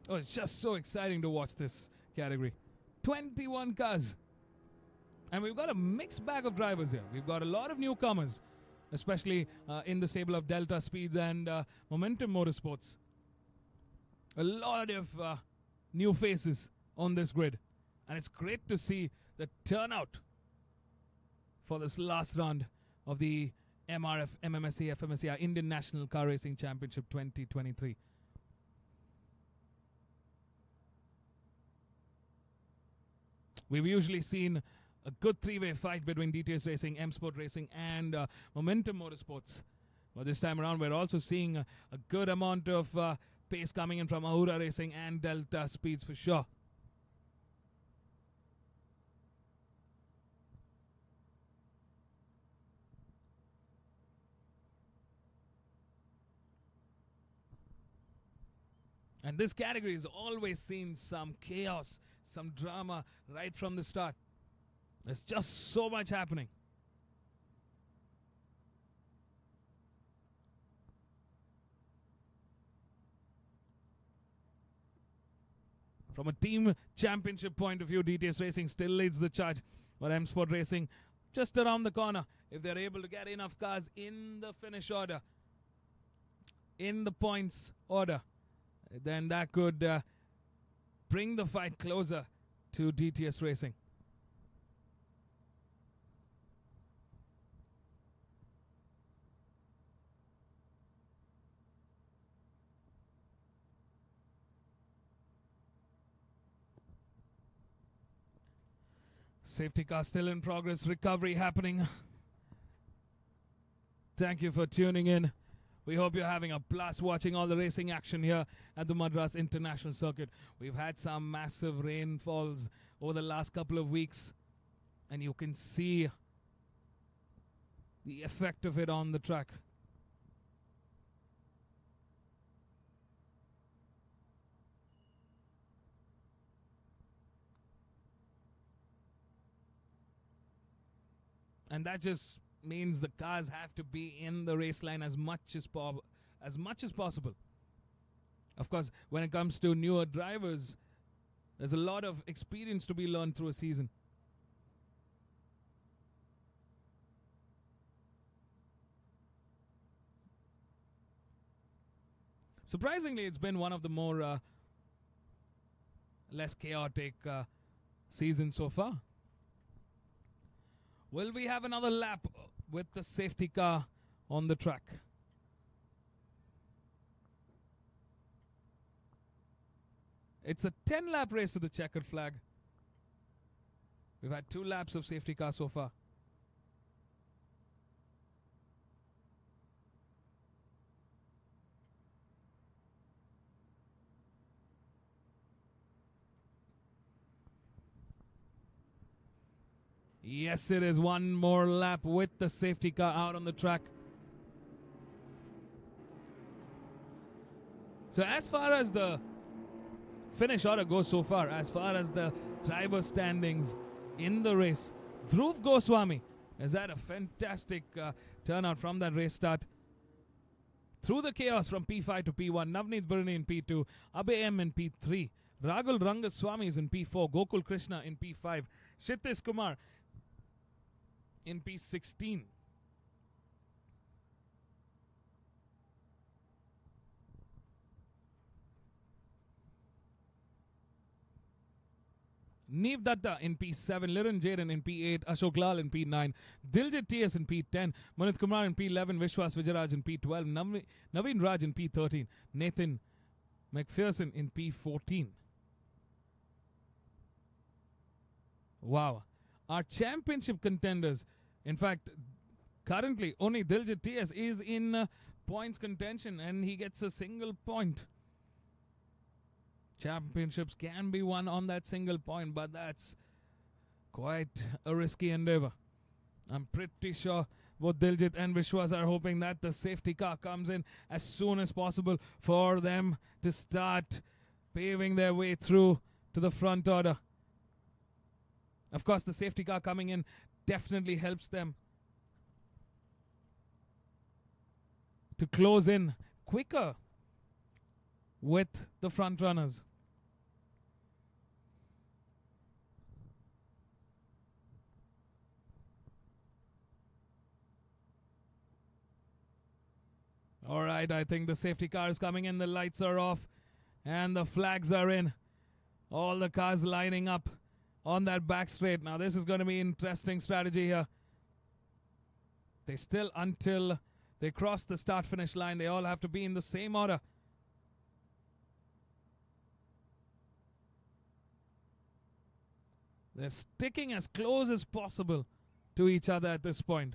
Oh, it's just so exciting to watch this category. 21 cars. And we've got a mixed bag of drivers here. We've got a lot of newcomers, especially in the stable of Delta Speeds and Momentum Motorsports. A lot of new faces on this grid. And it's great to see the turnout for this last round of the MRF MMSC fmsci Indian National Car Racing Championship 2023. We've usually seen a good three-way fight between DTS Racing, M Sport Racing and Momentum Motorsports. But this time around we're also seeing a good amount of pace coming in from Ahura Racing and Delta Speeds for sure. And this category has always seen some chaos, some drama right from the start. There's just so much happening. From a team championship point of view, DTS Racing still leads the charge. But M Sport Racing just around the corner. If they're able to get enough cars in the finish order, in the points order, then that could bring the fight closer to DTS Racing. Safety car still in progress, recovery happening. Thank you for tuning in. We hope you're having a blast watching all the racing action here at the Madras International Circuit. We've had some massive rainfalls over the last couple of weeks, and you can see the effect of it on the track. And that just means the cars have to be in the race line as much as possible. Of course, when it comes to newer drivers, there's a lot of experience to be learned through a season. Surprisingly, it's been one of the more less chaotic seasons so far. Will we have another lap with the safety car on the track? It's a 10-lap race to the checkered flag. We've had 2 laps of safety car so far. Yes, it is one more lap with the safety car out on the track. So as far as the finish order goes so far, as far as the driver standings in the race, Dhruv Goswami has had a fantastic turnout from that race start. Through the chaos from P5 to P1, Navneet Burni in P2, Abhay M in P3, Ragul Rangaswamy is in P4, Gokul Krishna in P5, Kshitish Kumar in P16. Neev Datta in P7, Liran Jaden in P8, Ashok Lal in P9, Diljit TS in P10, Manit Kumar in P11, Vishwas Vijayaraj in P12, Naveen Raj in P13, Nathan McPherson in P14. Wow. Our championship contenders, in fact, currently only Diljit TS is in points contention and he gets a single point. Championships can be won on that single point, but that's quite a risky endeavor. I'm pretty sure both Diljit and Vishwas are hoping that the safety car comes in as soon as possible for them to start paving their way through to the front order. Of course, the safety car coming in definitely helps them to close in quicker with the front runners. All right, I think the safety car is coming in, the lights are off, and the flags are in. All the cars lining up on that back straight. Now this is going to be interesting strategy here. They still, until they cross the start-finish line, they all have to be in the same order. They're sticking as close as possible to each other at this point.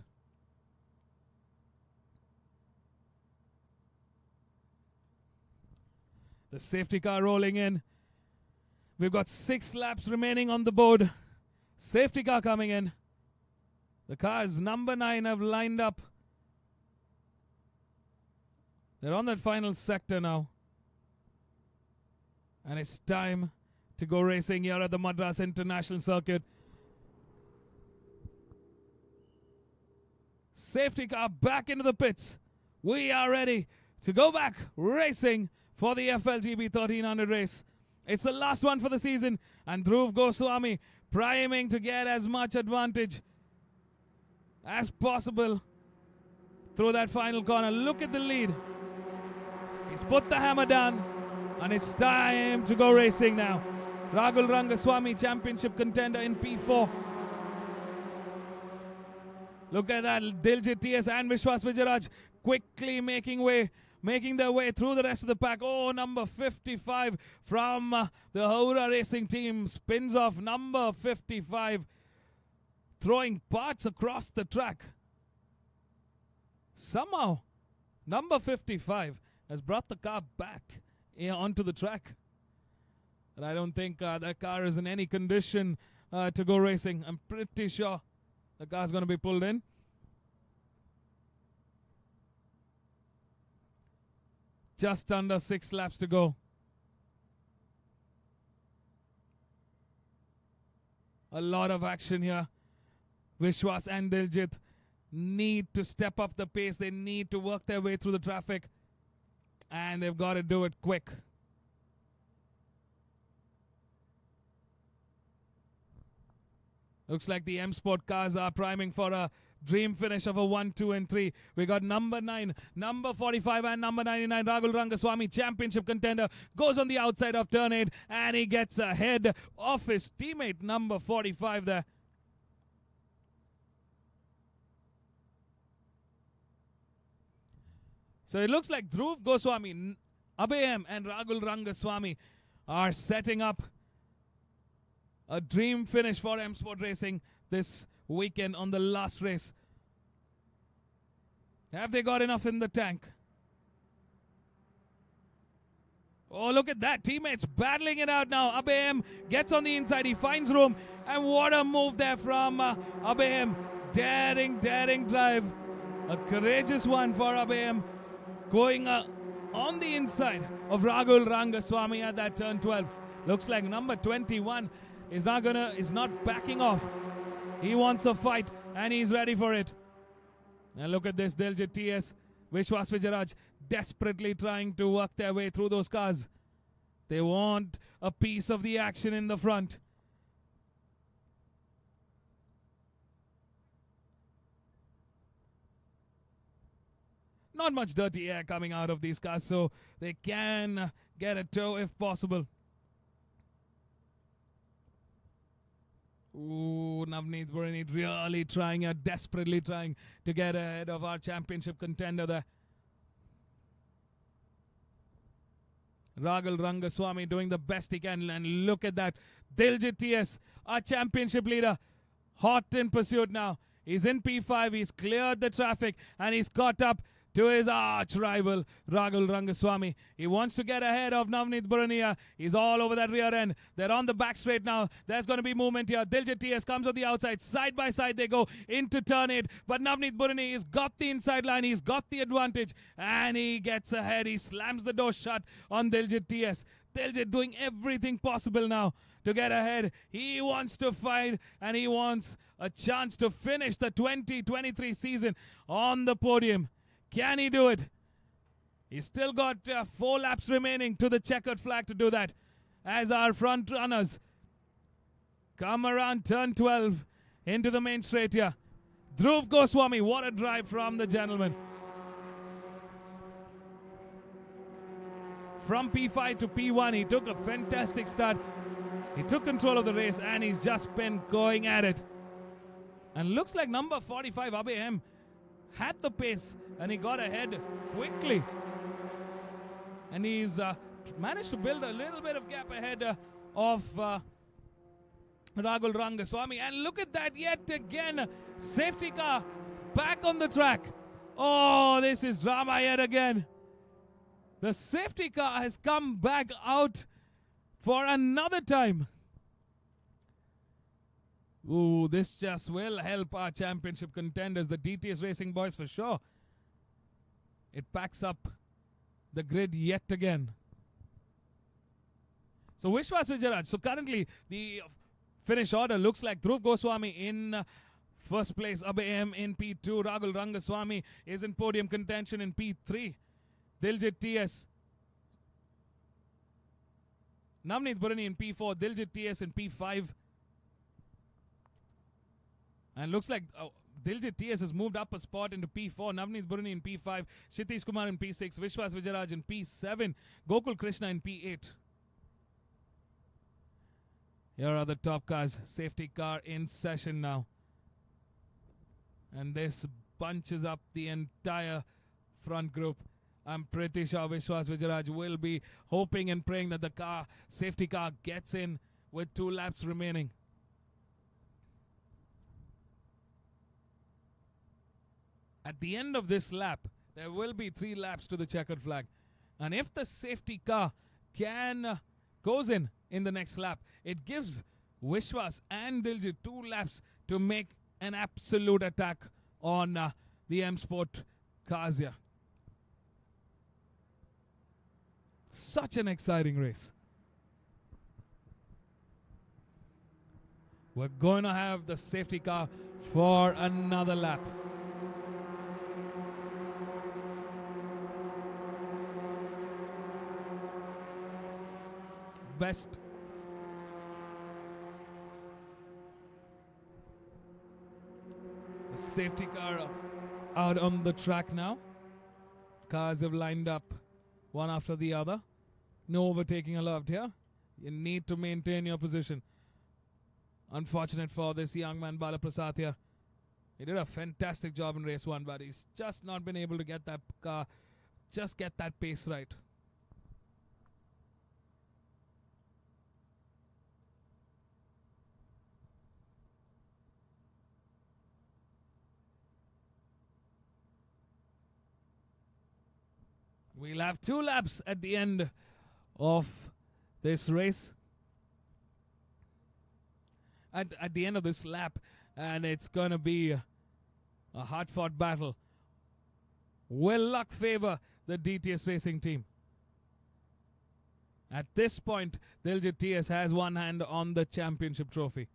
The safety car rolling in. We've got 6 laps remaining on the board. Safety car coming in. The cars number 9 have lined up. They're on that final sector now. And it's time to go racing here at the Madras International Circuit. Safety car back into the pits. We are ready to go back racing for the FLGB 1300 race. It's the last one for the season, and Dhruv Goswami priming to get as much advantage as possible through that final corner. Look at the lead. He's put the hammer down, and it's time to go racing now. Ragul Rangaswamy, championship contender in P4. Look at that, Diljit TS and Vishwas Vijayaraj quickly making their way through the rest of the pack. Oh, number 55 from the Haura Racing team spins off number 55, throwing parts across the track. Somehow, number 55 has brought the car back onto the track. And I don't think that car is in any condition to go racing. I'm pretty sure the car's going to be pulled in. Just under 6 laps to go. A lot of action here. Vishwas and Diljit need to step up the pace. They need to work their way through the traffic. And they've got to do it quick. Looks like the M Sport cars are priming for a dream finish of a 1, 2, and 3. We got number 9, number 45, and number 99. Rahul Rangaswamy, championship contender, goes on the outside of turn 8, and he gets ahead of his teammate, number 45 there. So it looks like Dhruv Goswami, Abhay and Rahul Rangaswamy are setting up a dream finish for M Sport Racing this weekend on the last race. Have they got enough in the tank? Oh, look at that. Teammates battling it out now. Abhay gets on the inside. He finds room. And what a move there from Abhay. Daring drive. A courageous one for Abhay. Going on the inside of Rahul Rangaswamy at that turn 12. Looks like number 21 is not backing off. He wants a fight and he's ready for it. And look at this, Diljit TS, Vishwas Vijayaraj desperately trying to work their way through those cars. They want a piece of the action in the front. Not much dirty air coming out of these cars, so they can get a tow if possible. Ooh, Navneet Burani really desperately trying to get ahead of our championship contender there. Rahul Rangaswamy doing the best he can, and look at that. Diljit TS, our championship leader, hot in pursuit now. He's in P5, he's cleared the traffic, and he's caught up to his arch rival, Rahul Rangaswamy. He wants to get ahead of Navneet Burania. He's all over that rear end. They're on the back straight now. There's going to be movement here. Diljit TS comes on the outside. Side by side they go into turn 8. But Navneet Burani has got the inside line. He's got the advantage. And he gets ahead. He slams the door shut on Diljit TS. Diljit doing everything possible now to get ahead. He wants to fight and he wants a chance to finish the 2023 season on the podium. Can he do it? He's still got 4 laps remaining to the checkered flag to do that. As our front runners come around turn 12 into the main straight here. Dhruv Goswami, what a drive from the gentleman. From P5 to P1, he took a fantastic start. He took control of the race and he's just been going at it. And looks like number 45, Abhay had the pace and he got ahead quickly. And he's managed to build a little bit of gap ahead of Rahul Rangaswamy. And look at that yet again. Safety car back on the track. Oh, this is drama yet again. The safety car has come back out for another time. Ooh, this just will help our championship contenders, the DTS Racing boys for sure. It packs up the grid yet again. So Vishwas Vijayaraj. So currently the finish order looks like Dhruv Goswami in first place, Abhay in P2, Rahul Rangaswamy is in podium contention in P3, Diljit TS, Navneet Burani in P4, Diljit TS in P5. And looks like Diljit TS has moved up a spot into P4. Navneet Burani in P5. Kshitish Kumar in P6. Vishwas Vijayaraj in P7. Gokul Krishna in P8. Here are the top cars. Safety car in session now. And this bunches up the entire front group. I'm pretty sure Vishwas Vijayaraj will be hoping and praying that the safety car gets in with 2 laps remaining. At the end of this lap, there will be 3 laps to the checkered flag. And if the safety car goes in the next lap, it gives Vishwas and Diljit 2 laps to make an absolute attack on the M Sport cars here. Such an exciting race. We're going to have the safety car for another lap. Best. The safety car out on the track now. Cars have lined up one after the other. No overtaking allowed here. You need to maintain your position. Unfortunate for this young man, Bala Prasad here. He did a fantastic job in race 1, but he's just not been able to get that car, just get that pace right. We'll have 2 laps at the end of this race. At the end of this lap, and it's going to be a hard-fought battle. Will luck favor the DTS Racing team? At this point, Diljit TS has one hand on the championship trophy.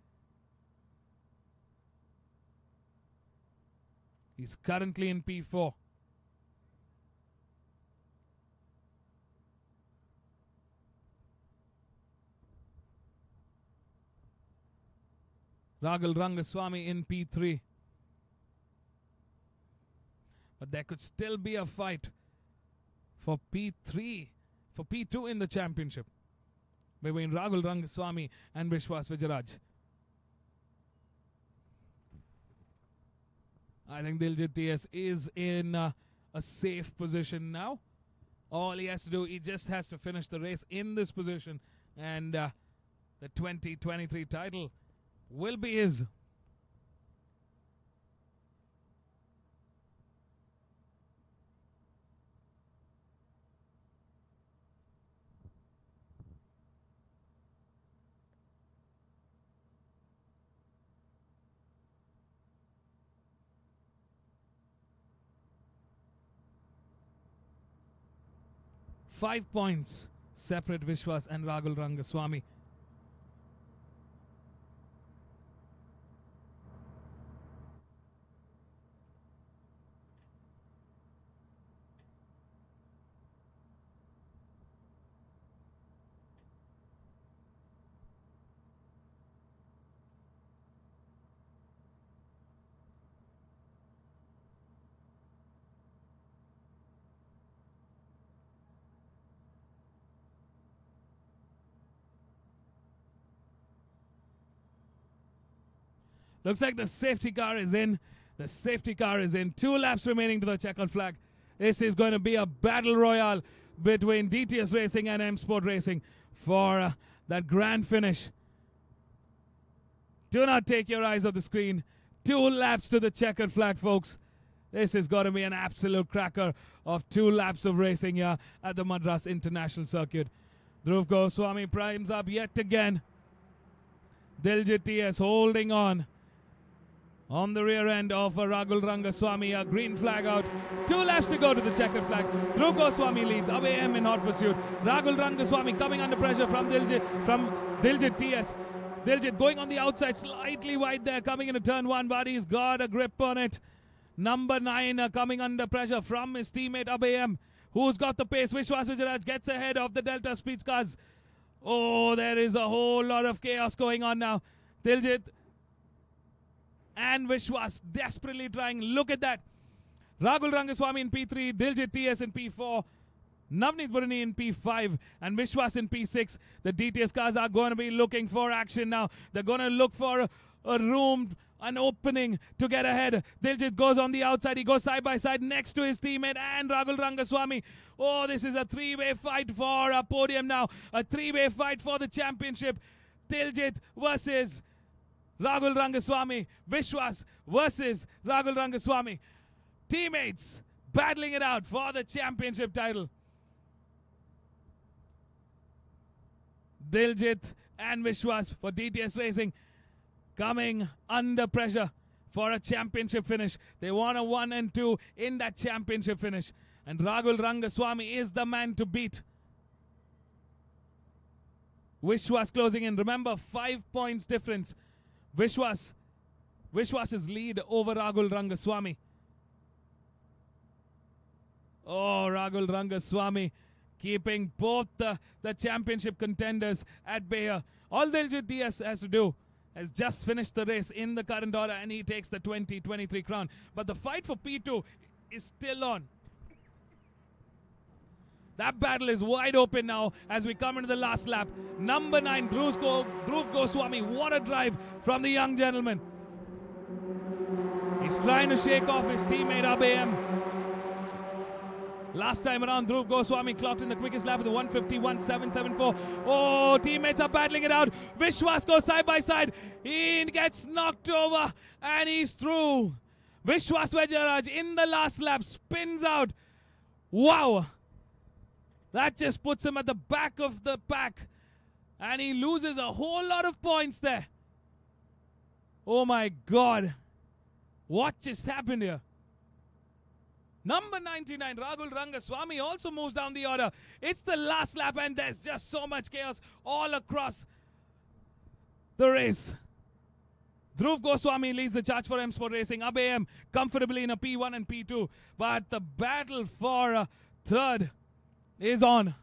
He's currently in P4. Rahul Rangaswamy in P3. But there could still be a fight for P3, for P2 in the championship between Rahul Rangaswamy and Vishwas Vijayaraj. I think Diljit TS is in a safe position now. All he has to do, he just has to finish the race in this position, and the 2023 title will be his. Five points separate Vishwas and Rahul Rangaswamy. Looks like the safety car is in. The safety car is in. 2 laps remaining to the checkered flag. This is going to be a battle royale between DTS Racing and M Sport Racing for that grand finish. Do not take your eyes off the screen. 2 laps to the checkered flag, folks. This is going to be an absolute cracker of 2 laps of racing here at the Madras International Circuit. Dhruv Goswami primes up yet again. Diljit TS holding on the rear end of Rahul Rangaswamy. A green flag out. 2 laps to go to the checkered flag. Dhruv Goswami leads. Away M in hot pursuit. Rahul Rangaswamy coming under pressure from Diljit TS. Diljit going on the outside, slightly wide there, coming into turn 1, but he's got a grip on it. Number 9 coming under pressure from his teammate Abhay, who's got the pace. Vishwas Vijayaraj gets ahead of the Delta Speeds cars. Oh, there is a whole lot of chaos going on now. Diljit and Vishwas desperately trying. Look at that. Rahul Rangaswamy in P3, Diljit TS in P4, Navneet Burani in P5, and Vishwas in P6. The DTS cars are going to be looking for action now. They're going to look for a room, an opening to get ahead. Diljit goes on the outside. He goes side by side next to his teammate and Rahul Rangaswamy. Oh, this is a 3-way fight for a podium now. A 3-way fight for the championship. Diljit versus Rahul Rangaswamy. Vishwas versus Rahul Rangaswamy. Teammates battling it out for the championship title. Diljit and Vishwas for DTS Racing coming under pressure for a championship finish. They want a 1 and 2 in that championship finish. And Rahul Rangaswamy is the man to beat. Vishwas closing in. Remember, 5 points difference Vishwas's lead over Rahul Rangaswamy. Oh, Rahul Rangaswamy keeping both the championship contenders at bay. All Diljit DS has to do has just finished the race in the current order, and he takes the 2023 crown. But the fight for P2 is still on. That battle is wide open now as we come into the last lap. Number 9, Dhruv Goswami. What a drive from the young gentleman. He's trying to shake off his teammate ABM. Last time around, Dhruv Goswami clocked in the quickest lap with a 151.774. Oh, teammates are battling it out. Vishwas goes side by side. He gets knocked over and he's through. Vishwas Vajaraj in the last lap spins out. Wow. That just puts him at the back of the pack. And he loses a whole lot of points there. Oh my God. What just happened here? Number 99, Rahul Rangaswamy, also moves down the order. It's the last lap and there's just so much chaos all across the race. Dhruv Goswami leads the charge for M Sport Racing. ABM comfortably in a P1 and P2. But the battle for third is on.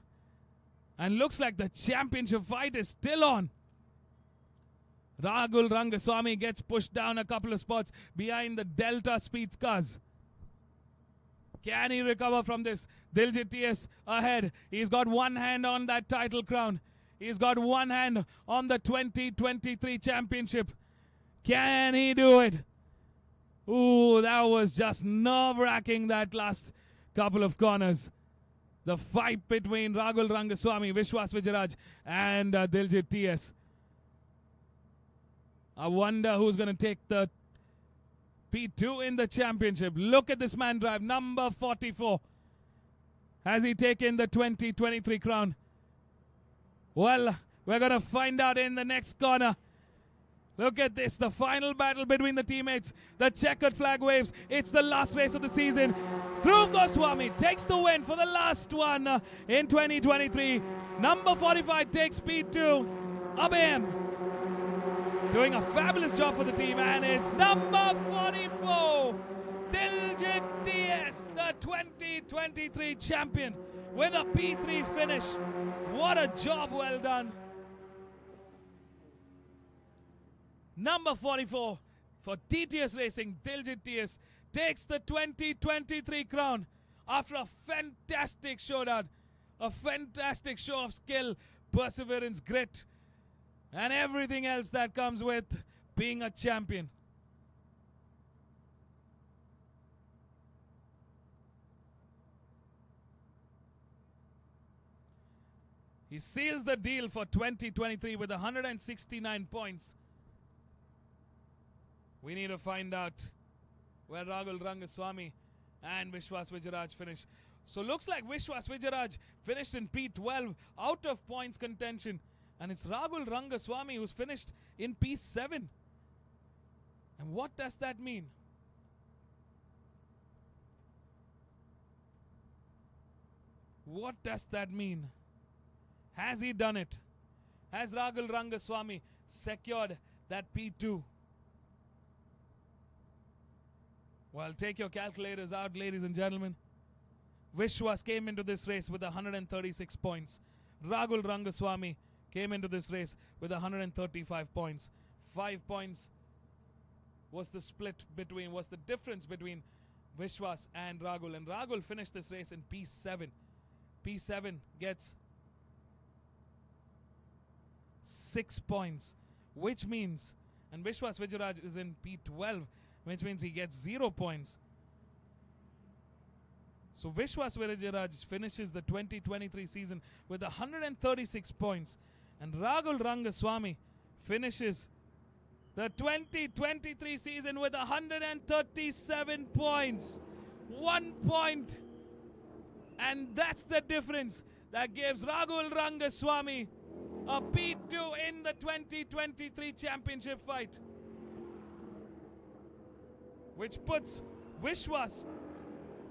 And looks like the championship fight is still on. Rahul Rangaswamy gets pushed down a couple of spots behind the Delta Speeds cars. Can he recover from this? Diljit TS ahead. He's got one hand on that title crown. He's got one hand on the 2023 championship. Can he do it? Ooh, that was just nerve-wracking, that last couple of corners. The fight between Rahul Rangaswamy, Vishwas Vajaraj and Diljit TS. I wonder who's going to take the P2 in the championship. Look at this man drive, number 44. Has he taken the 2023 crown? Well, we're going to find out in the next corner. Look at this, the final battle between the teammates. The checkered flag waves. It's the last race of the season. Dhruv Goswami takes the win for the last one in 2023. Number 45 takes P2. ABM doing a fabulous job for the team, and it's number 44, Diljit DS, the 2023 champion, with a P3 finish. What a job well done. Number 44 for TTS Racing, Diljit DS, takes the 2023 crown after a fantastic showdown, a fantastic show of skill, perseverance, grit, and everything else that comes with being a champion. He seals the deal for 2023 with 169 points. We need to find out where Rahul Rangaswamy and Vishwas Vajaraj finish. So looks like Vishwas Vajaraj finished in P12 out of points contention. And it's Rahul Rangaswamy who's finished in P7. And what does that mean? What does that mean? Has he done it? Has Rahul Rangaswamy secured that P2? Well, take your calculators out, ladies and gentlemen. Vishwas came into this race with 136 points. Rahul Rangaswamy came into this race with 135 points. 5 points was the difference between Vishwas and Rahul. And Rahul finished this race in P7. P7 gets 6 points, which means, and Vishwas Vajaraj is in P12, which means he gets 0 points. So Vishwas Vajaraj finishes the 2023 season with 136 points. And Rahul Rangaswamy finishes the 2023 season with 137 points. 1 point. And that's the difference that gives Rahul Rangaswamy a P2 in the 2023 championship fight, which puts Vishwas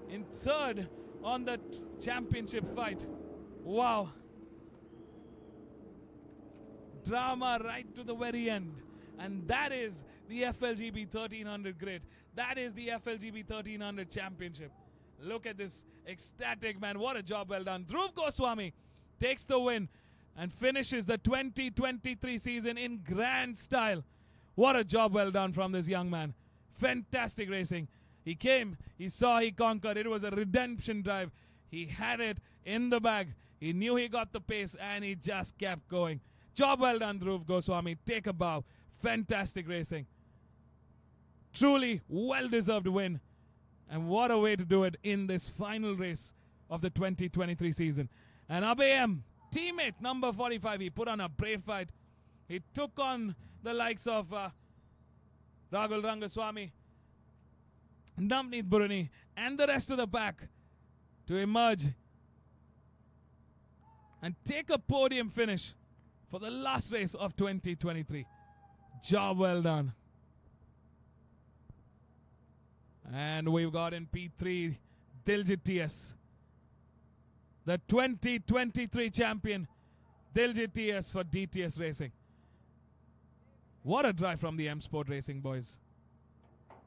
in third on the championship fight. Wow. Drama right to the very end. And that is the FLGB 1300 grid. That is the FLGB 1300 championship. Look at this ecstatic man. What a job well done. Dhruv Goswami takes the win and finishes the 2023 season in grand style. What a job well done from this young man. Fantastic racing. He came, he saw, he conquered. It was a redemption drive. He had it in the bag. He knew he got the pace and he just kept going. Job well done, Dhruv Goswami. Take a bow. Fantastic racing. Truly well-deserved win. And what a way to do it in this final race of the 2023 season. And Abhay, teammate number 45, he put on a brave fight. He took on the likes of Rahul Rangaswamy, Navneet Burani, and the rest of the pack to emerge and take a podium finish for the last race of 2023. Job well done. And we've got in P3 Diljit TS, the 2023 champion, Diljit TS for DTS Racing. What a drive from the M Sport Racing boys.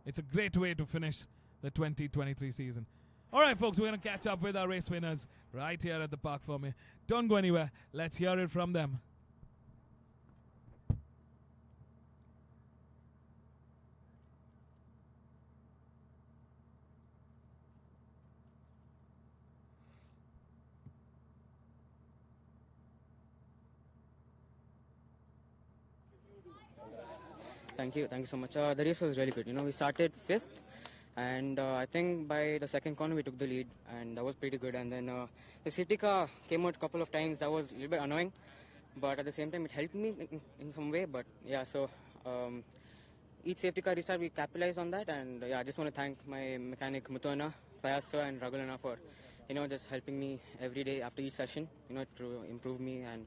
It's a great way to finish the 2023 season. All right, folks, we're going to catch up with our race winners right here at the park for me. Don't go anywhere. Let's hear it from them. Thank you so much. The race was really good. We started 5th, and I think by the second corner we took the lead, and that was pretty good. And then the safety car came out a couple of times. That was a little bit annoying, but at the same time it helped me in some way. But yeah, so each safety car restart we capitalized on that, and yeah, I just want to thank my mechanic Muthuana, Fayaz sir, and Ragulana for just helping me every day after each session, to improve me. And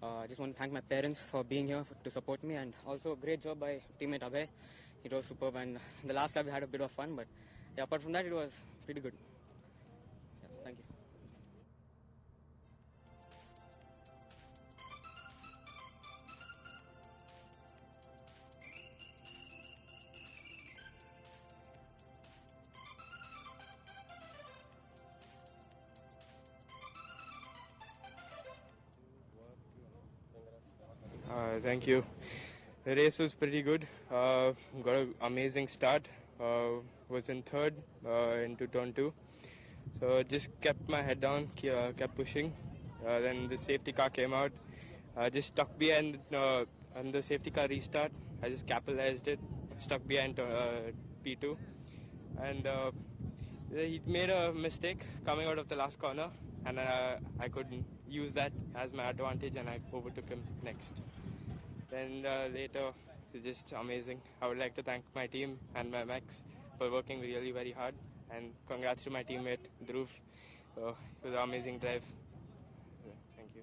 I just want to thank my parents for being here to support me, and also a great job by teammate Abhay. It was superb, and the last lap we had a bit of fun, but yeah, apart from that it was pretty good. Yeah, thank you. Thank you. The race was pretty good. Got an amazing start. Was in 3rd into turn 2. So just kept my head down, kept pushing. Then the safety car came out. Just stuck behind on the safety car restart. I just capitalized it, stuck behind P2. And he made a mistake coming out of the last corner. And I could use that as my advantage, and I overtook him next. Then later, it's just amazing. I would like to thank my team and my mechs for working really very hard, and congrats to my teammate Dhruv. It was an amazing drive. Thank you.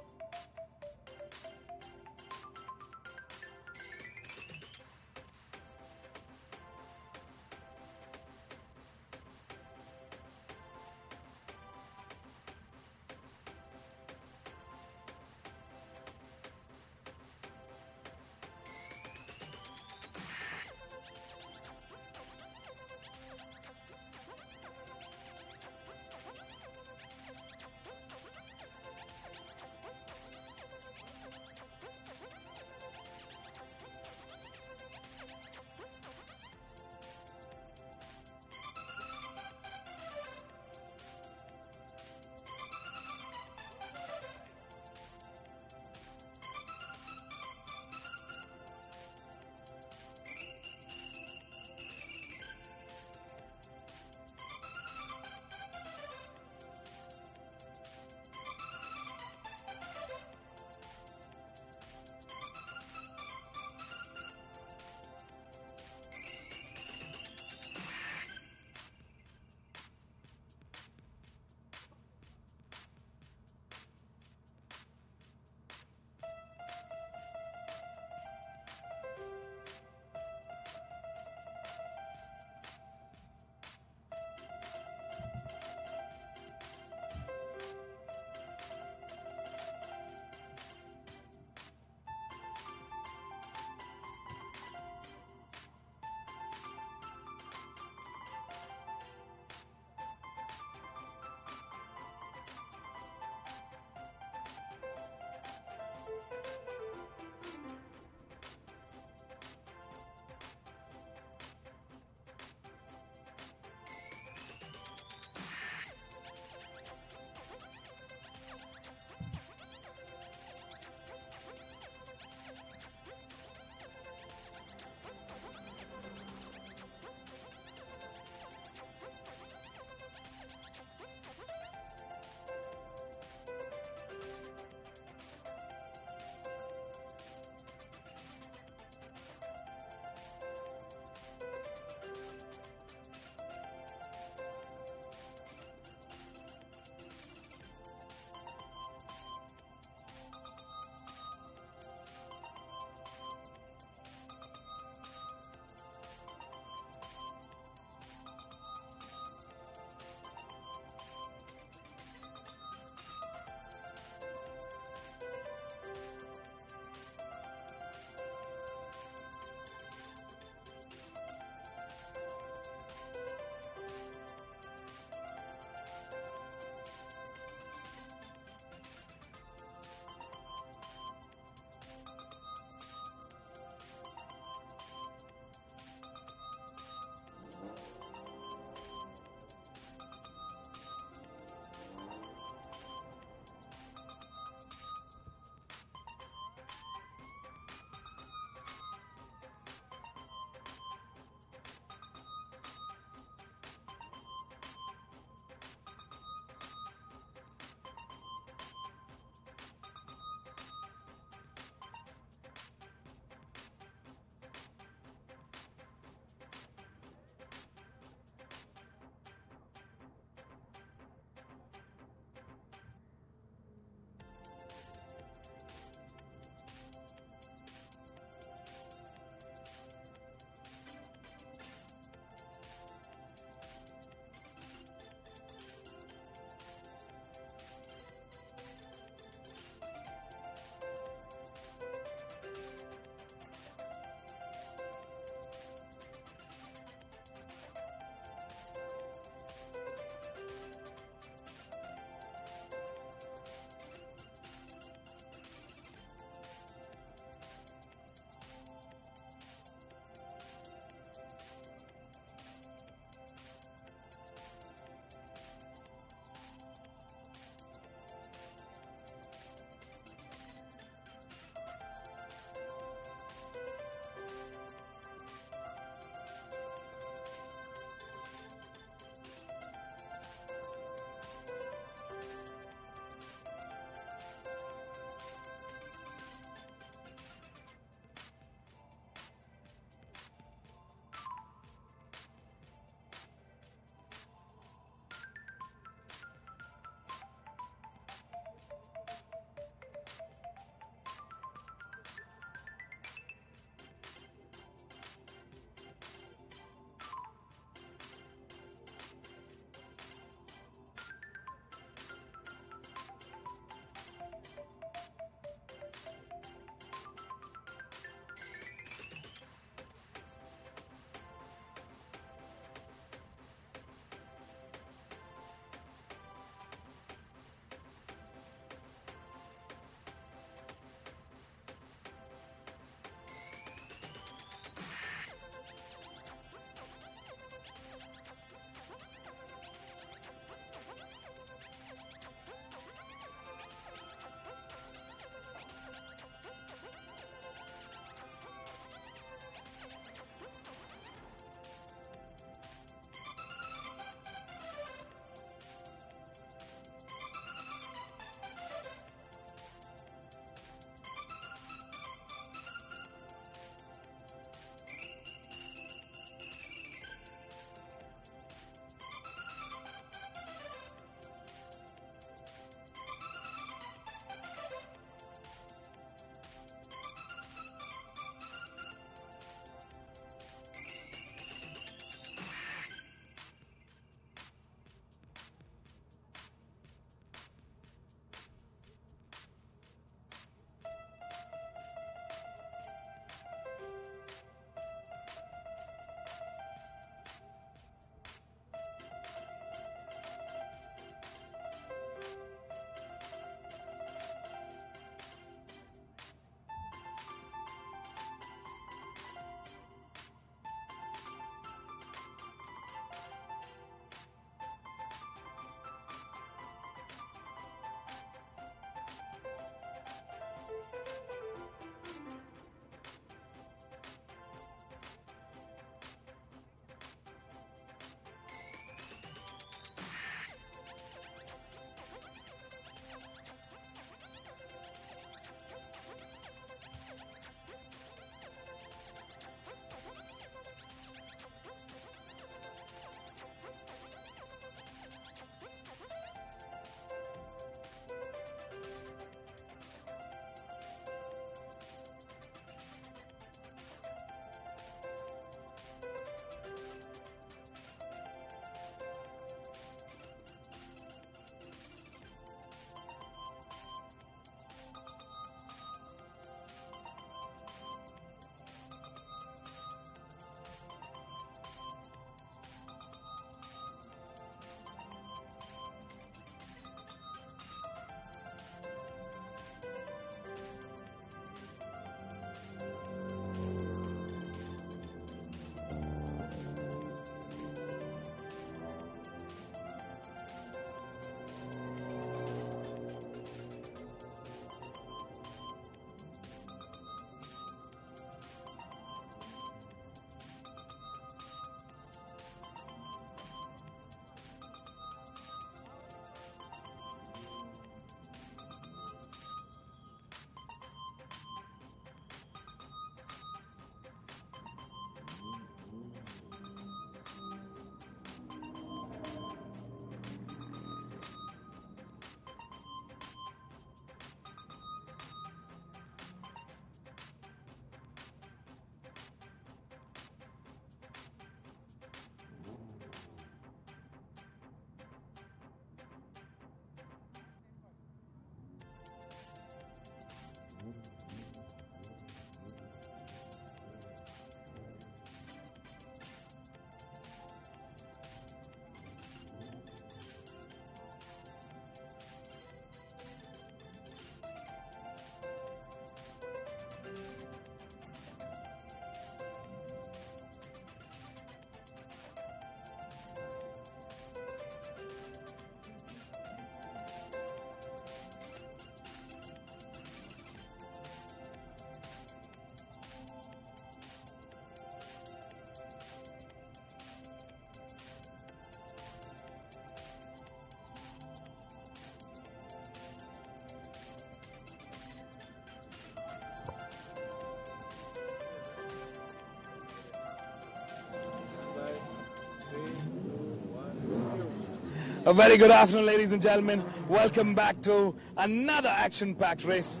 A very good afternoon, ladies and gentlemen. Welcome back to another action-packed race.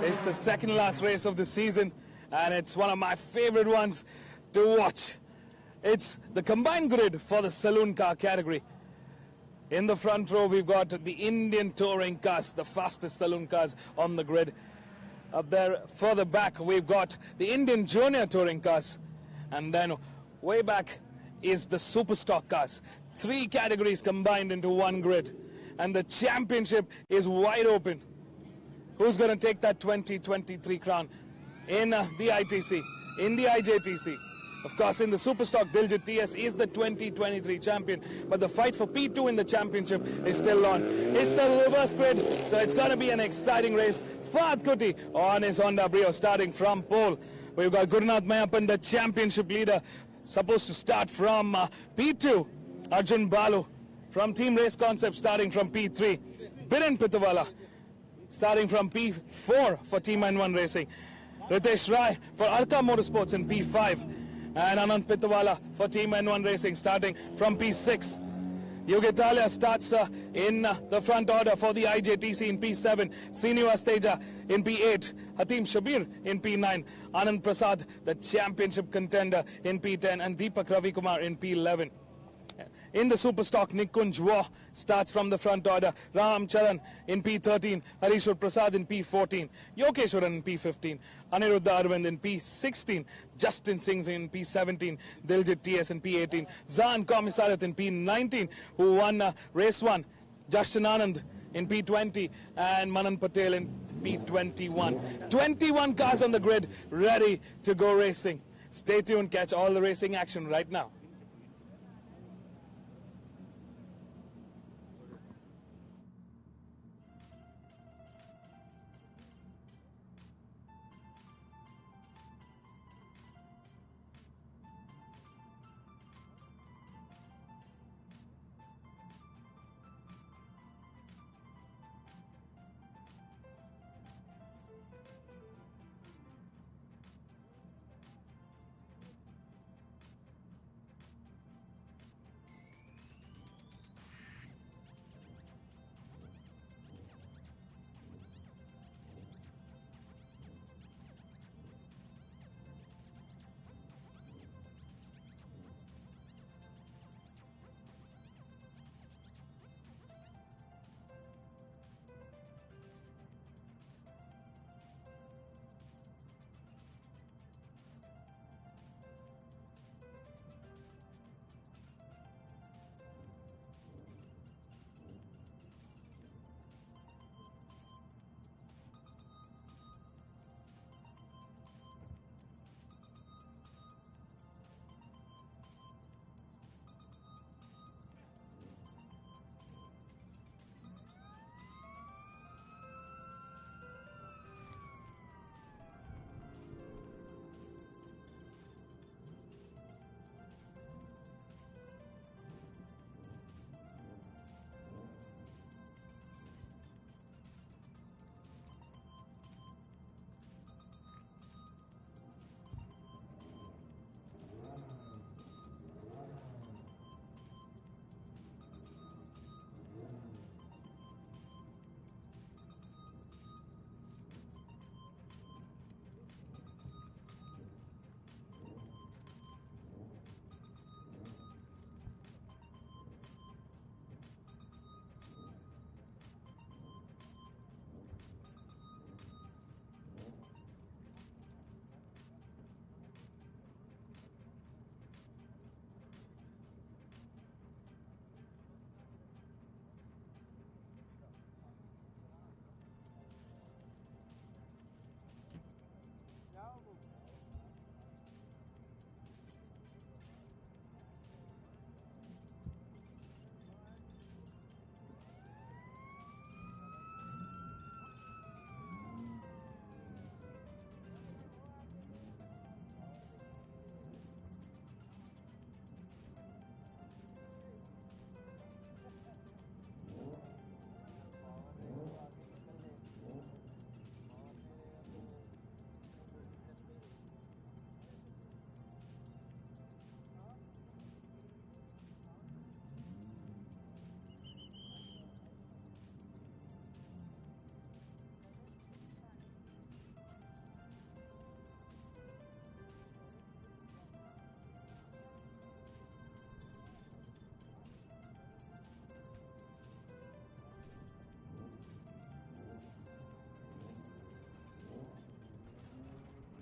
It's the second last race of the season, and it's one of my favorite ones to watch. It's the combined grid for the saloon car category. In the front row, we've got the Indian touring cars, the fastest saloon cars on the grid. Up there, further back, we've got the Indian junior touring cars. And then way back is the super stock cars. 3 categories combined into one grid. And the championship is wide open. Who's going to take that 2023 crown in the ITC, in the IJTC? Of course, in the Superstock, Diljit TS is the 2023 champion, but the fight for P2 in the championship is still on. It's the reverse grid, so it's going to be an exciting race. Fahad Kuti on his Honda Brio starting from pole. We've got Gurunath Mayappan, the championship leader, supposed to start from P2. Arjun Balu from Team Race Concept starting from P3. Biren Pitawala starting from P4 for Team N1 Racing. Ritesh Rai for Arka Motorsports in P5. And Anand Pitawala for Team N1 Racing starting from P6. Yogitalia starts in the front order for the IJTC in P7. Srinivas Teja in P8. Hatim Shabir in P9. Anand Prasad, the championship contender, in P10. And Deepak Ravikumar in P11. In the Superstock, Nikunj Waugh starts from the front order. Ram Charan in P13. Harishwar Prasad in P14. Yokeshwaran in P15. Aniruddha Arvind in P16. Justin Singh in P17. Diljit TS in P18. Zan Komisarat in P19, who won race 1. Justin Anand in P20. And Manan Patel in P21. 21 cars on the grid ready to go racing. Stay tuned, catch all the racing action right now.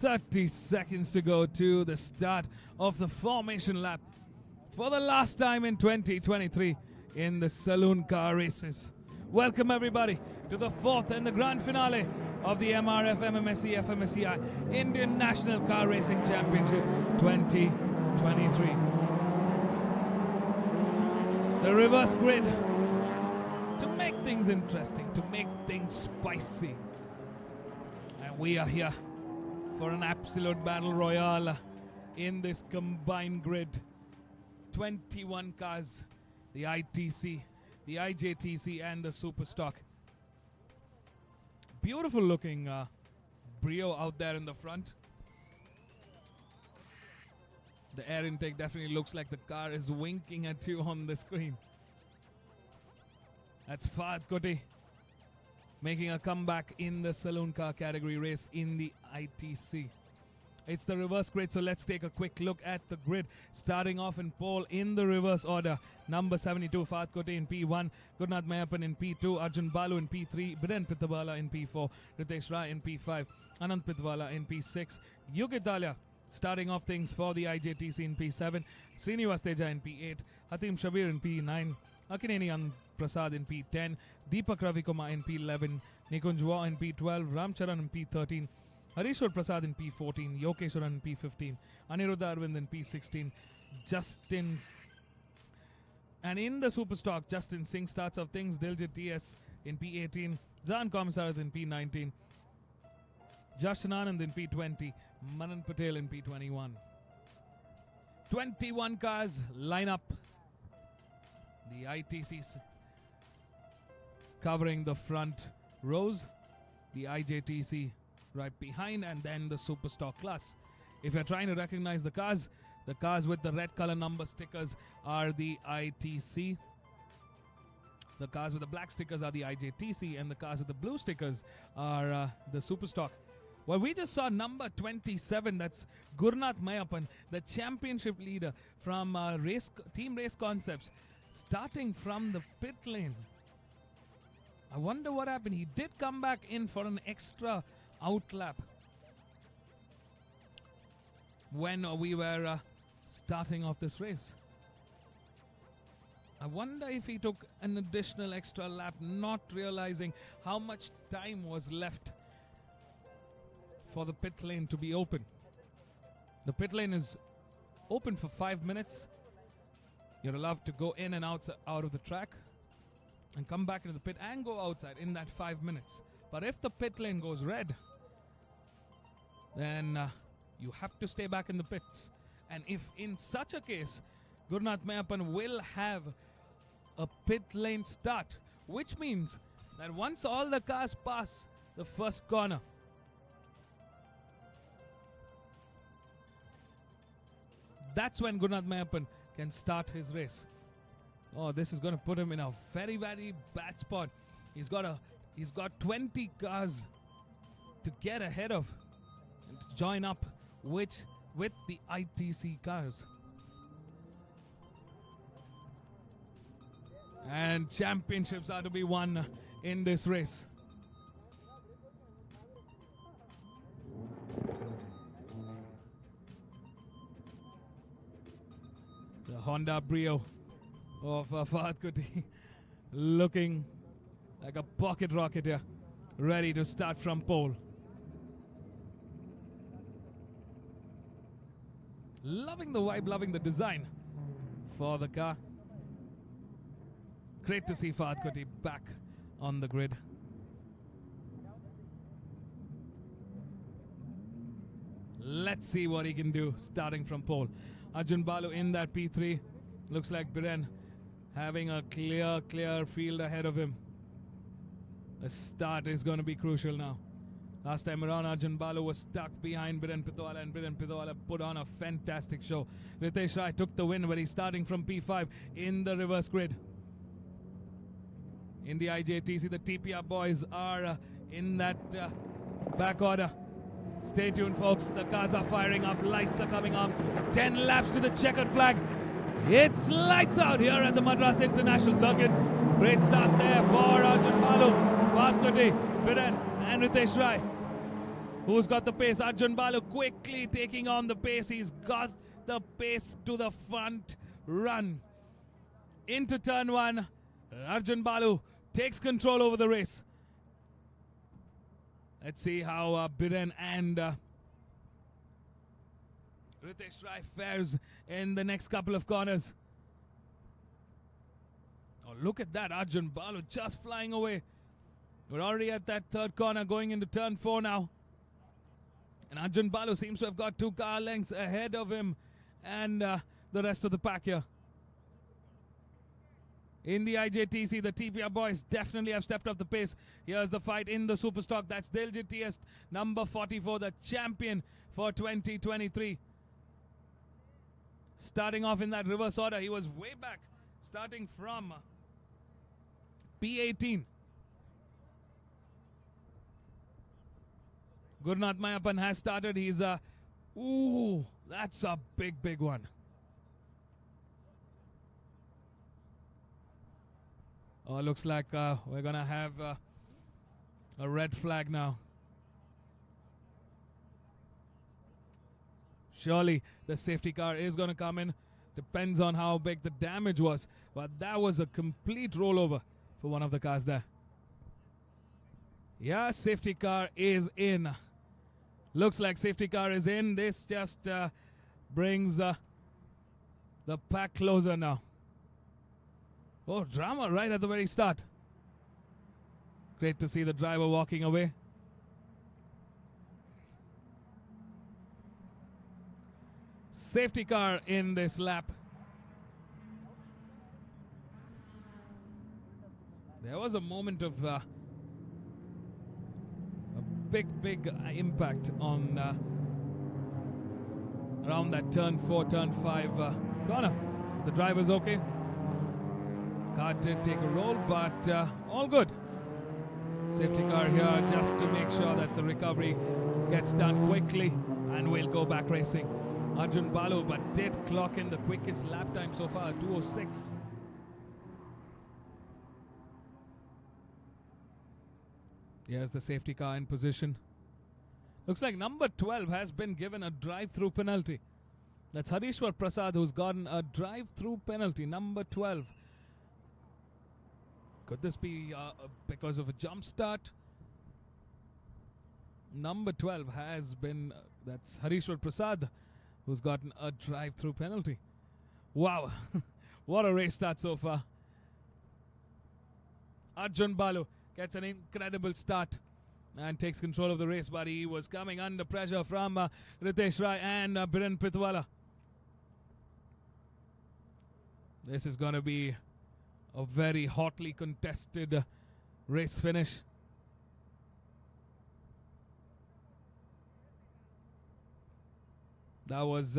30 seconds to go to the start of the formation lap for the last time in 2023 in the saloon car races. Welcome everybody to the fourth and the grand finale of the MRF MMSC fmsci Indian National Car Racing Championship 2023. The reverse grid to make things interesting, to make things spicy. And we are here for an absolute battle royale in this combined grid. 21 cars, the ITC, the IJTC and the Superstock. Beautiful looking Brio out there in the front. The air intake definitely looks like the car is winking at you on the screen. That's Fahad Koti making a comeback in the saloon car category race in the ITC. It's the reverse grid, so let's take a quick look at the grid. Starting off in pole in the reverse order. Number 72, Fahad Koti in P1, Gurnath Mayappan in P2, Arjun Balu in P3, Biren Pithabala in P4, Ritesh Rai in P5, Anand Pitwala in P6, Yugitalia starting off things for the IJTC in P7, Srinivas Teja in P8, Hatim Shabir in P9, Akineni Prasad in P10, Deepak Ravikuma in P11, Nikunj Waugh in P12, Ramcharan in P13, Harishwar Prasad in P14, Yokeshwaran in P15, Aniruddha Arvind in P16, Justin's. And in the Superstock, Justin Singh starts off things, Diljit TS in P18, Zan Komisarat in P19, Jashan Anand in P20, Manan Patel in P21. 21 cars line up. The ITCs covering the front rows, the IJTC right behind, and then the Superstock class. If you're trying to recognize the cars with the red color number stickers are the ITC. The cars with the black stickers are the IJTC, and the cars with the blue stickers are the Superstock. Well, we just saw number 27, that's Gurnath Mayappan, the championship leader from Team Race Concepts, starting from the pit lane. I wonder what happened. He did come back in for an extra outlap when we were starting off this race. I wonder if he took an additional extra lap, not realizing how much time was left for the pit lane to be open. The pit lane is open for 5 minutes. You're allowed to go in and out of the track and come back into the pit and go outside in that 5 minutes. But if the pit lane goes red, then you have to stay back in the pits. And if in such a case, Gurnath Mayappan will have a pit lane start, which means that once all the cars pass the first corner, that's when Gurnath Mayappan can start his race. Oh, this is going to put him in a very, very bad spot. He's got 20 cars to get ahead of and to join up with the ITC cars. And championships are to be won in this race. The Honda Brio of Fahad Koti looking like a pocket rocket here, ready to start from pole. Loving the vibe, loving the design for the car. Great to see Fahad Koti back on the grid. Let's see what he can do starting from pole. Arjun Balu in that P3. Looks like Biren having a clear field ahead of him. The start is going to be crucial now. Last time around, Arjun Balu was stuck behind Biren Pitwala, and Biren Pitwala put on a fantastic show. Ritesh Rai took the win, but he's starting from P5 in the reverse grid. In the IJTC, the TPR boys are in that back order. Stay tuned, folks. The cars are firing up. Lights are coming on. 10 laps to the checkered flag. It's lights out here at the Madras International Circuit. Great start there for Arjun Balu, Fahad Koti, Biren and Ritesh Rai. Who's got the pace? Arjun Balu quickly taking on the pace. He's got the pace to the front run. Into turn 1. Arjun Balu takes control over the race. Let's see how Biren and Ritesh Rai fares in the next couple of corners. Oh, look at that. Arjun Balu just flying away. We're already at that third corner going into turn 4 now. And Arjun Balu seems to have got 2 car lengths ahead of him and the rest of the pack here. In the IJTC, the TPR boys definitely have stepped up the pace. Here's the fight in the Superstock. That's Diljit TS, number 44, the champion for 2023. Starting off in that reverse order, he was way back, starting from P18. Gurnath Mayappan has started. He's ooh, that's a big, big one. Oh, looks like we're going to have a red flag now. Surely the safety car is going to come in. Depends on how big the damage was. But that was a complete rollover for one of the cars there. Yeah, safety car is in. Looks like safety car is in. This just brings the pack closer now. Oh, drama right at the very start. Great to see the driver walking away. Safety car in this lap. There was a moment of a big impact on around that turn 4, turn 5 corner. The driver's okay. Car did take a roll, but all good. Safety car here just to make sure that the recovery gets done quickly, and we'll go back racing. Arjun Balu, but did clock in the quickest lap time so far, 2:06. Here's the safety car in position. Looks like number 12 has been given a drive-through penalty. That's Harishwar Prasad who's gotten a drive-through penalty, number 12. Could this be because of a jump start? Number 12 has been, that's Harishwar Prasad, who's gotten a drive-through penalty. Wow, what a race start so far. Arjun Balu gets an incredible start and takes control of the race, but he was coming under pressure from Ritesh Rai and Biren Pitwala. This is going to be a very hotly contested race finish. That was,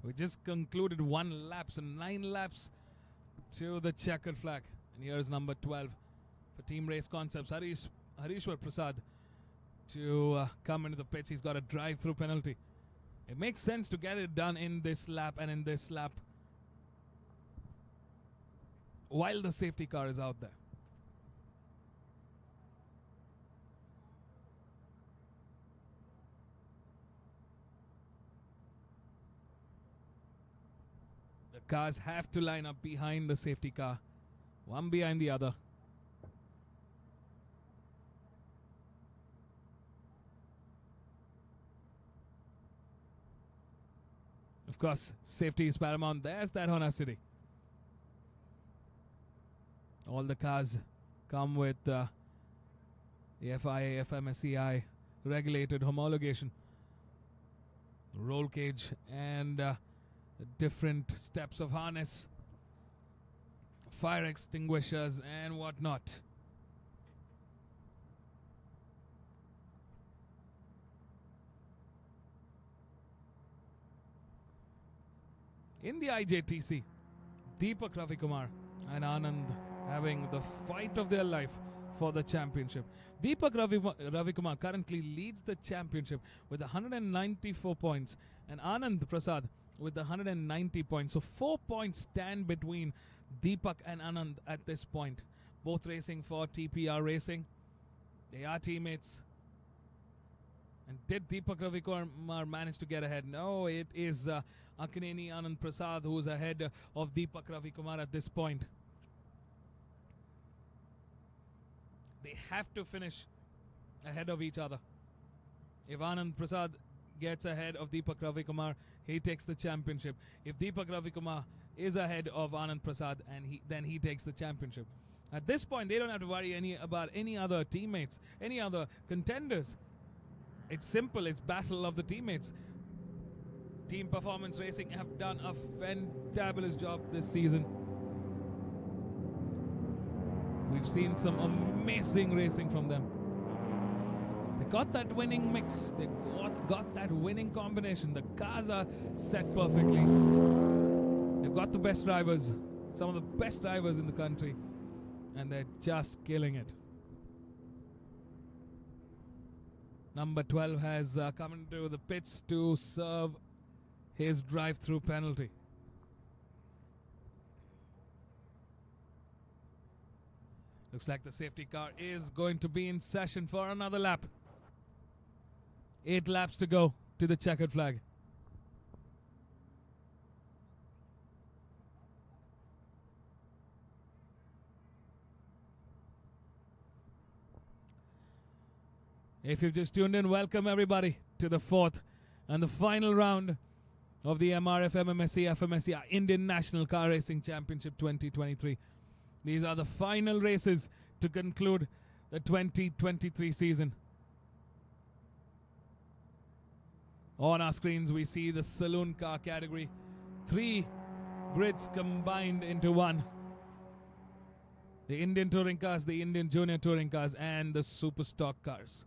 we just concluded 1 lap, so 9 laps to the checkered flag. And here's number 12 for Team Race Concepts, Harishwar Prasad, to come into the pits. He's got a drive-through penalty. It makes sense to get it done in this lap and in this lap while the safety car is out there. The cars have to line up behind the safety car, one behind the other. Of course, safety is paramount. There's that Honda City. All the cars come with the FIA FMSCI regulated homologation, roll cage, and the different steps of harness, fire extinguishers, and whatnot. In the IJTC, Deepak Ravikumar and Anand having the fight of their life for the championship. Deepak Ravikumar currently leads the championship with 194 points, and Anand Prasad with 190 points. So 4 points stand between Deepak and Anand at this point. Both racing for TPR Racing. They are teammates. And did Deepak Ravikumar manage to get ahead? No, it is Akineni Anand Prasad who's ahead of Deepak Ravikumar at this point. They have to finish ahead of each other. If Anand Prasad gets ahead of Deepak Ravikumar, he takes the championship. If Deepak Ravikumar is ahead of Anand Prasad, then he takes the championship. At this point, they don't have to worry about any other teammates, any other contenders. It's simple. It's battle of the teammates. Team Performance Racing have done a fantabulous job this season. We've seen some amazing racing from them. They got that winning mix. They got that winning combination. The cars are set perfectly. They've got the best drivers, some of the best drivers in the country, and they're just killing it. Number 12 has come into the pits to serve his drive-through penalty. Looks like the safety car is going to be in session for another lap. 8 laps to go to the checkered flag. If you've just tuned in, welcome everybody to the 4th and the final round of the MRF MMSC fmsci Indian National Car Racing Championship 2023. These are the final races to conclude the 2023 season. On our screens, we see the saloon car category. 3 grids combined into one. The Indian touring cars, the Indian junior touring cars, and the super stock cars.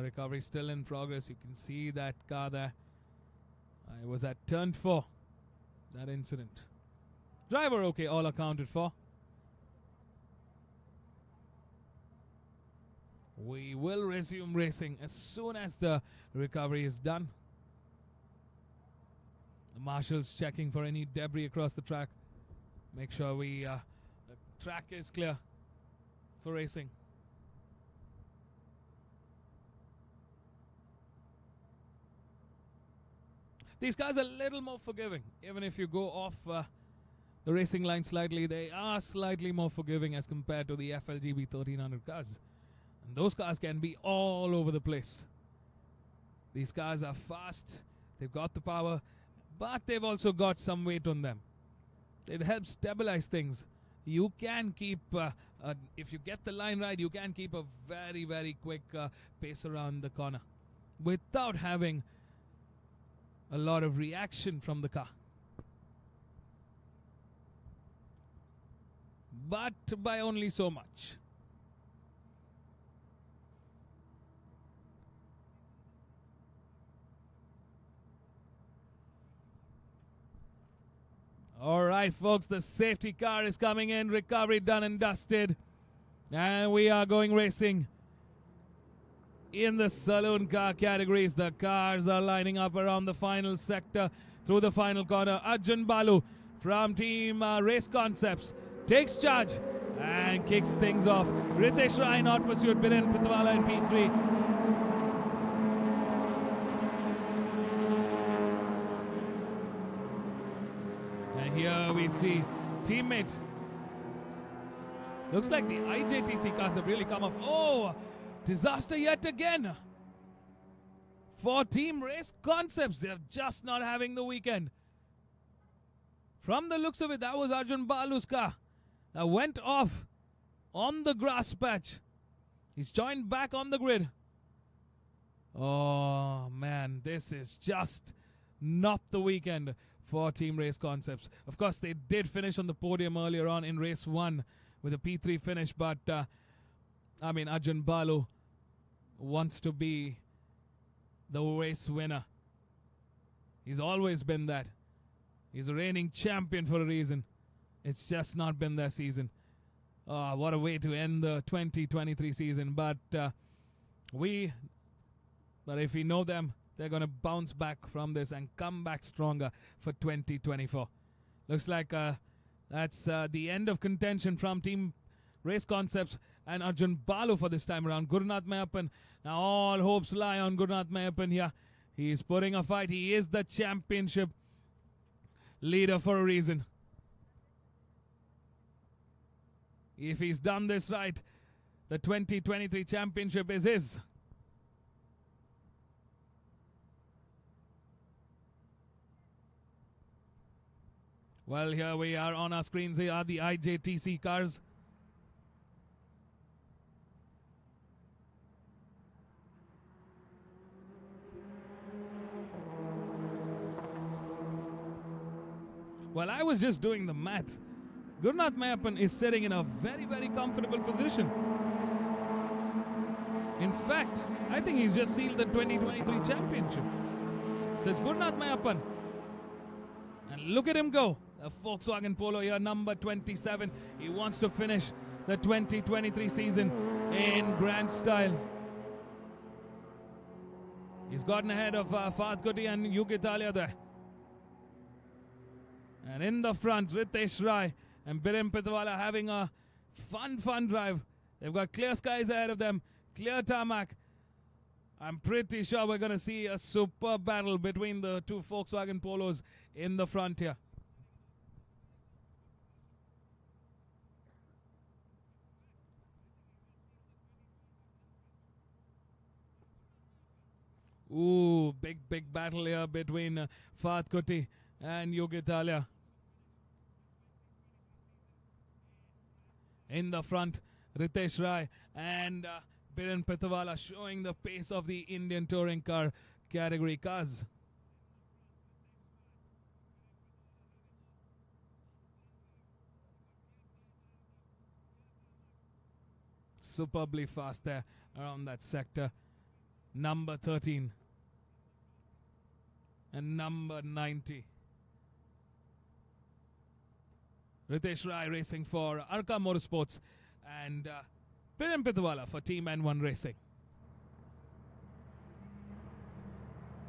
Recovery still in progress. You can see that car there. I was at turn 4. That incident. Driver okay, all accounted for. We will resume racing as soon as the recovery is done. The marshals checking for any debris across the track. Make sure the track is clear for racing. These cars are a little more forgiving. Even if you go off the racing line slightly, they are slightly more forgiving as compared to the FLGB 1300 cars. And those cars can be all over the place. These cars are fast, they've got the power, but they've also got some weight on them. It helps stabilize things. You can keep, if you get the line right, you can keep a very, very quick pace around the corner without having a lot of reaction from the car. But by only so much. All right, folks, the safety car is coming in. Recovery done and dusted. And we are going racing. In the saloon car categories, the cars are lining up around the final sector through the final corner. Arjun Balu from Team Race Concepts takes charge and kicks things off. Ritesh Rai not pursued. Biren Pitwala in P3. And here we see teammate. Looks like the IJTC cars have really come off. Oh! Disaster yet again for Team Race Concepts. They're just not having the weekend. From the looks of it, that was Arjun Balu's car that went off on the grass patch. He's joined back on the grid. Oh man, this is just not the weekend for Team Race Concepts. Of course, they did finish on the podium earlier on in race 1 with a P3 finish, but Arjun Balu wants to be the race winner. He's always been that. He's a reigning champion for a reason. It's just not been their season. What a way to end the 2023 season. But if we know them, they're going to bounce back from this and come back stronger for 2024. Looks like that's the end of contention from Team Race Concepts and Arjun Balu for this time around. Gurunath Mayappan, now all hopes lie on Gurunath Mayappan here. He is putting a fight. He is the championship leader for a reason. If he's done this right, the 2023 championship is his. Well, here we are on our screens. Here are the IJTC cars. Well, I was just doing the math. Gurunath Mayappan is sitting in a very, very comfortable position. In fact, I think he's just sealed the 2023 championship. Says Gurunath Mayappan. And look at him go. The Volkswagen Polo here, number 27. He wants to finish the 2023 season in grand style. He's gotten ahead of Fahad Kuti and Yug Italia there. And in the front, Ritesh Rai and Biren Pitwala having a fun drive. They've got clear skies ahead of them, clear tarmac. I'm pretty sure we're going to see a superb battle between the two Volkswagen Polos in the front here. Ooh, big battle here between Fahad Kuti and Yug Italia. In the front, Ritesh Rai and Biren Pitwala showing the pace of the Indian touring car category cars. Superbly fast there around that sector. Number 13 and number 90. Ritesh Rai racing for Arka Motorsports and Biren Pitwala for Team N1 Racing.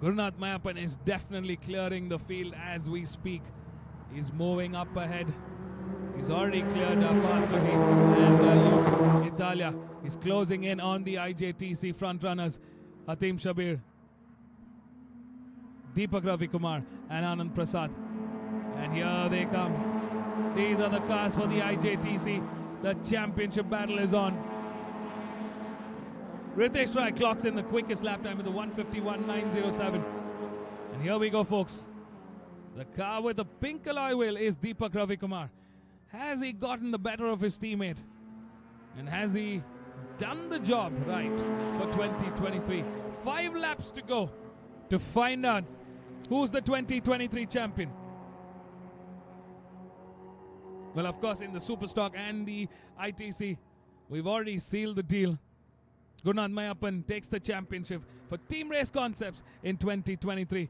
Gurunath Mayappan is definitely clearing the field as we speak. He's moving up ahead. He's already cleared Fahad Kuti and Italia. He's closing in on the IJTC frontrunners, Hatim Shabir, Deepak Ravi Kumar and Anand Prasad. And here they come. These are the cars for the IJTC. The championship battle is on. Ritesh Rai clocks in the quickest lap time with the 151.907. And here we go, folks. The car with the pink alloy wheel is Deepak Ravi Kumar. Has he gotten the better of his teammate? And has he done the job right for 2023? 5 laps to go to find out who's the 2023 champion. Well, of course, in the Superstock and the ITC, we've already sealed the deal. Gurunath Mayappan takes the championship for Team Race Concepts in 2023.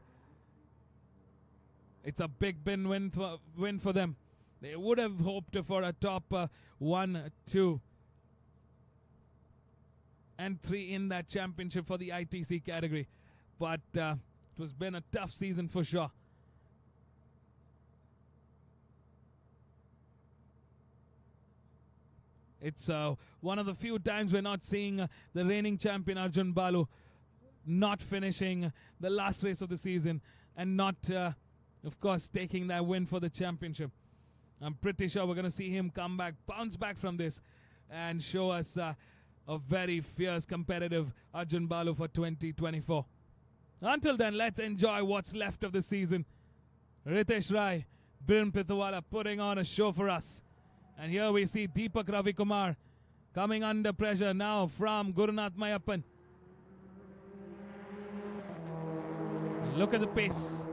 It's a big win for them. They would have hoped for a top 1, 2, and 3 in that championship for the ITC category. But it has been a tough season for sure. It's one of the few times we're not seeing the reigning champion Arjun Balu not finishing the last race of the season and not, of course, taking that win for the championship. I'm pretty sure we're going to see him come back, bounce back from this, and show us a very fierce, competitive Arjun Balu for 2024. Until then, let's enjoy what's left of the season. Ritesh Rai, Biren Pitwala putting on a show for us. And here we see Deepak Ravi Kumar coming under pressure now from Gurunath Mayappan. Look at the pace.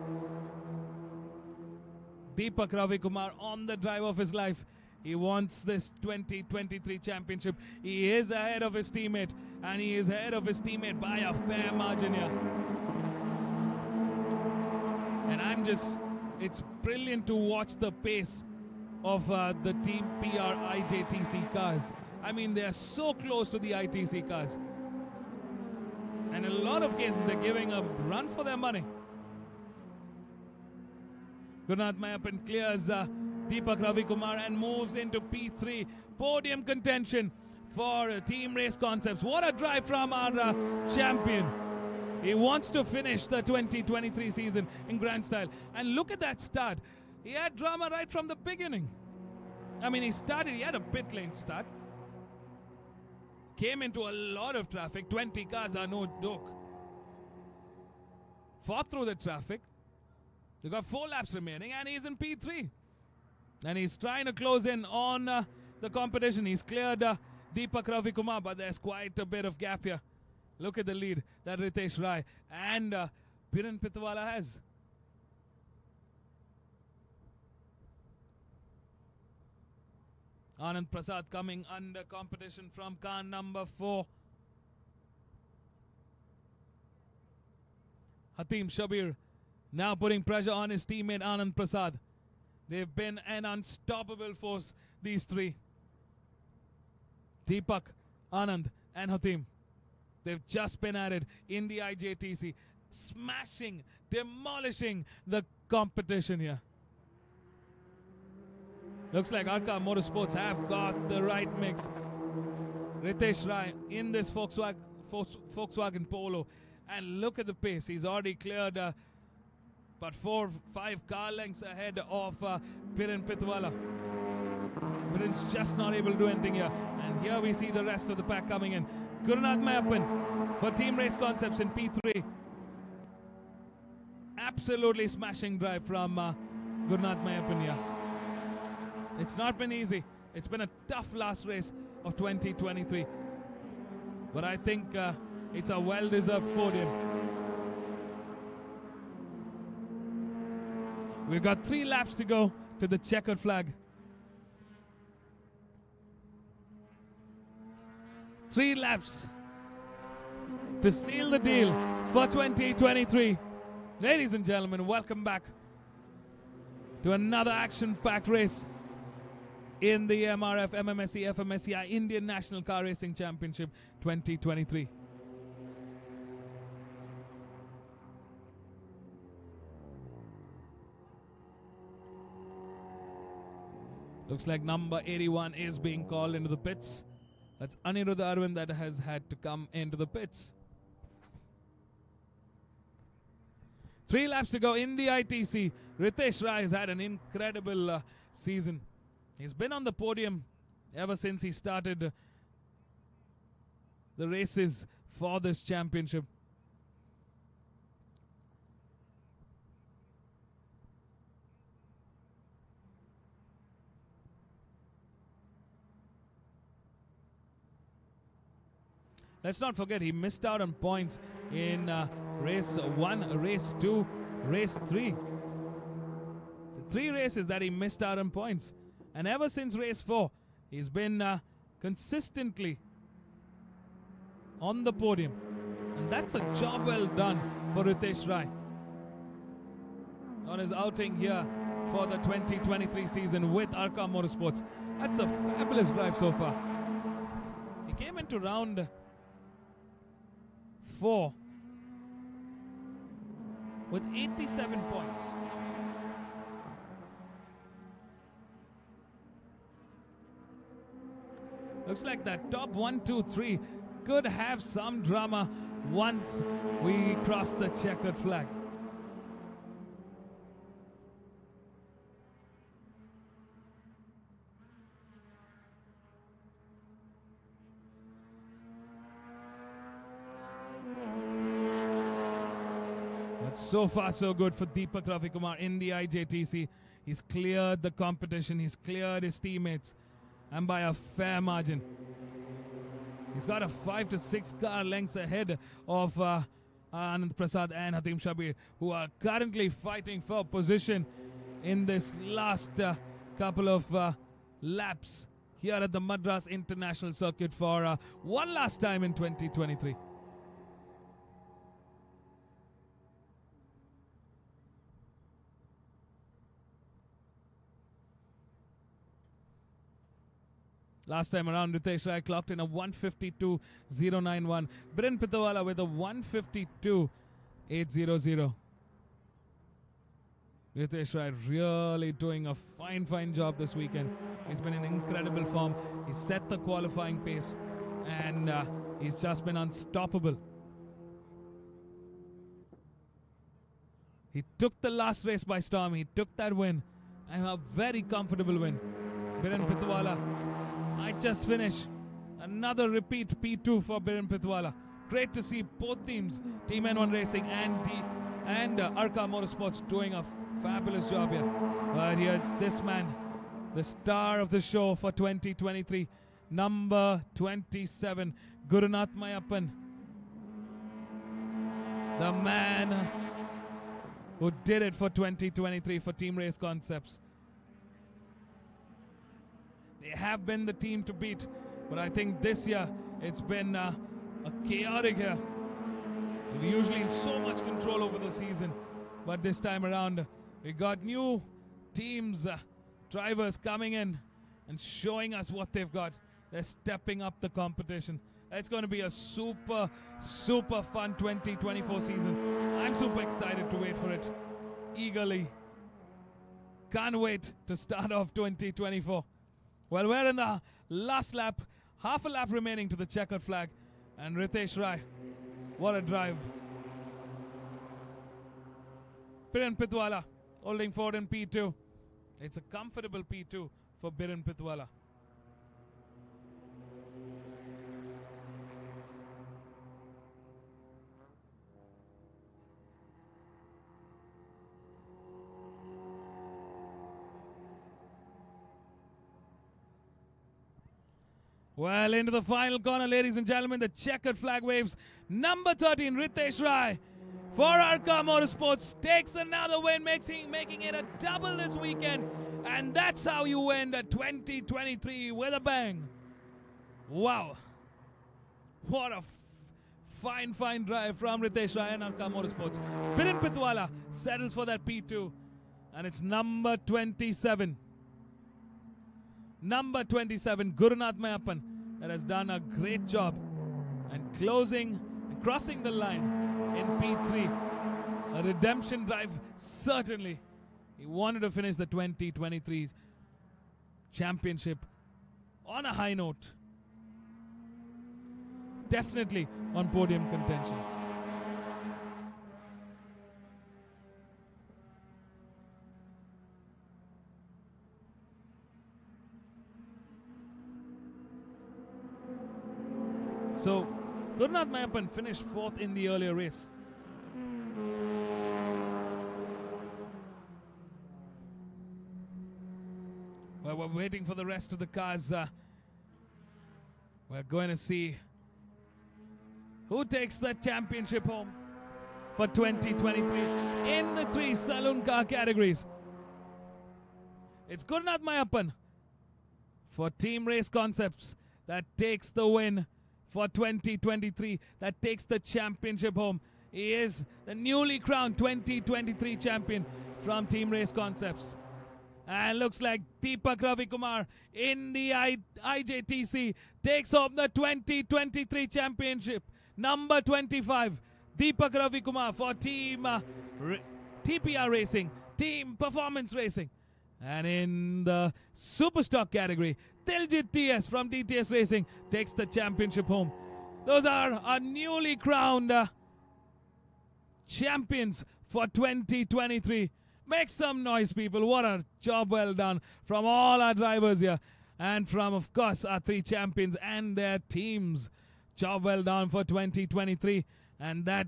Deepak Ravi Kumar on the drive of his life. He wants this 2023 championship. He is ahead of his teammate, and he is ahead of his teammate by a fair margin here. And it's brilliant to watch the pace of the Team PR IJTC cars. I mean, they are so close to the ITC cars. And in a lot of cases, they're giving a run for their money. Gurnath Mayappan clears Deepak Ravikumar and moves into P3. Podium contention for Team Race Concepts. What a drive from our champion. He wants to finish the 2023 season in grand style. And look at that start. He had drama right from the beginning. I mean, he had a pit lane start. Came into a lot of traffic. 20 cars are no joke. Fought through the traffic. They've got 4 laps remaining and he's in P3. And he's trying to close in on the competition. He's cleared Deepak Ravikumar, but there's quite a bit of gap here. Look at the lead that Ritesh Rai and Piran Pitwala has. Anand Prasad coming under competition from car number 4. Hatim Shabir now putting pressure on his teammate Anand Prasad. They've been an unstoppable force, these three. Deepak, Anand and Hatim. They've just been at it in the IJTC, smashing, demolishing the competition here. Looks like Arca Motorsports have got the right mix. Ritesh Rai in this Volkswagen Polo. And look at the pace. He's already cleared but 4-5 car lengths ahead of Piran Pitwala. But it's just not able to do anything here. And here we see the rest of the pack coming in. Gurnath Mayappan for Team Race Concepts in P3. Absolutely smashing drive from Gurnath Mayappan here. It's not been easy. It's been a tough last race of 2023. But I think it's a well-deserved podium. We've got 3 laps to go to the checkered flag. 3 laps to seal the deal for 2023. Ladies and gentlemen, welcome back to another action-packed race in the MRF MMSC fmsci Indian National Car Racing Championship 2023. Looks like number 81 is being called into the pits. That's Anirudh Arvind that has had to come into the pits. 3 laps to go in the ITC. Ritesh Rai has had an incredible season. He's been on the podium ever since he started the races for this championship. Let's not forget he missed out on points in race 1, race 2, race 3. The 3 races that he missed out on points. And ever since race 4, he's been consistently on the podium. And that's a job well done for Ritesh Rai on his outing here for the 2023 season with Arca Motorsports. That's a fabulous drive so far. He came into round 4 with 87 points. Looks like that top 1, 2, 3 could have some drama once we cross the checkered flag. But so far so good for Deepak Ravikumar in the IJTC. He's cleared the competition, he's cleared his teammates, and by a fair margin. He's got a 5 to 6 car lengths ahead of Anand Prasad and Hatim Shabir, who are currently fighting for position in this last couple of laps here at the Madras International Circuit for one last time in 2023. Last time around, Ritesh Rai clocked in a 152.091. Biren Pitawala with a 152.800. Ritesh Rai really doing a fine job this weekend. He's been in incredible form. He set the qualifying pace and he's just been unstoppable. He took the last race by storm. He took that win, and a very comfortable win. Biren Pitawala might just finish. Another repeat P2 for Biren Pitawala. Great to see both teams, Team N1 Racing and Arca Motorsports, doing a fabulous job here. But here it's this man, the star of the show for 2023, number 27, Gurunath Mayappan. The man who did it for 2023 for Team Race Concepts. They have been the team to beat, but I think this year it's been a chaotic year. They're usually in so much control over the season, but this time around we got new teams, drivers coming in and showing us what they've got. They're stepping up the competition. It's going to be a super fun 2024 season. I'm super excited to wait for it. Eagerly. Can't wait to start off 2024. Well, we're in the last lap. Half a lap remaining to the checkered flag. And Ritesh Rai, what a drive. Biren Pitawala holding forward in P2. It's a comfortable P2 for Biren Pitawala. Well, into the final corner, ladies and gentlemen, the checkered flag waves. Number 13, Ritesh Rai for Arca Motorsports takes another win, making it a double this weekend. And that's how you end a 2023 with a bang. Wow. What a fine drive from Ritesh Rai and Arca Motorsports. Biren Pitawala settles for that P2. And it's number 27. Number 27, Gurunath Mayappan, that has done a great job and crossing the line in P3. A redemption drive, certainly. He wanted to finish the 2023 championship on a high note. Definitely on podium contention. So, Gurunath Mayappan finished 4th in the earlier race. Well, we're waiting for the rest of the cars. We're going to see who takes the championship home for 2023 in the 3 saloon car categories. It's Gurunath Mayappan for Team Race Concepts that takes the win for 2023, that takes the championship home. He is the newly crowned 2023 champion from Team Race Concepts. And looks like Deepak Ravikumar in the IJTC takes home the 2023 championship. Number 25, Deepak Ravikumar for Team TPR Racing, Team Performance Racing. And in the Superstock category, Diljit TS from DTS Racing takes the championship home. Those are our newly crowned champions for 2023. Make some noise, people. What a job well done from all our drivers here. And from, of course, our 3 champions and their teams. Job well done for 2023. And that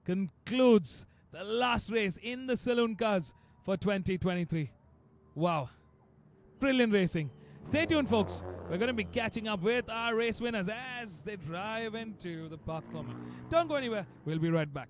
concludes the last race in the saloon cars for 2023. Wow. Brilliant racing. Stay tuned, folks. We're going to be catching up with our race winners as they drive into the park format. Don't go anywhere. We'll be right back.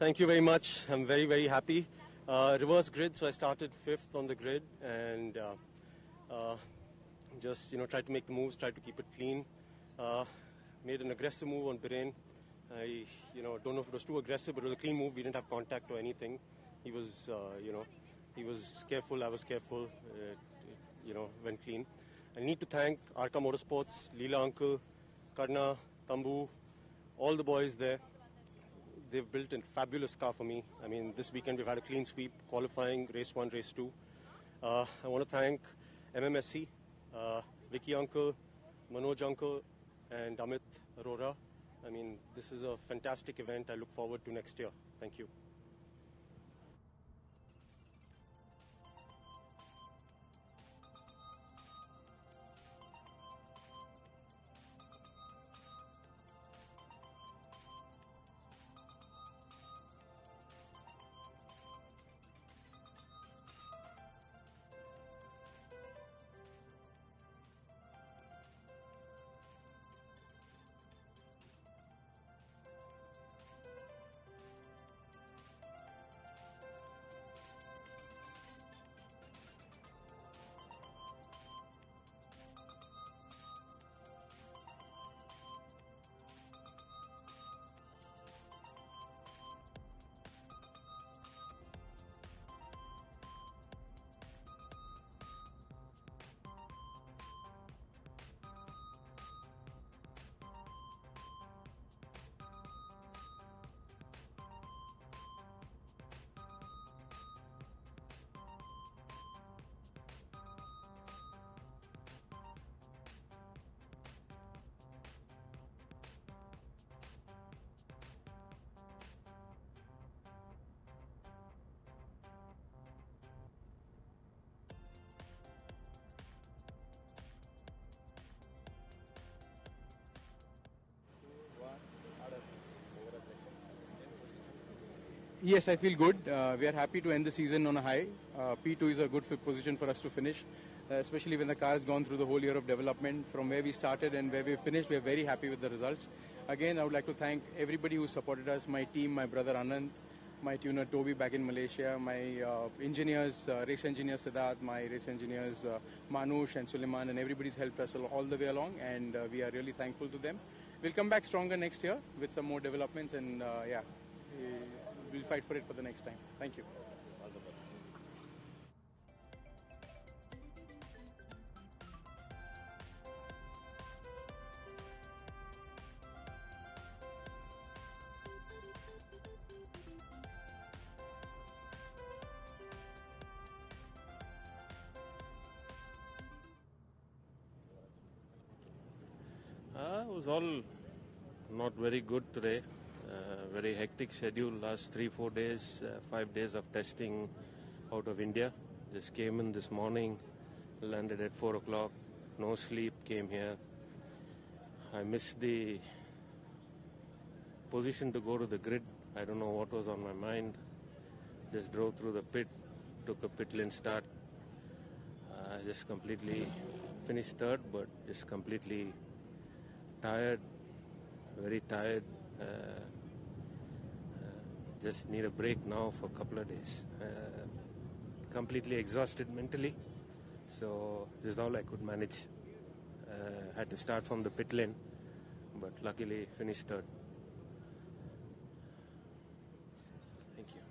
Thank you very much. I'm very, very happy. Reverse grid, so I started 5th on the grid and just tried to make the moves, tried to keep it clean. Made an aggressive move on Bahrain. I don't know if it was too aggressive, but it was a clean move. We didn't have contact or anything. He was he was careful. I was careful. Went clean. I need to thank Arca Motorsports, Leela Uncle, Karna, Tambu, all the boys there. They've built a fabulous car for me. I mean, this weekend we've had a clean sweep, qualifying, race 1, race 2. I want to thank MMSC, Vicky Uncle, Manoj Uncle, and Amit Arora. I mean, this is a fantastic event. I look forward to next year. Thank you. Yes, I feel good. We are happy to end the season on a high. P2 is a good position for us to finish, especially when the car has gone through the whole year of development. From where we started and where we finished, we are very happy with the results. Again, I would like to thank everybody who supported us, my team, my brother Anand, my tuner Toby back in Malaysia, my engineers, race engineer Siddharth, my race engineers Manush and Suleiman, and everybody's helped us all the way along, and we are really thankful to them. We'll come back stronger next year with some more developments, and we'll fight for it for the next time. Thank you. All the best. It was all not very good today. Very hectic schedule, last 3-4 days, 5 days of testing out of India. Just came in this morning, landed at 4 o'clock, no sleep, came here. I missed the position to go to the grid. I don't know what was on my mind. Just drove through the pit, took a pit lane start. Just completely finished third, but just completely tired, very tired. Just need a break now for a couple of days. Completely exhausted mentally, so this is all I could manage. Had to start from the pit lane, but luckily finished third. Thank you.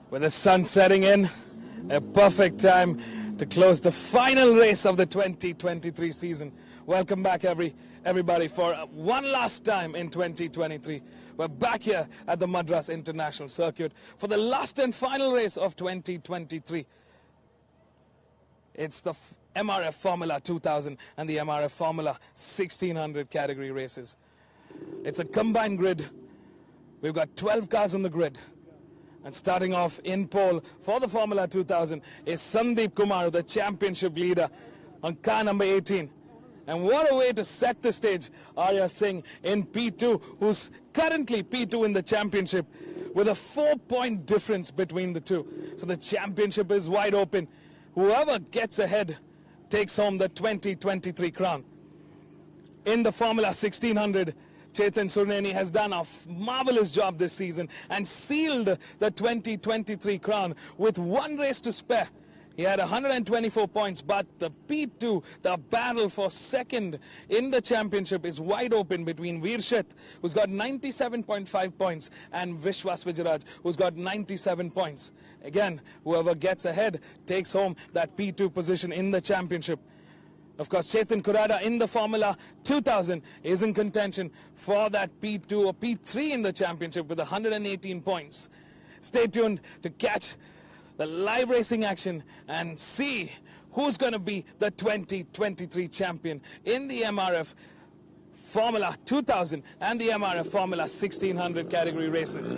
With the sun setting in, a perfect time to close the final race of the 2023 season. Welcome back, everybody, for one last time in 2023. We're back here at the Madras International Circuit for the last and final race of 2023. It's the MRF Formula 2000 and the MRF Formula 1600 category races. It's a combined grid. We've got 12 cars on the grid. And starting off in pole for the Formula 2000 is Sandeep Kumar, the championship leader, on car number 18. And what a way to set the stage. Arya Singh in P2, who's currently P2 in the championship, with a 4-point difference between the two. So the championship is wide open. Whoever gets ahead takes home the 2023 crown. In the Formula 1600, Chetan Surneni has done a marvelous job this season and sealed the 2023 crown with one race to spare. He had 124 points, but the P2, the battle for second in the championship, is wide open between Veershet, who's got 97.5 points, and Vishwas Vijayaraj, who's got 97 points. Again, whoever gets ahead takes home that P2 position in the championship. Of course, Chetan Kurada in the Formula 2000 is in contention for that P2 or P3 in the championship with 118 points. Stay tuned to catch the live racing action and see who's going to be the 2023 champion in the MRF Formula 2000 and the MRF Formula 1600 category races.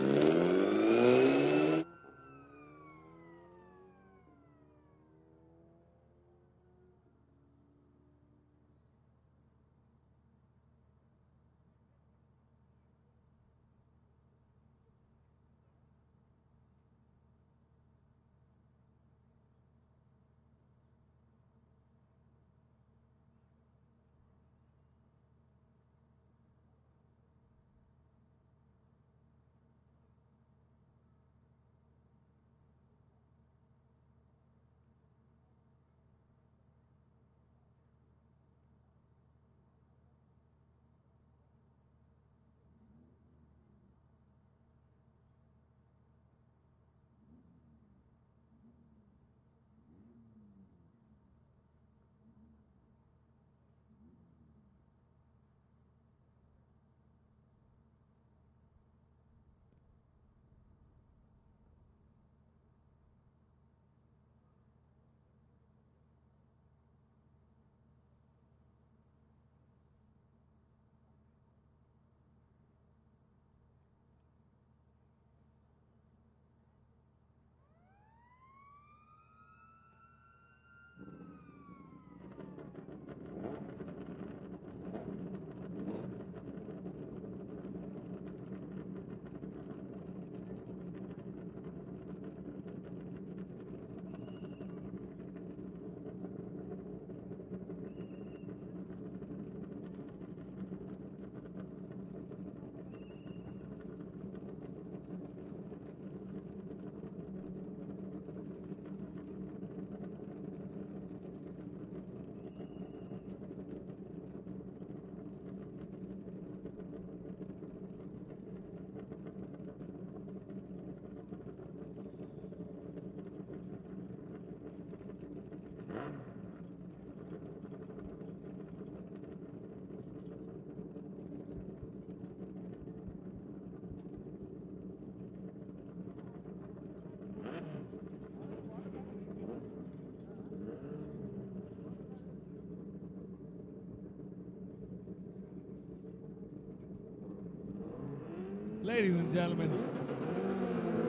Ladies and gentlemen,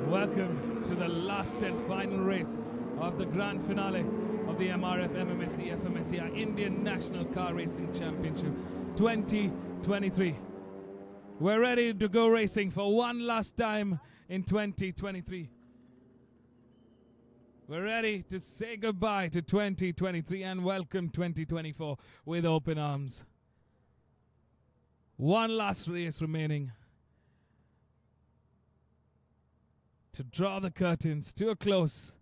welcome to the last and final race of the grand finale of the MRF MMSC fmsci Indian National Car Racing Championship 2023. We're ready to go racing for one last time in 2023. We're ready to say goodbye to 2023 and welcome 2024 with open arms. One last race remaining to draw the curtains to a close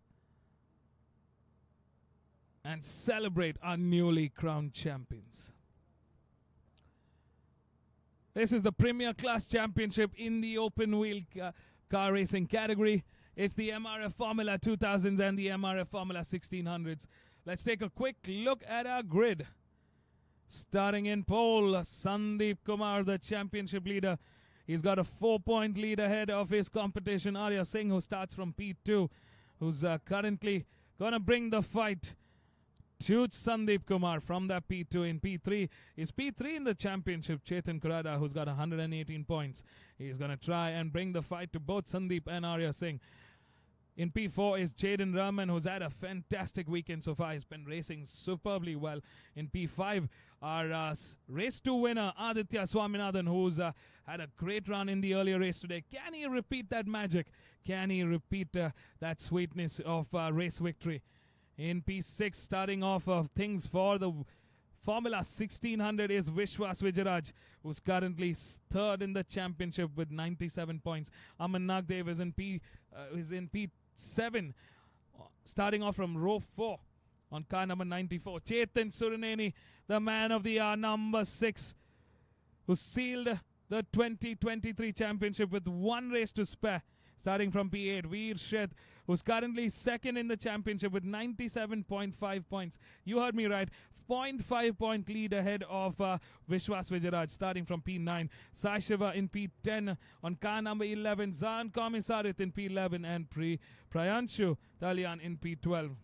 and celebrate our newly crowned champions. This is the Premier Class Championship in the open wheel car racing category. It's the MRF Formula 2000s and the MRF Formula 1600s. Let's take a quick look at our grid. Starting in pole, Sandeep Kumar, the championship leader. He's got a 4-point lead ahead of his competition, Arya Singh, who starts from P2, who's currently going to bring the fight to Sandeep Kumar from that P2. In P3 is P3 in the championship, Chetan Kurada, who's got 118 points. He's going to try and bring the fight to both Sandeep and Arya Singh. In P4 is Jaden Rahman, who's had a fantastic weekend so far. He's been racing superbly well. In P5, our race 2 winner, Aditya Swaminathan, who's had a great run in the earlier race today. Can he repeat that magic? Can he repeat that sweetness of race victory? In P6, starting off of things for the Formula 1600 is Vishwas Vijayaraj, who's currently third in the championship with 97 points. Aman Nagdev is in P7, starting off from row 4 on car number 94. Chetan Surineni, the man of the hour, number 6, who sealed the 2023 championship with one race to spare. Starting from P8, Veer Sheth, who's currently second in the championship with 97.5 points. You heard me right. 0.5 point lead ahead of Vishwas Vijayaraj, starting from P9. Sai Shiva in P10 on car number 11. Zan Komisarit in P11 and Prayanshu Talyan in P12.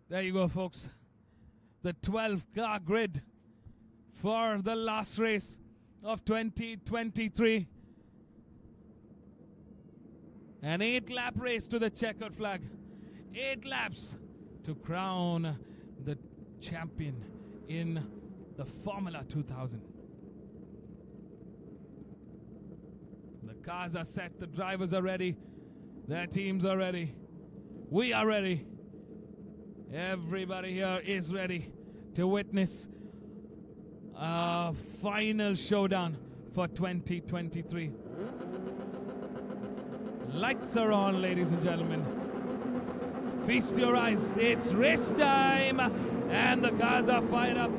There you go, folks. The 12-car grid for the last race of 2023. An 8-lap race to the checkered flag. 8 laps to crown the champion in the Formula 2000. The cars are set, the drivers are ready, their teams are ready. We are ready. Everybody here is ready to witness a final showdown for 2023. Lights are on, ladies and gentlemen. Feast your eyes. It's race time. And the cars are fired up.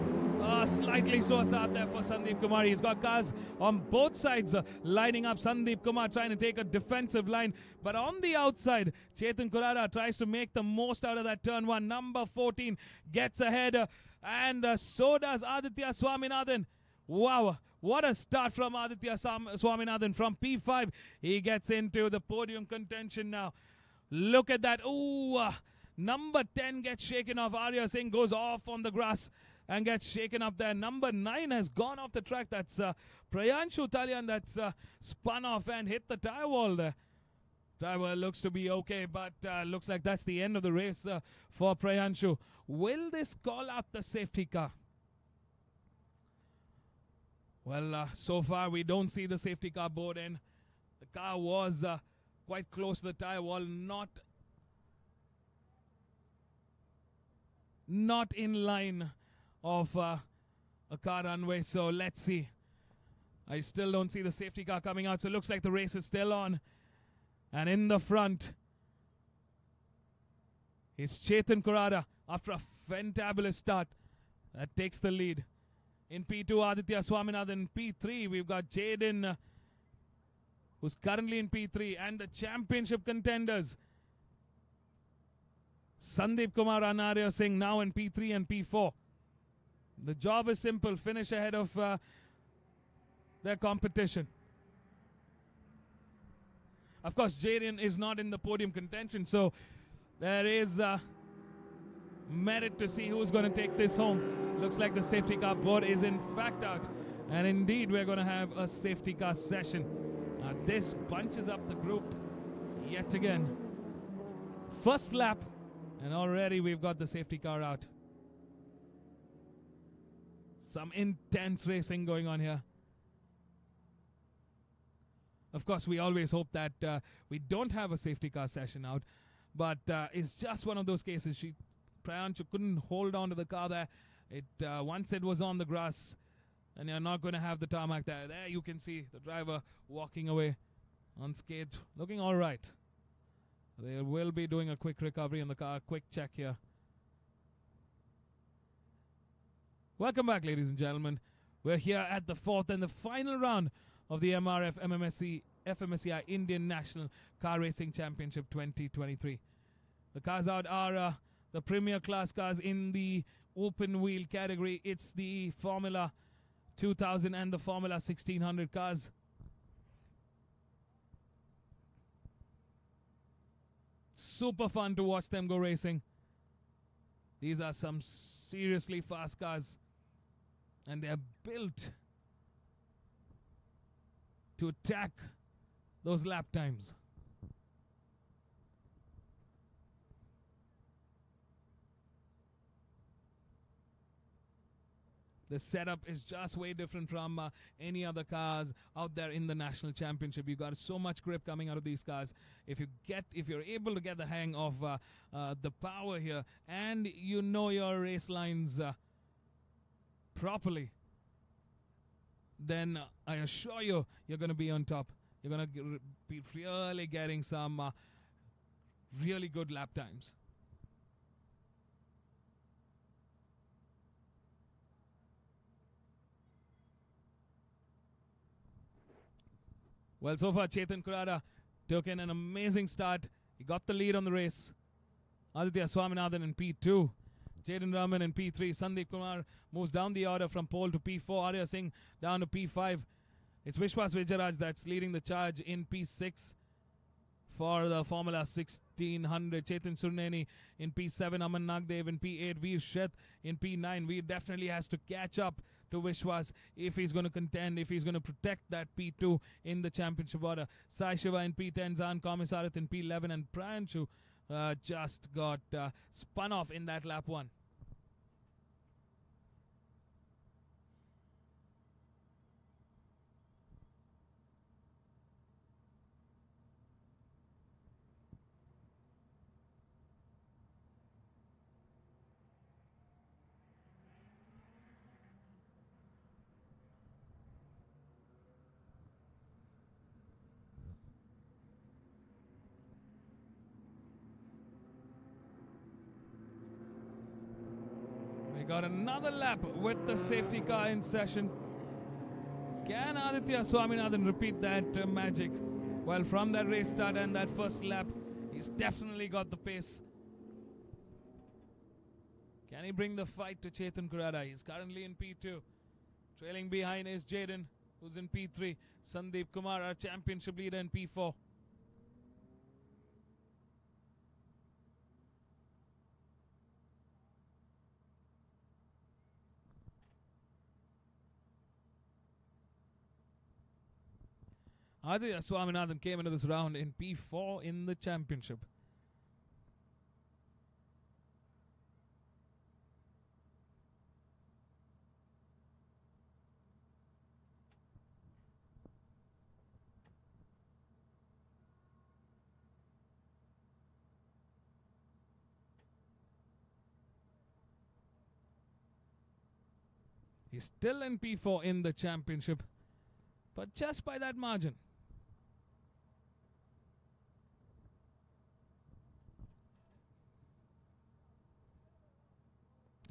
Slightly so out there for Sandeep Kumar. He's got cars on both sides lining up. Sandeep Kumar trying to take a defensive line. But on the outside, Chetan Kurada tries to make the most out of that turn 1. Number 14 gets ahead. And so does Aditya Swaminathan. Wow. What a start from Aditya Swaminathan. From P5, he gets into the podium contention now. Look at that. Ooh, number 10 gets shaken off. Arya Singh goes off on the grass and gets shaken up there. Number 9 has gone off the track. That's Prayanshu Talyan that's spun off and hit the tire wall there. Tire wall looks to be okay, but looks like that's the end of the race for Prayanshu. Will this call out the safety car? Well, so far we don't see the safety car board in. The car was quite close to the tire wall, not in line of a car runway. So let's see. I still don't see the safety car coming out. So it looks like the race is still on. And in the front is Chetan Kurada after a fantabulous start. That takes the lead. In P2, Aditya Swaminathan. In P3, we've got Jaden, who's currently in P3. And the championship contenders, Sandeep Kumar and Arya Singh, now in P3 and P4. The job is simple. Finish ahead of their competition. Of course, Jaden is not in the podium contention, so there is merit to see who's going to take this home. Looks like the safety car board is in fact out. And indeed, we're going to have a safety car session. This bunches up the group yet again. First lap, and already we've got the safety car out. Some intense racing going on here. Of course, we always hope that we don't have a safety car session out. But it's just one of those cases. Prayanshu couldn't hold on to the car there. Once it was on the grass, and you're not going to have the tarmac there. There you can see the driver walking away unscathed, looking all right. They will be doing a quick recovery in the car, quick check here. Welcome back, ladies and gentlemen. We're here at the fourth and the final round of the MRF MMSC fmsci Indian National Car Racing Championship 2023. The cars out are the premier class cars in the open wheel category. It's the Formula 2000 and the Formula 1600 cars. Super fun to watch them go racing. These are some seriously fast cars, and they're built to attack those lap times. The setup is just way different from any other cars out there in the national championship. You got so much grip coming out of these cars. If you're able to get the hang of the power here, and you know your race lines properly, then I assure you, you're going to be on top. You're going to be really getting some really good lap times. Well, so far, Chetan Kurada took in an amazing start. He got the lead on the race. Aditya Swaminathan in P2. Jaden Raman in P3. Sandeep Kumar moves down the order from pole to P4. Arya Singh down to P5. It's Vishwas Vijayaraj that's leading the charge in P6 for the Formula 1600. Chetan Surneni in P7. Aman Nagdev in P8. Veer Sheth in P9. Veer definitely has to catch up to Vishwas if he's going to contend, if he's going to protect that P2 in the championship order. Sai Shiva in P10, Zan Komisarat in P11, and Pranshu just got spun off in that lap 1. Got another lap with the safety car in session. Can Aditya Swaminathan repeat that magic? Well, from that race start and that first lap, he's definitely got the pace. Can he bring the fight to Chetan Kurada? He's currently in P2. Trailing behind is Jaden, who's in P3. Sandeep Kumar, our championship leader, in P4. Aditya Swaminathan came into this round in P4 in the championship. He's still in P4 in the championship, but just by that margin.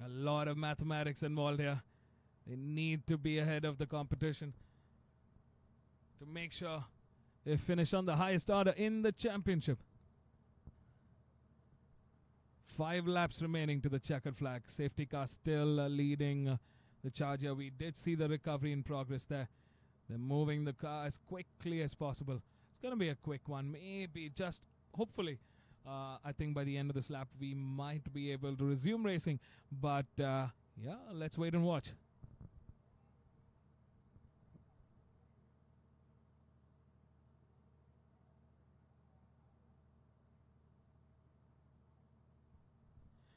A lot of mathematics involved here. They need to be ahead of the competition to make sure they finish on the highest order in the championship. 5 laps remaining to the checkered flag. Safety car still leading the charge here. We did see the recovery in progress there. They're moving the car as quickly as possible. It's going to be a quick one. Maybe just, hopefully, I think by the end of this lap, we might be able to resume racing. But, yeah, let's wait and watch.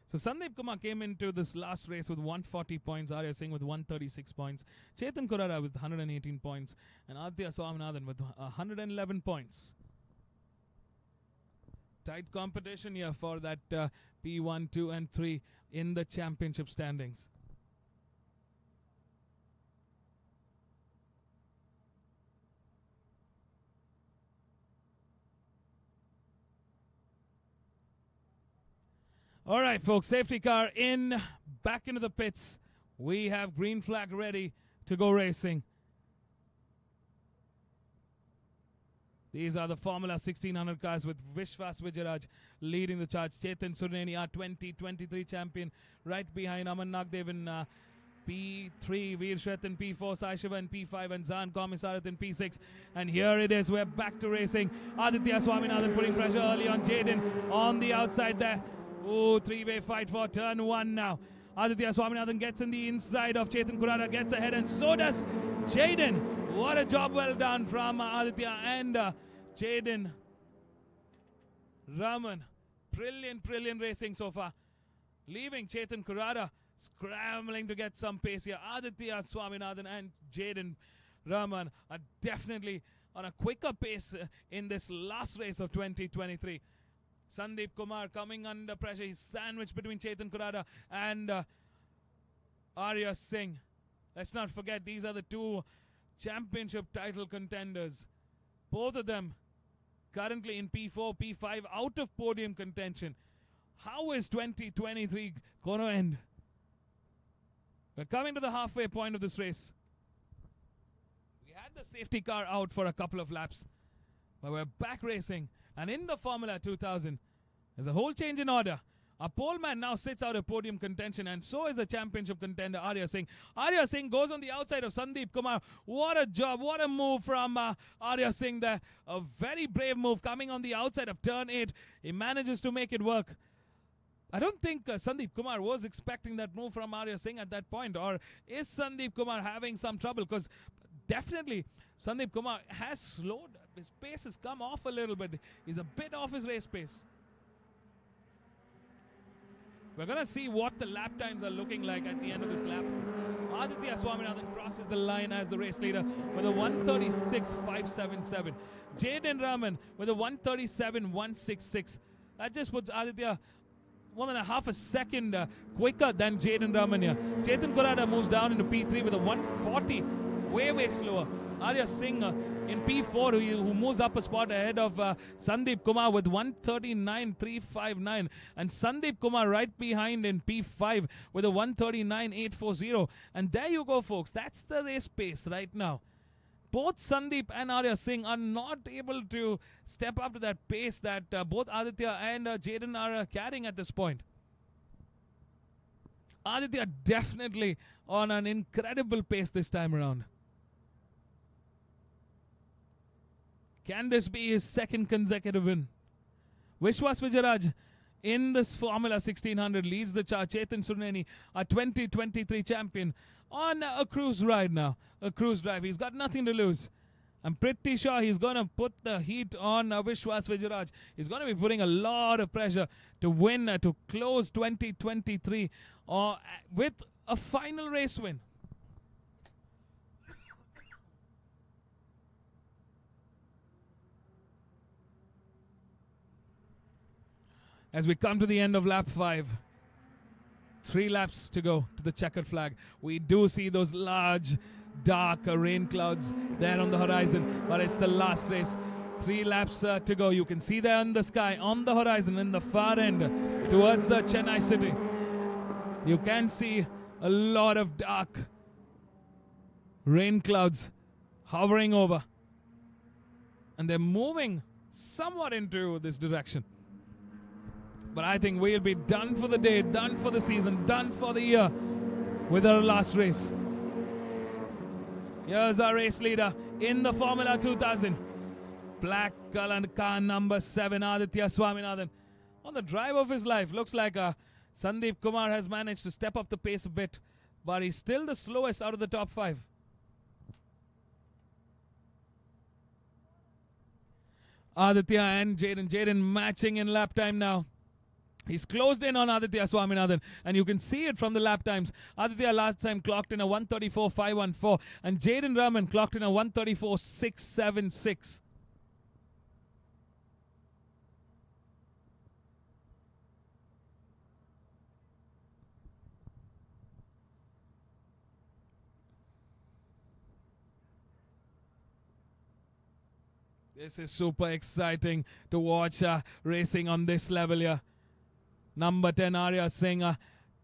So Sandeep Kumar came into this last race with 140 points, Arya Singh with 136 points, Chetan Kurada with 118 points, and Aditya Swaminathan with 111 points. Tight competition here for that P1, 2, and 3 in the championship standings. All right, folks, safety car in, back into the pits. We have green flag ready to go racing. These are the Formula 1600 cars with Vishwas Vijayaraj leading the charge. Chetan Surneni, our 2023 champion, right behind Aman Nagdev in P3, Veer Sheth in P4, Sai Shiva in P5, and Zan Komisarat in P6. And here it is, we're back to racing. Aditya Swaminathan putting pressure early on Jaden on the outside there. Oh, three-way fight for turn 1 now. Aditya Swaminathan gets in the inside of Chetan Kurara, gets ahead, and so does Jaden. What a job well done from Aditya and Jaden Raman. Brilliant racing so far. Leaving Chetan Kurara scrambling to get some pace here. Aditya Swaminathan and Jaden Raman are definitely on a quicker pace in this last race of 2023. Sandeep Kumar coming under pressure. He's sandwiched between Chetan Kurara and Arya Singh. Let's not forget, these are the two championship title contenders. Both of them currently in P4, P5, out of podium contention. How is 2023 going to end? We're coming to the halfway point of this race. We had the safety car out for a couple of laps, but we're back racing. And in the Formula 2000, there's a whole change in order. Our pole man now sits out of podium contention, and so is a championship contender, Arya Singh. Arya Singh goes on the outside of Sandeep Kumar. What a job, what a move from Arya Singh there. A very brave move coming on the outside of turn 8. He manages to make it work. I don't think Sandeep Kumar was expecting that move from Arya Singh at that point. Or is Sandeep Kumar having some trouble? Because definitely Sandeep Kumar has slowed. His pace has come off a little bit. He's a bit off his race pace. We're going to see what the lap times are looking like at the end of this lap. Aditya Swaminathan crosses the line as the race leader with a 136.577. Jaden Raman with a 137.166. That just puts Aditya 1.5 a second quicker than Jaden Raman here. Chetan Kurada moves down into P3 with a 140, way slower. Arya Singh in P4 who moves up a spot ahead of Sandeep Kumar with 139.359, and Sandeep Kumar right behind in P5 with a 139.840. And there you go, folks. That's the race pace right now. Both Sandeep and Arya Singh are not able to step up to that pace that both Aditya and Jaden are carrying at this point. Aditya definitely on an incredible pace this time around. Can this be his second consecutive win? Vishwas Vijayaraj in this Formula 1600 leads the charge. Chetan Surneni, a 2023 champion, on a cruise ride now. A cruise drive. He's got nothing to lose. I'm pretty sure he's going to put the heat on Vishwas Vijayaraj. He's going to be putting a lot of pressure to win, to close 2023 with a final race win. As we come to the end of lap 5, 3 laps to go to the checkered flag. We do see those large, dark rain clouds there on the horizon, but it's the last race. 3 laps to go. You can see there in the sky, on the horizon, in the far end, towards the Chennai city. You can see a lot of dark rain clouds hovering over. And they're moving somewhat into this direction. But I think we'll be done for the day, done for the season, done for the year with our last race. Here's our race leader in the Formula 2000. Black colored car number 7, Aditya Swaminathan. On the drive of his life, looks like Sandeep Kumar has managed to step up the pace a bit, but he's still the slowest out of the top 5. Aditya and Jaden matching in lap time now. He's closed in on Aditya Swaminathan, and you can see it from the lap times. Aditya last time clocked in a 134.514, and Jaden Raman clocked in a 134.676. This is super exciting to watch racing on this level here. Number 10, Arya Singh,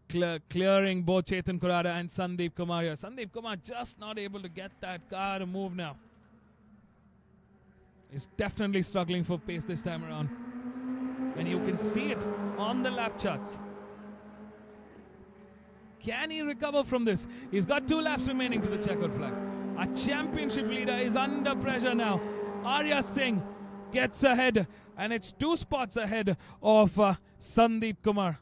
clearing both Chetan Kurada and Sandeep Kumar here. Sandeep Kumar just not able to get that car to move now. He's definitely struggling for pace this time around. And you can see it on the lap charts. Can he recover from this? He's got 2 laps remaining to the checkered flag. Our championship leader is under pressure now. Arya Singh gets ahead, and it's 2 spots ahead of Sandeep Kumar.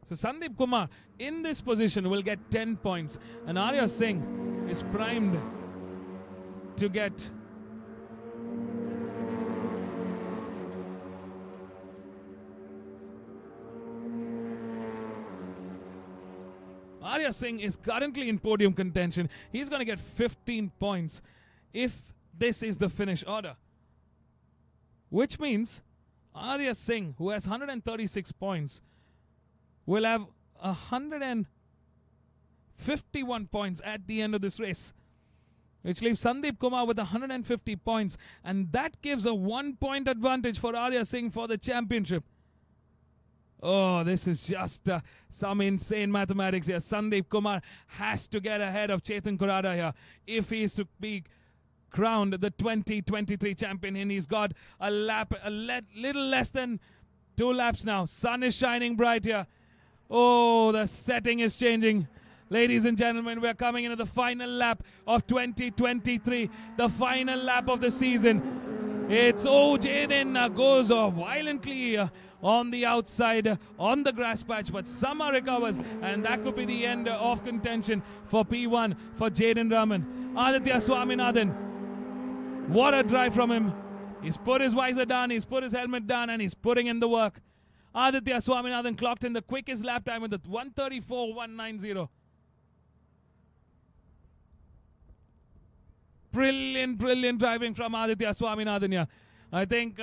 So Sandeep Kumar in this position will get 10 points, and Arya Singh is primed to get Arya Singh is currently in podium contention. He's going to get 15 points if this is the finish order. Which means Arya Singh, who has 136 points, will have 151 points at the end of this race, which leaves Sandeep Kumar with 150 points, and that gives a 1-point advantage for Arya Singh for the championship. Oh, this is just some insane mathematics here. Sandeep Kumar has to get ahead of Chetan Kurada here if he is to be crowned the 2023 champion, and he's got a little less than 2 laps now. Sun is shining bright here. Oh, the setting is changing. Ladies and gentlemen, we're coming into the final lap of 2023, the final lap of the season. It's Jaden goes violently on the outside on the grass patch, but Sama recovers, and that could be the end of contention for P1 for Jaden Raman. Aditya Swaminathan, what a drive from him. He's put his visor down, he's put his helmet down, and he's putting in the work. Aditya Swaminathan clocked in the quickest lap time with the 1:34.190. Brilliant driving from Aditya Swaminathan here. I think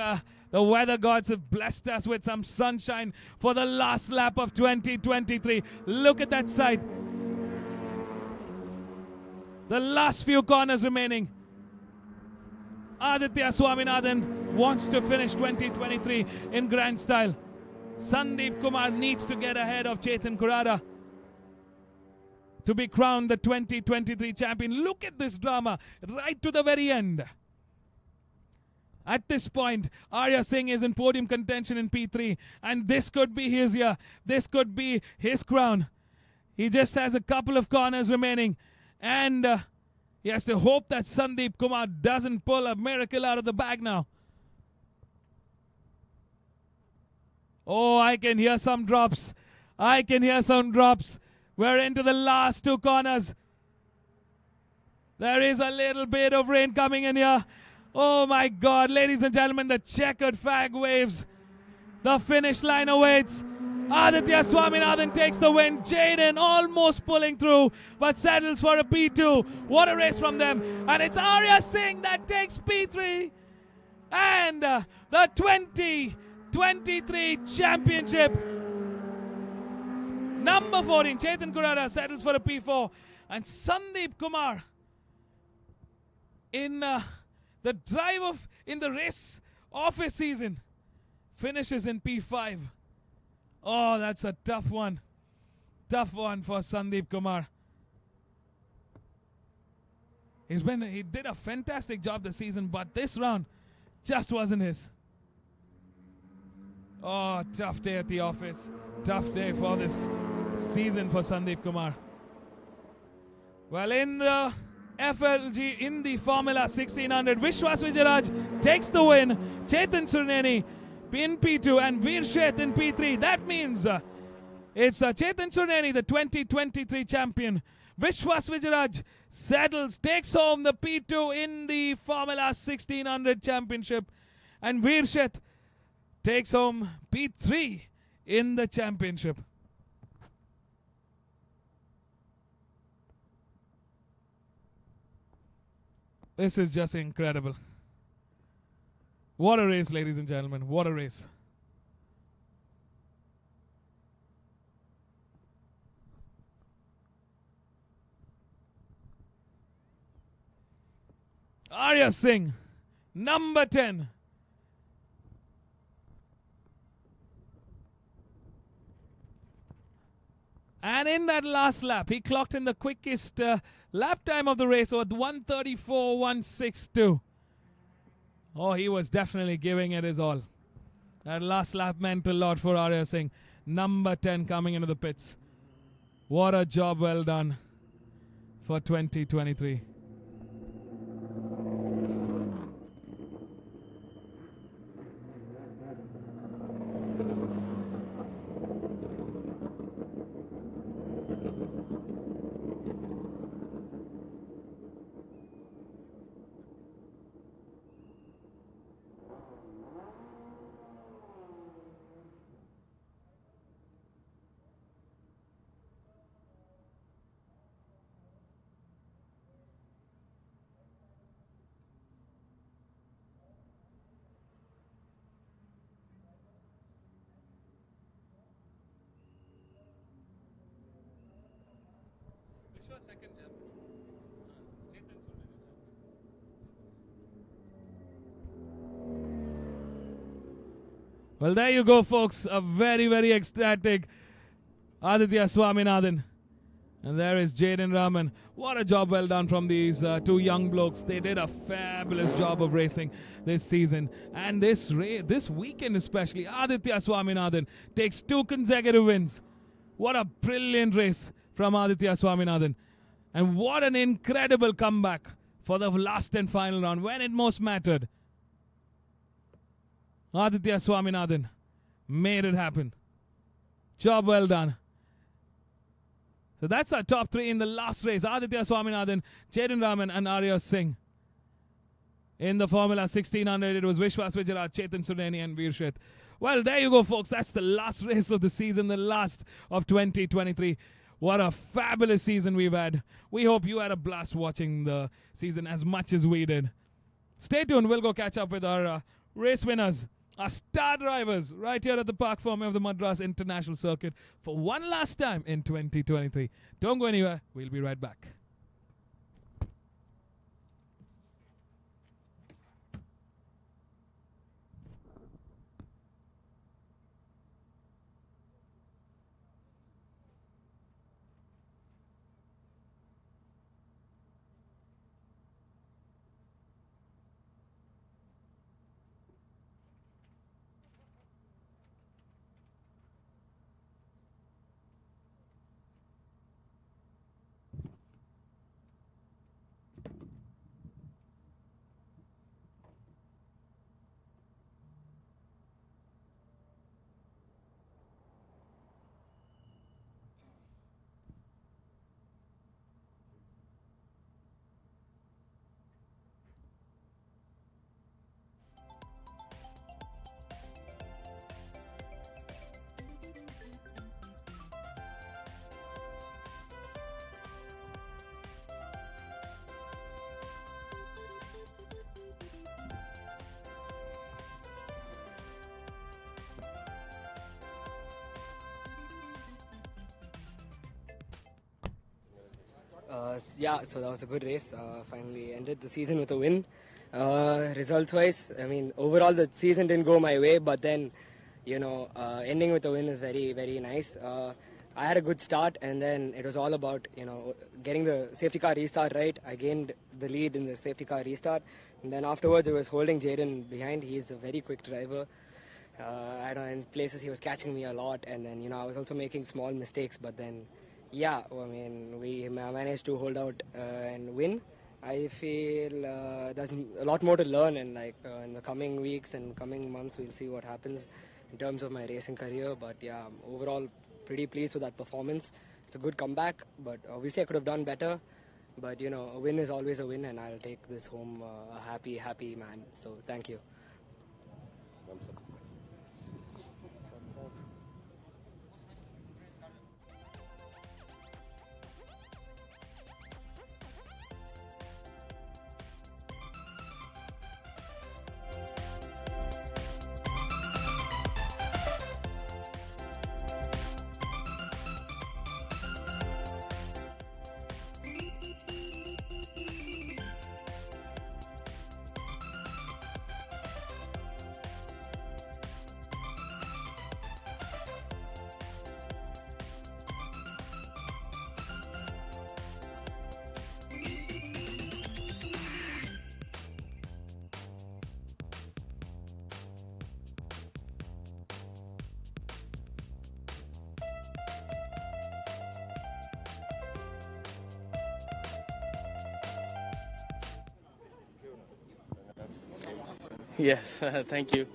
the weather gods have blessed us with some sunshine for the last lap of 2023. Look at that side. The last few corners remaining. Aditya Swaminathan wants to finish 2023 in grand style. Sandeep Kumar needs to get ahead of Chetan Kurada to be crowned the 2023 champion. Look at this drama right to the very end. At this point, Arya Singh is in podium contention in P3, and this could be his year. This could be his crown. He just has a couple of corners remaining, and he has to hope that Sandeep Kumar doesn't pull a miracle out of the bag now. Oh, I can hear some drops. I can hear some drops. We're into the last 2 corners. There is a little bit of rain coming in here. Oh my God, ladies and gentlemen, the checkered flag waves. The finish line awaits. Aditya Swaminathan takes the win. Jaden almost pulling through, but settles for a P2. What a race from them. And it's Arya Singh that takes P3. And the 2023 championship. Number 14, Chetan Kurada settles for a P4. And Sandeep Kumar in the drive in the race of his season finishes in P5. Oh, that's a tough one. Tough one for Sandeep Kumar. He did a fantastic job this season, but this round just wasn't his. Oh, tough day at the office. Tough day for this season for Sandeep Kumar. Well, in the FLG, in the Formula 1600, Vishwas Vijayaraj takes the win. Chetan Surneni in P2 and Veer Sheth in P3. That means it's Chetan Surneni, the 2023 champion. Vishwas Vijayaraj settles, takes home the P2 in the Formula 1600 championship. And Veer Sheth takes home P3 in the championship. This is just incredible. What a race, ladies and gentlemen. What a race. Arya Singh number 10. And in that last lap, he clocked in the quickest lap time of the race with 1:34.162. Oh, he was definitely giving it his all. That last lap meant a lot for Arya Singh. Number 10 coming into the pits. What a job well done for 2023. Well, there you go, folks. A very, very ecstatic Aditya Swaminathan. And there is Jaden Rahman. What a job well done from these two young blokes. They did a fabulous job of racing this season. And this weekend especially, Aditya Swaminathan takes 2 consecutive wins. What a brilliant race from Aditya Swaminathan. And what an incredible comeback for the last and final round when it most mattered. Aditya Swaminathan made it happen. Job well done. So that's our top 3 in the last race. Aditya Swaminathan, Jaden Rahman and Arya Singh. In the Formula 1600, it was Vishwas Vijayaraj, Chetan Sudeni and Veer Sheth. Well, there you go, folks. That's the last race of the season, the last of 2023. What a fabulous season we've had. We hope you had a blast watching the season as much as we did. Stay tuned. We'll go catch up with our race winners, our star drivers, right here at the Park Formula of the Madras International Circuit for one last time in 2023. Don't go anywhere. We'll be right back. Yeah, so that was a good race. Finally ended the season with a win. Results-wise, I mean, overall the season didn't go my way, but then, ending with a win is very, very nice. I had a good start, and then it was all about, getting the safety car restart right. I gained the lead in the safety car restart, and then afterwards it was holding Jaden behind. He's a very quick driver. I don't know, in places he was catching me a lot, and then, I was also making small mistakes, but then, yeah, I mean, we managed to hold out and win. I feel there's a lot more to learn, and in the coming weeks and coming months, we'll see what happens in terms of my racing career. But yeah, overall, pretty pleased with that performance. It's a good comeback, but obviously I could have done better. But a win is always a win, and I'll take this home a happy, happy man. So thank you. Yes, thank you.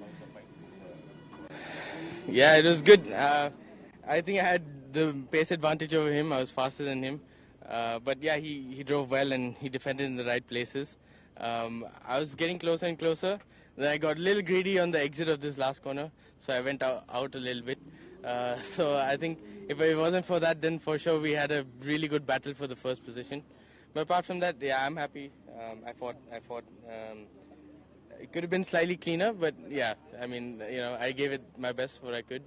Yeah, it was good. I think I had the pace advantage over him. I was faster than him. But yeah, he drove well and he defended in the right places. I was getting closer and closer. Then I got a little greedy on the exit of this last corner, so I went out a little bit. So I think if it wasn't for that, then for sure we had a really good battle for the first position. But apart from that, yeah, I'm happy. I fought. It could have been slightly cleaner, but yeah, I mean, I gave it my best what I could,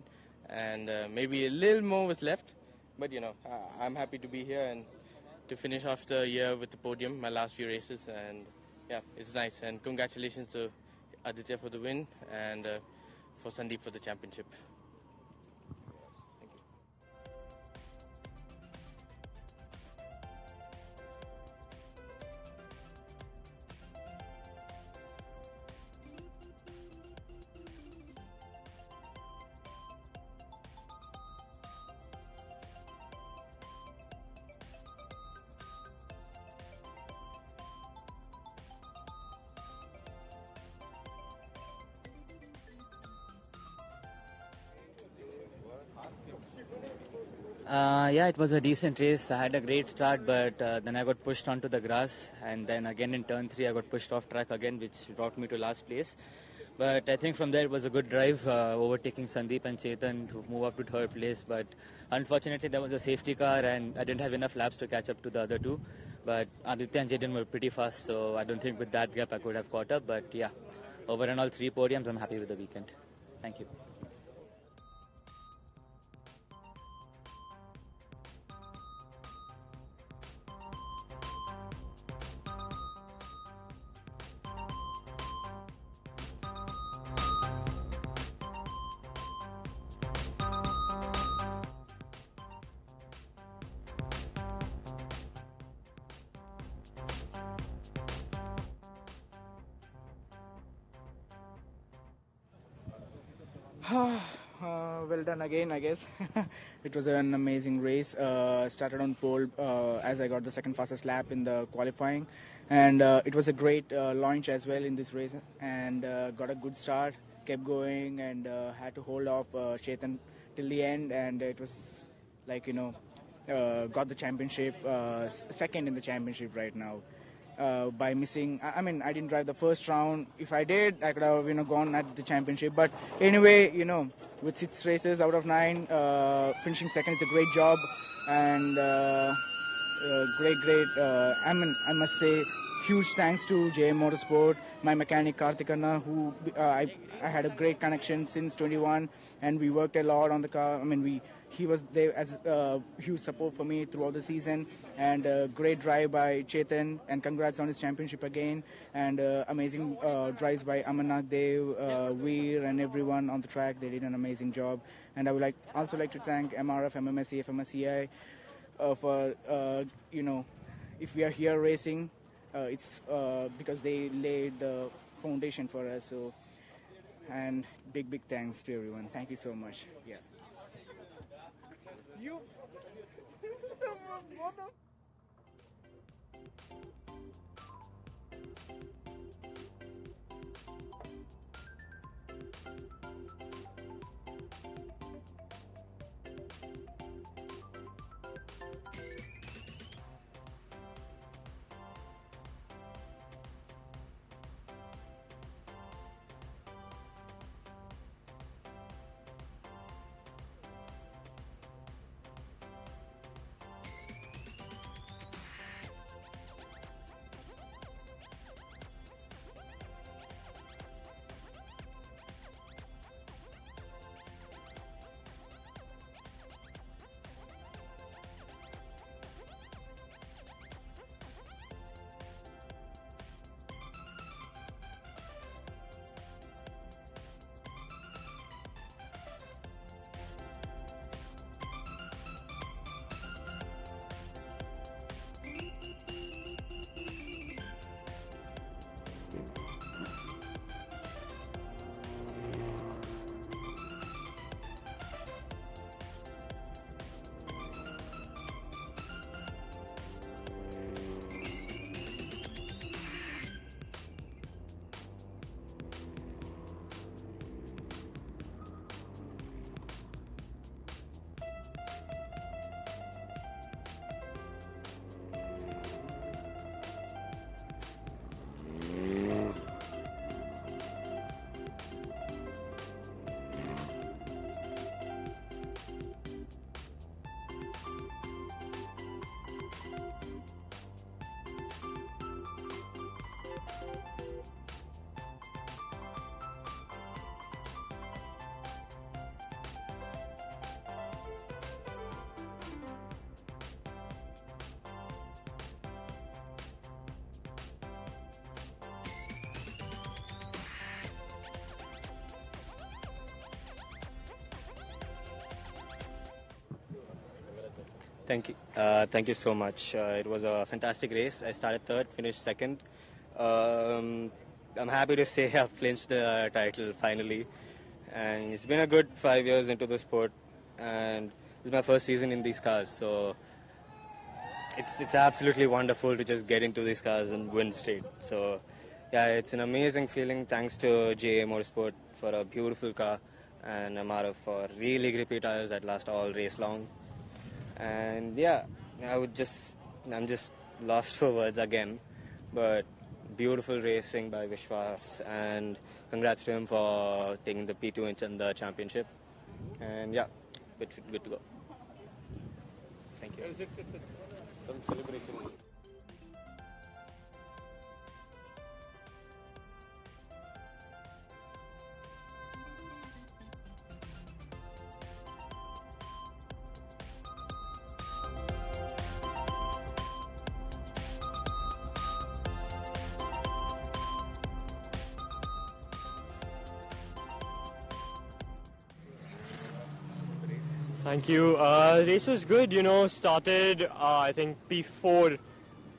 and maybe a little more was left. But I'm happy to be here and to finish off the year with the podium, my last few races, and yeah, it's nice. And congratulations to Aditya for the win and for Sandeep for the championship. Yeah, it was a decent race. I had a great start, but then I got pushed onto the grass, and then again in turn 3 I got pushed off track again, which brought me to last place. But I think from there it was a good drive, overtaking Sandeep and Chetan to move up to third place. But unfortunately there was a safety car and I didn't have enough laps to catch up to the other two. But Aditya and Jaden were pretty fast, so I don't think with that gap I could have caught up. But yeah, over and all 3 podiums, I'm happy with the weekend. Thank you. Well done again, I guess. It was an amazing race. Started on pole as I got the second fastest lap in the qualifying, and it was a great launch as well in this race. And got a good start, kept going, and had to hold off Chetan till the end. And it was like got the championship, second in the championship right now. By missing. I mean, I didn't drive the first round. If I did, I could have gone at the championship. But anyway, with 6 races out of 9, finishing second is a great job, and great. I must say, huge thanks to JM Motorsport, my mechanic Karthikana, who I had a great connection since 21, and we worked a lot on the car. I mean, he was there as huge support for me throughout the season, and great drive by Chetan, and congrats on his championship again, and amazing drives by Amarnath Dev, Veer, and everyone on the track. They did an amazing job, and I would also like to thank MRF MMSC fmsci for if we are here racing, it's because they laid the foundation for us. So, and big thanks to everyone. Thank you so much. Yeah. You. Thank you so much. It was a fantastic race. I started third, finished second. I'm happy to say I've clinched the title finally. And it's been a good 5 years into the sport. And this is my first season in these cars. So it's absolutely wonderful to just get into these cars and win straight. So yeah, it's an amazing feeling. Thanks to JA Motorsport for a beautiful car and MRF for really grippy tires that last all race long. And yeah, I'm just lost for words again. But beautiful racing by Vishwas, and congrats to him for taking the P2 in the championship. And yeah, good to go. Thank you. Some celebration. Thank you. Race was good, started, I think P4,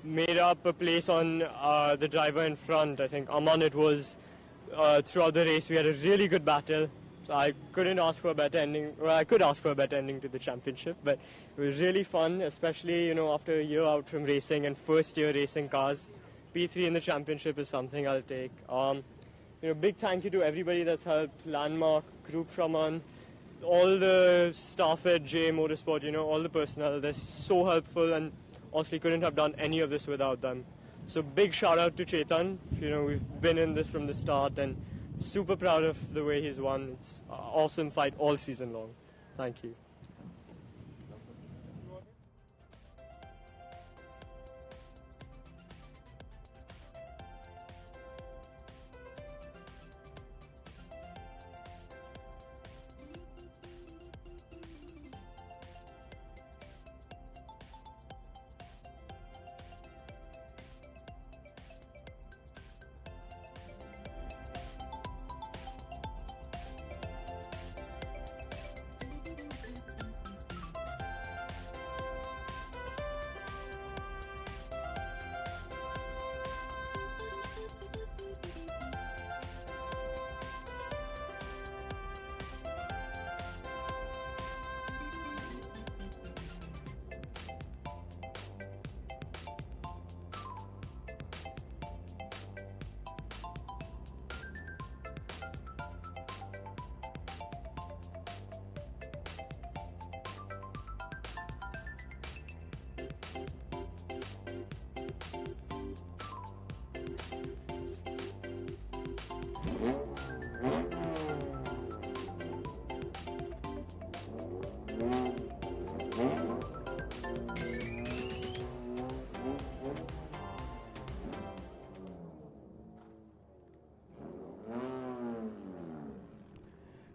made up a place on the driver in front. I think Aman, it was throughout the race, we had a really good battle. So I couldn't ask for a better ending. Well, I could ask for a better ending to the championship, but it was really fun, especially, after a year out from racing and first year racing cars. P3 in the championship is something I'll take. Big thank you to everybody that's helped, Landmark, Group Shaman, all the staff at JA Motorsport, all the personnel. They're so helpful, and honestly couldn't have done any of this without them. So big shout out to Chetan. We've been in this from the start and super proud of the way he's won. It's an awesome fight all season long. Thank you.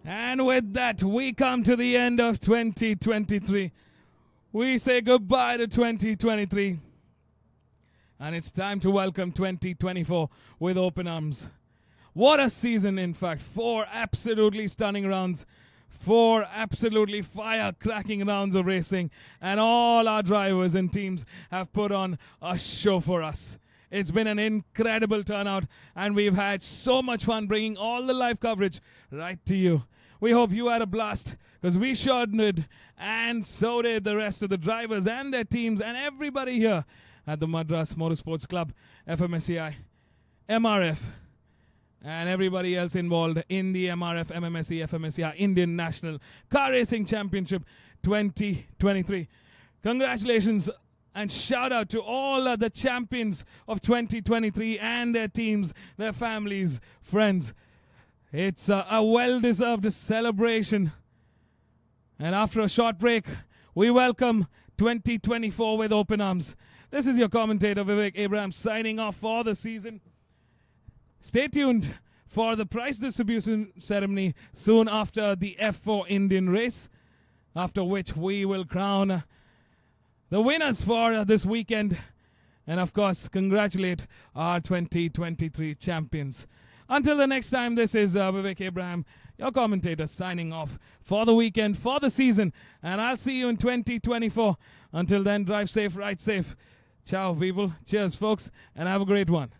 And with that, we come to the end of 2023. We say goodbye to 2023. And it's time to welcome 2024 with open arms. What a season, in fact. 4 absolutely stunning rounds. 4 absolutely fire-cracking rounds of racing. And all our drivers and teams have put on a show for us. It's been an incredible turnout, and we've had so much fun bringing all the live coverage right to you. We hope you had a blast, because we sure did, and so did the rest of the drivers and their teams and everybody here at the Madras Motorsports Club, FMSci, MRF, and everybody else involved in the MRF MMSC fmsci Indian National Car Racing Championship 2023. Congratulations and shout out to all the champions of 2023 and their teams, their families, friends. It's a well-deserved celebration. And after a short break, we welcome 2024 with open arms. This is your commentator, Vivek Abraham, signing off for the season. Stay tuned for the prize distribution ceremony soon after the F4 Indian race, after which we will crown the winners for this weekend, and of course congratulate our 2023 champions. Until the next time, this is Vivek Abraham, your commentator, signing off for the weekend, for the season, and I'll see you in 2024. Until then, drive safe, ride safe. Ciao, people. Cheers, folks, and have a great one.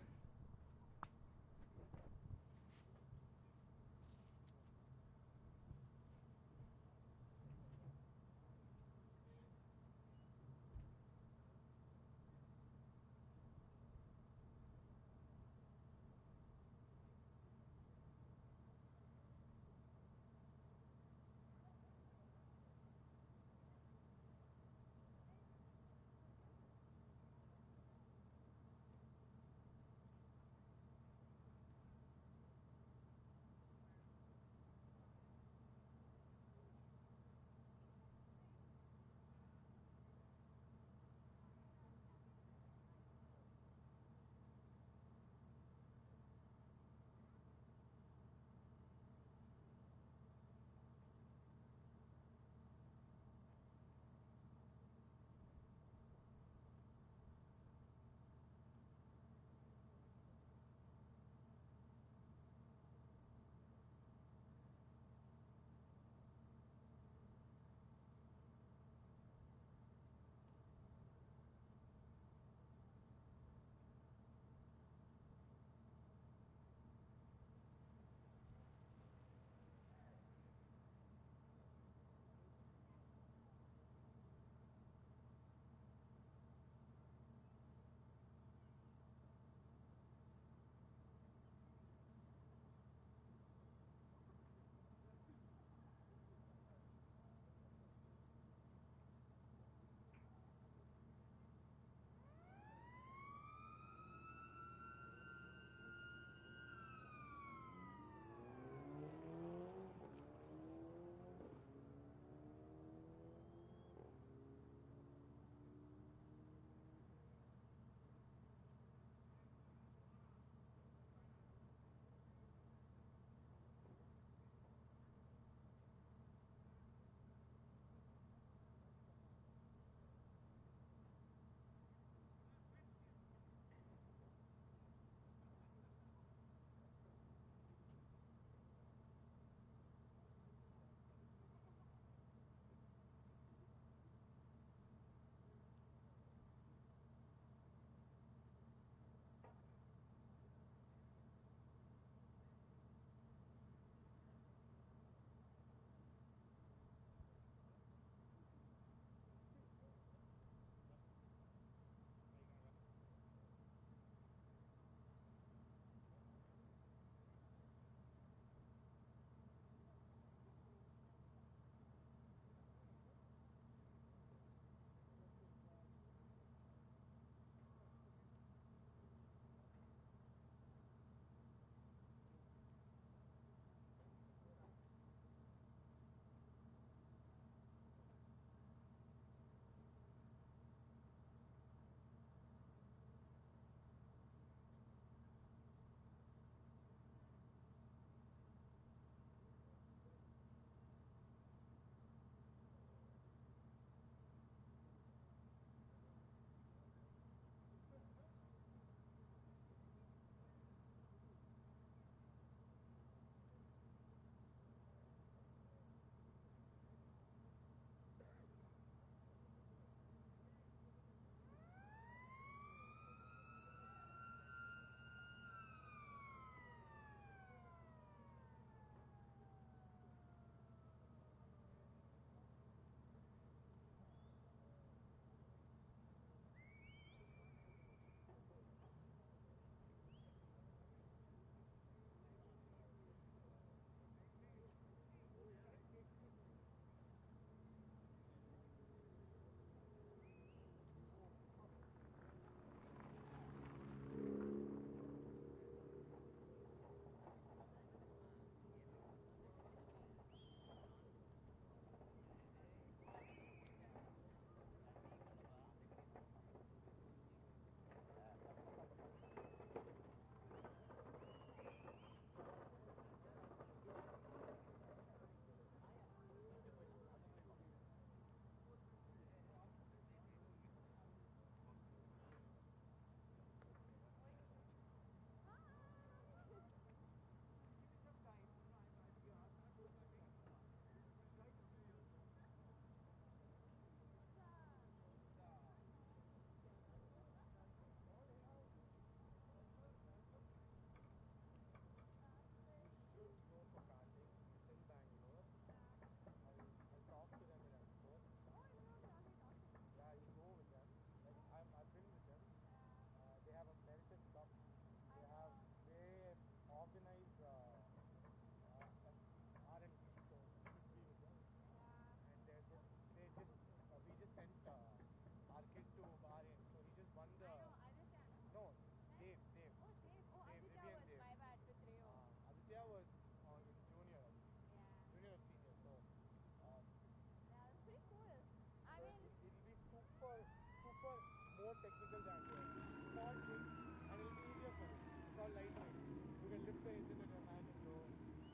all lightweight. You can lift the engine in your hand and go.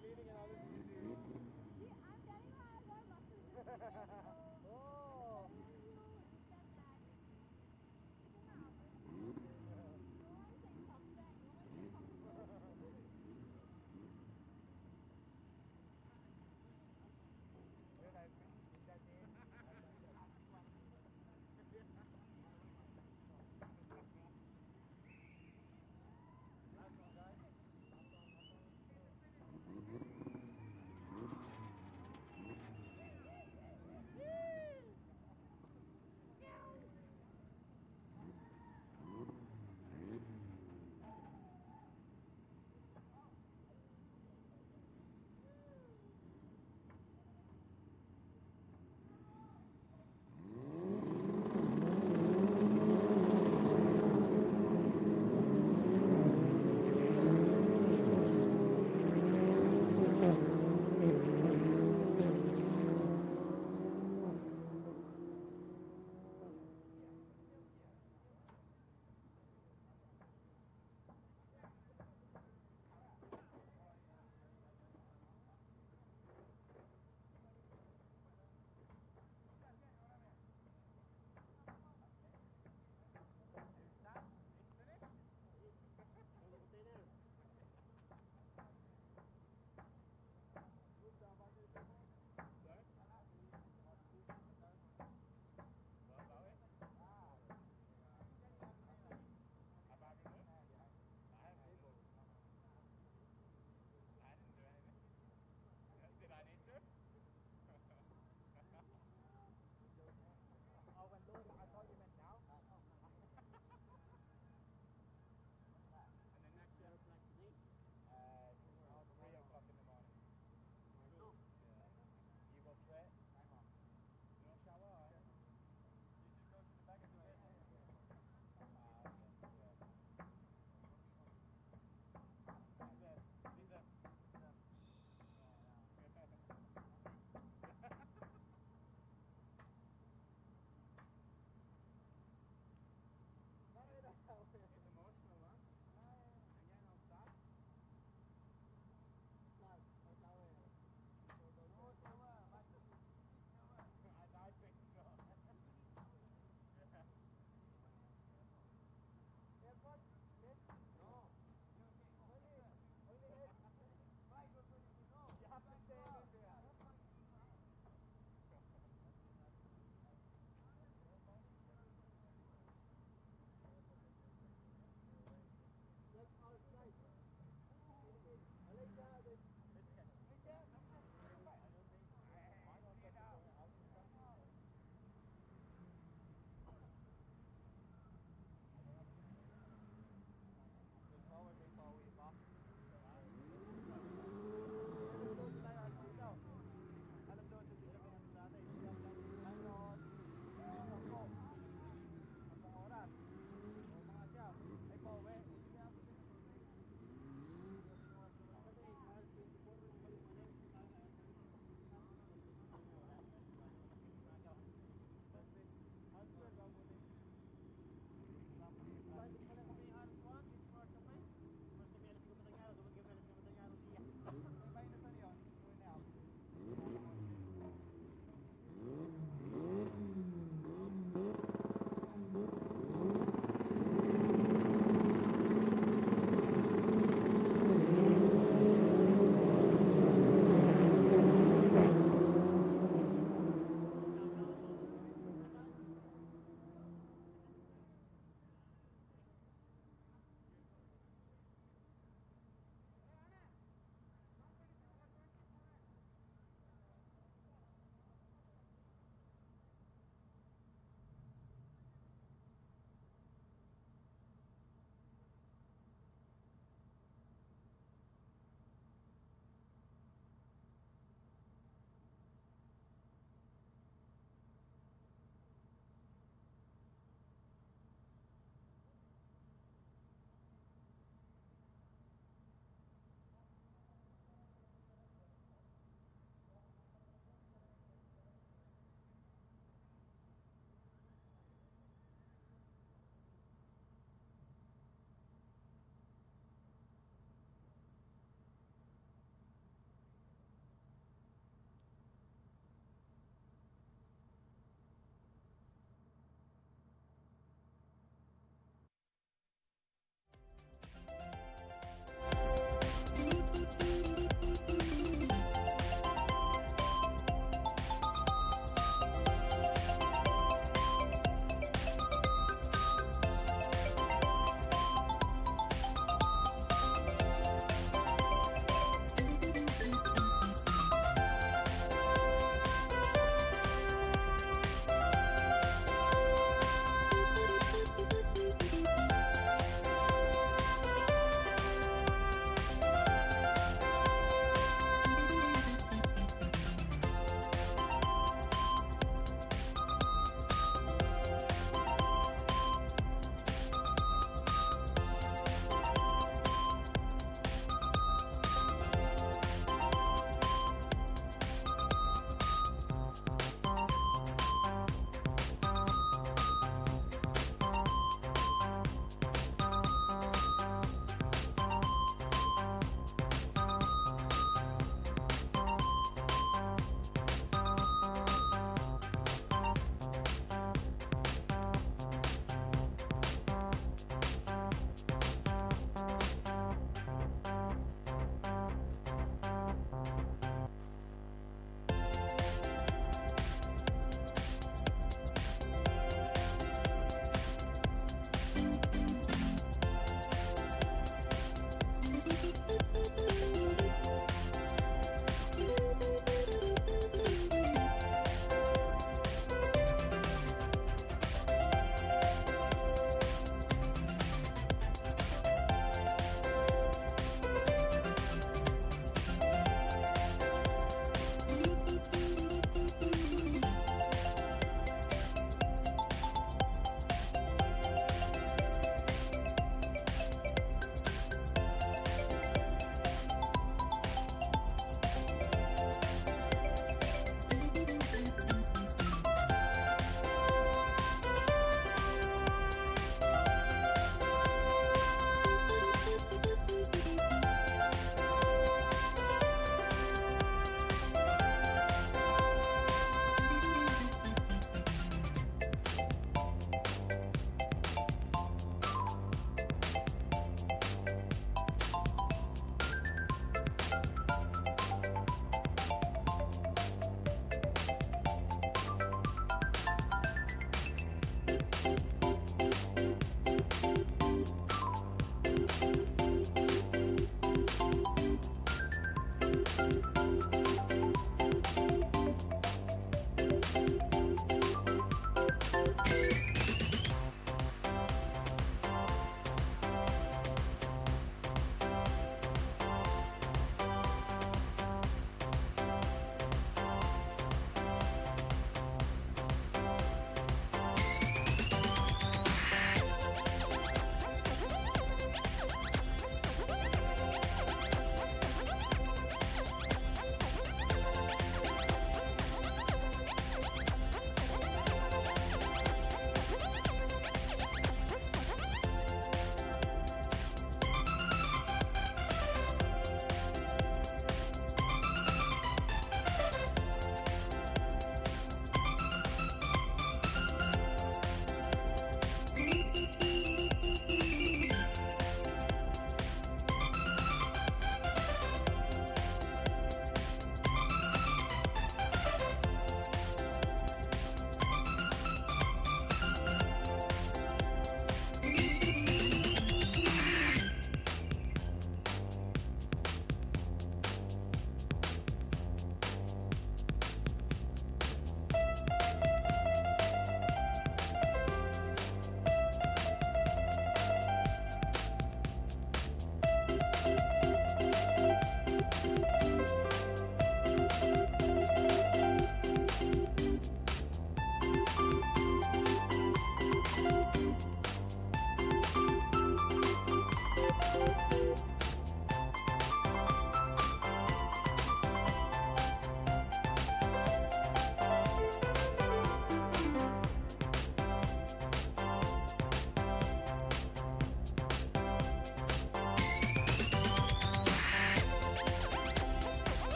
Cleaning and all is easy. See, I'm telling you, I have more muscles. Oh! Last one, guys.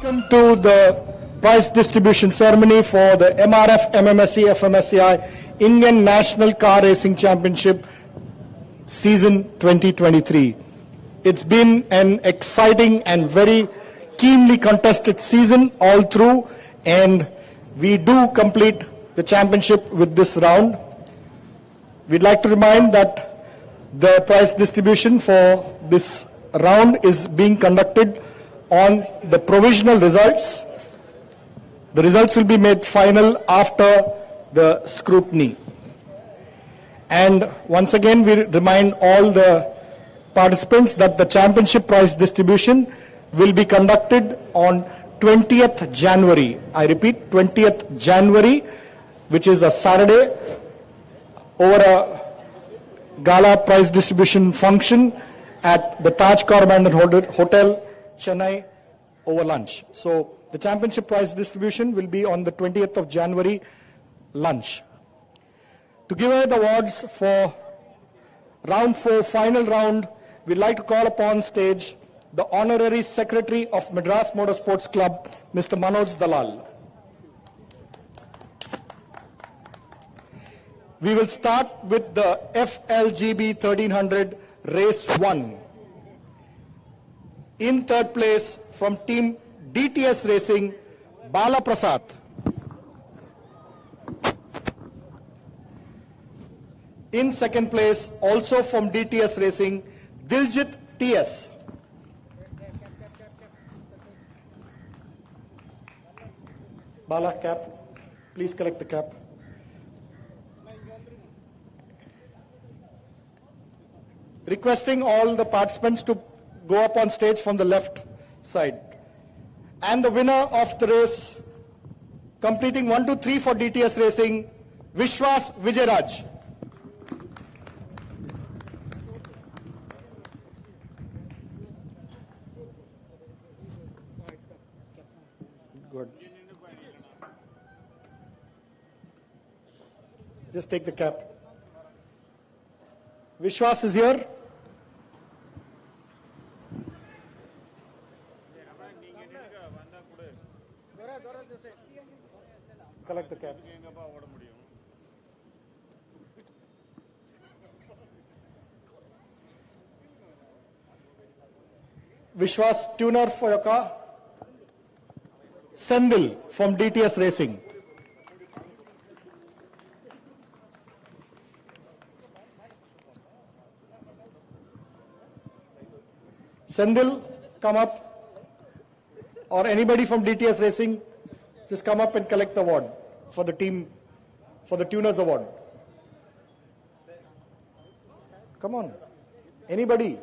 Welcome to the prize distribution ceremony for the MRF MMSC fmsci Indian National Car Racing Championship season 2023. It's been an exciting and very keenly contested season all through, and we do complete the championship with this round. We'd like to remind that the prize distribution for this round is being conducted on the provisional results. The results will be made final after the scrutiny. And once again, we remind all the participants that the championship prize distribution will be conducted on 20th January. I repeat, 20th January, which is a Saturday, over a gala prize distribution function at the Taj Coromandel Hotel, Chennai, over lunch. So the championship prize distribution will be on the 20th of January lunch. To give away the awards for round 4, final round, we'd like to call upon stage the Honorary Secretary of Madras Motorsports Club, Mr. Manoj Dalal. We will start with the FLGB 1300 Race 1. In third place from team DTS Racing, Bala Prasad. In second place, also from DTS Racing, Diljit TS. Bala, cap. Please collect the cap. Requesting all the participants to go up on stage from the left side. And the winner of the race, completing 1, 2, 3 for DTS Racing, Vishwas Vijayaraj. Good. Just take the cap. Vishwas is here. Collect the cap. Vishwas, tuner for your car. Sendil from DTS Racing. Sendil, come up. Or anybody from DTS Racing, just come up and collect the award for the team, for the Tuners Award. Come on. Anybody?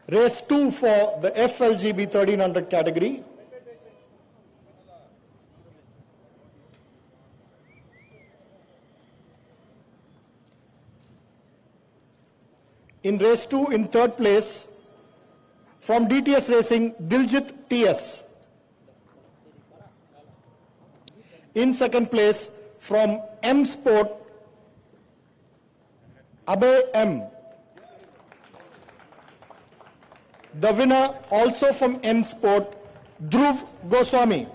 Race 2 for the FLGB 1300 category. In race 2, in third place, from DTS Racing, Diljit TS. In second place, from M Sport, Abhay M. The winner, also from M Sport, Dhruv Goswami.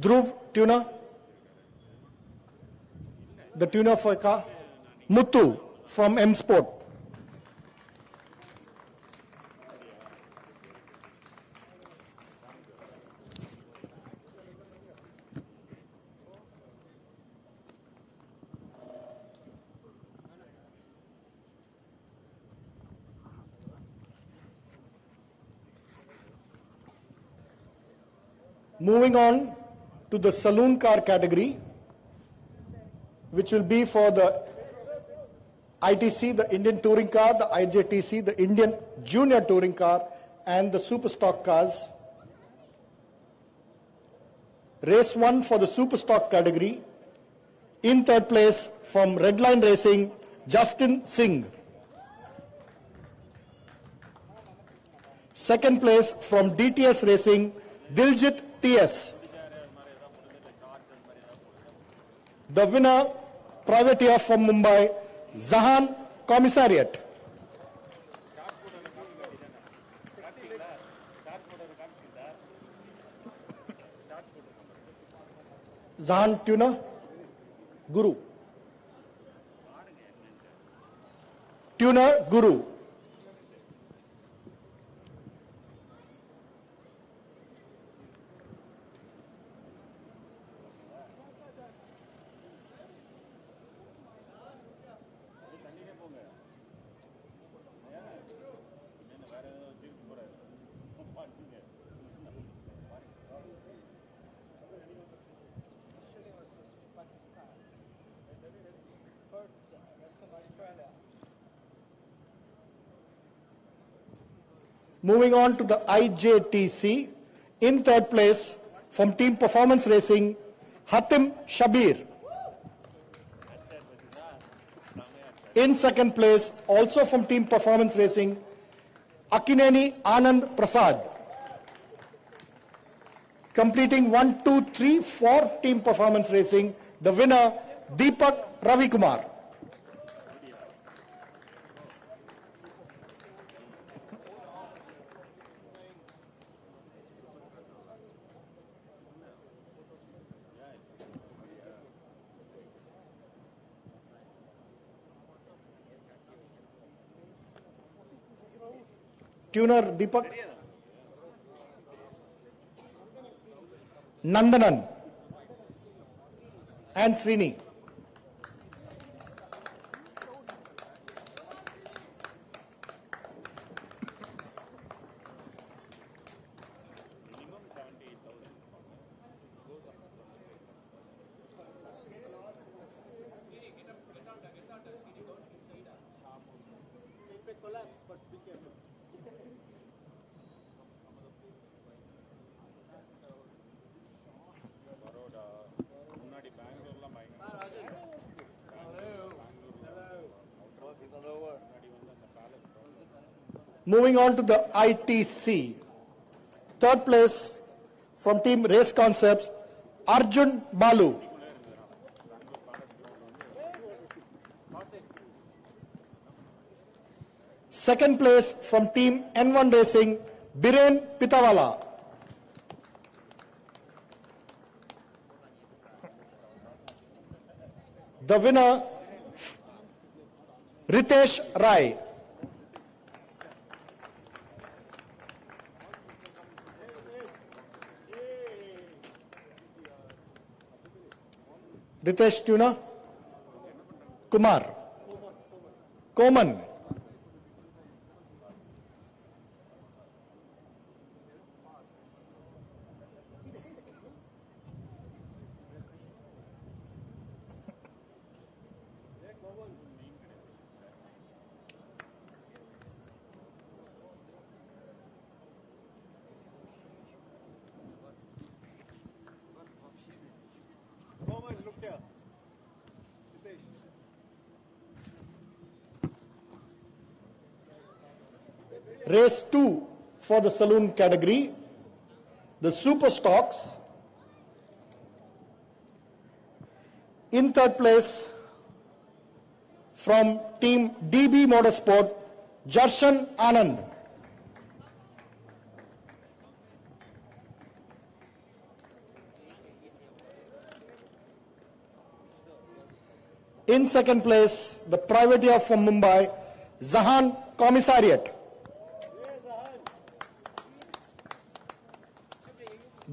Dhruv tuner. The tuner for a car. Muthu from M Sport. Moving on to the saloon car category, which will be for the ITC, the Indian Touring Car, the IJTC, the Indian Junior Touring Car, and the Super Stock cars. Race 1 for the Super Stock category. In third place from Redline Racing, Justin Singh. Second place from DTS Racing, Diljit TS. The winner, privateer from Mumbai, Zahan Commissariat. Zahan tuner, Guru. Tuner, Guru. Moving on to the IJTC, in third place from Team Performance Racing, Hatim Shabir. In second place, also from Team Performance Racing, Akineni Anand Prasad. Completing 1, 2, 3, 4 Team Performance Racing, the winner, Deepak Ravikumar. Tuner Deepak. Nandanan and Srini. Moving on to the ITC. Third place from Team Race Concepts, Arjun Balu. Second place from Team N1 Racing, Biren Pitawala. The winner, Ritesh Rai. Ritesh Tuna, Kumar, Koman. Race 2 for the saloon category, the Super Stocks. In third place from Team DB Motorsport, Jarshan Anand. In second place, the privateer from Mumbai, Zahan Commissariat.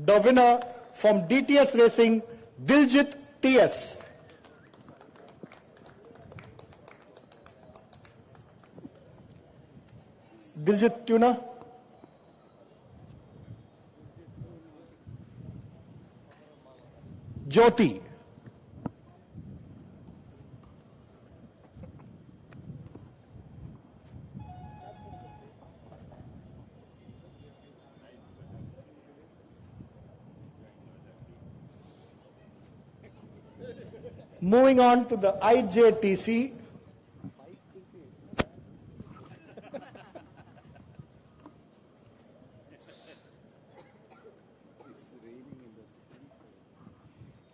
The winner from DTS Racing, Diljit TS. Diljit Tuna. Jyoti. Moving on to the IJTC.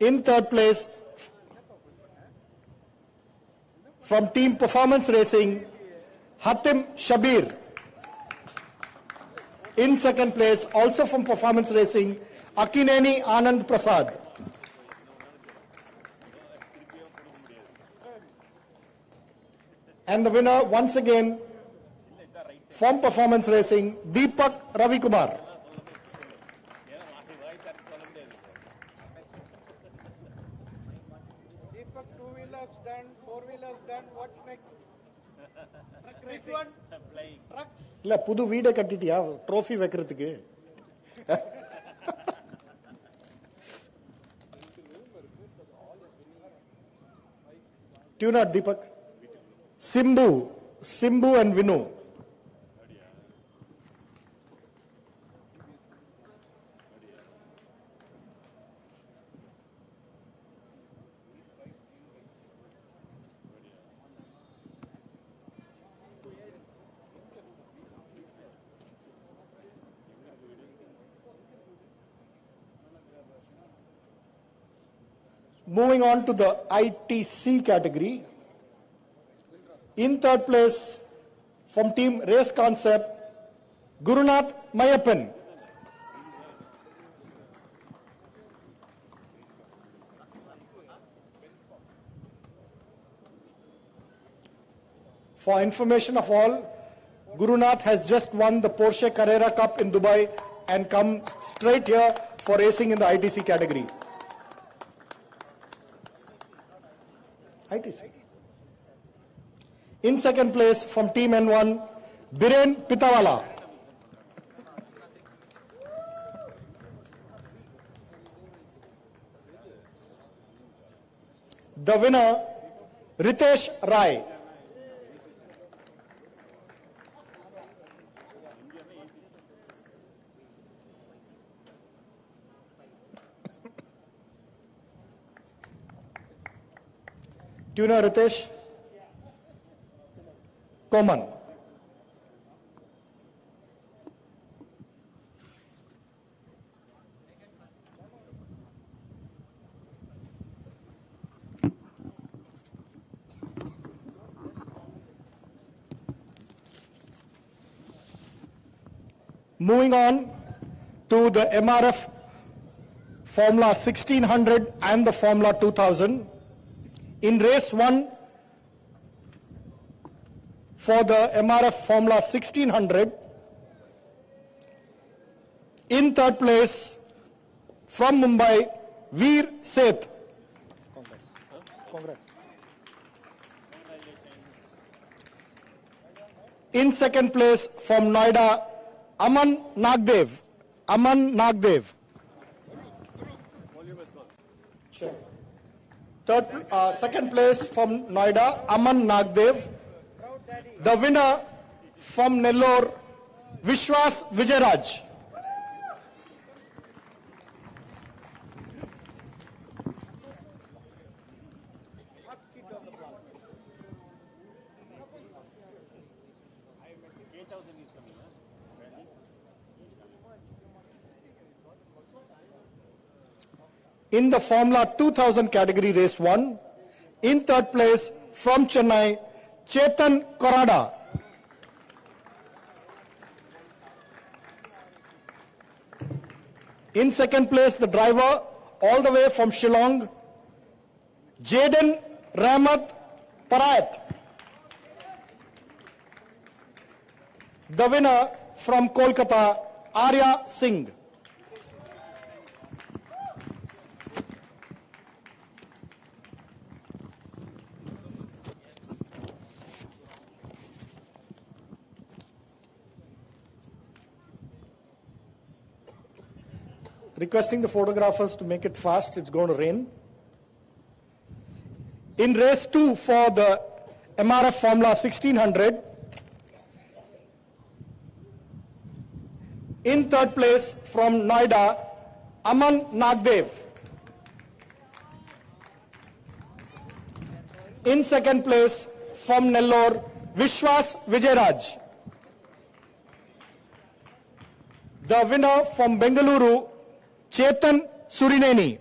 In third place, from Team Performance Racing, Hatim Shabir. In second place, also from Performance Racing, Akineni Anand Prasad. And the winner, once again, from Performance Racing, Deepak Ravikumar. Deepak, two-wheelers done, four-wheelers done, what's next? Next one? Trucks. இல்ல புது வீடை கட்டிட்டியா trophy வைக்கிறதுக்கு? Tune out, Deepak. Simbu and Vinu. Moving on to the ITC category. In third place, from Team Race Concept, Gurunath Mayappan. For information of all, Gurunath has just won the Porsche Carrera Cup in Dubai and come straight here for racing in the ITC category. ITC. In second place from Team N1, Biren Pitawala. The winner, Ritesh Rai. Do you know Ritesh? Common. Moving on to the MRF Formula 1600 and the Formula 2000. In race 1 for the MRF Formula 1600, in third place from Mumbai, Veer Seth. Congrats. In second place from Noida, Aman Nagdev. Sure. Second place from Noida, Aman Nagdev. The winner from Nellore, Vishwas Vijayaraj. In the Formula 2000 category, race 1, in third place from Chennai, Chetan Korada. In second place, the driver all the way from Shillong, Jaden Rahmat Parayat. The winner from Kolkata, Arya Singh. Requesting the photographers to make it fast, it's going to rain. In race 2 for the MRF Formula 1600, in third place from Noida, Aman Nagdev. In second place from Nellore, Vishwas Vijayaraj. The winner from Bengaluru, Chetan Surineni.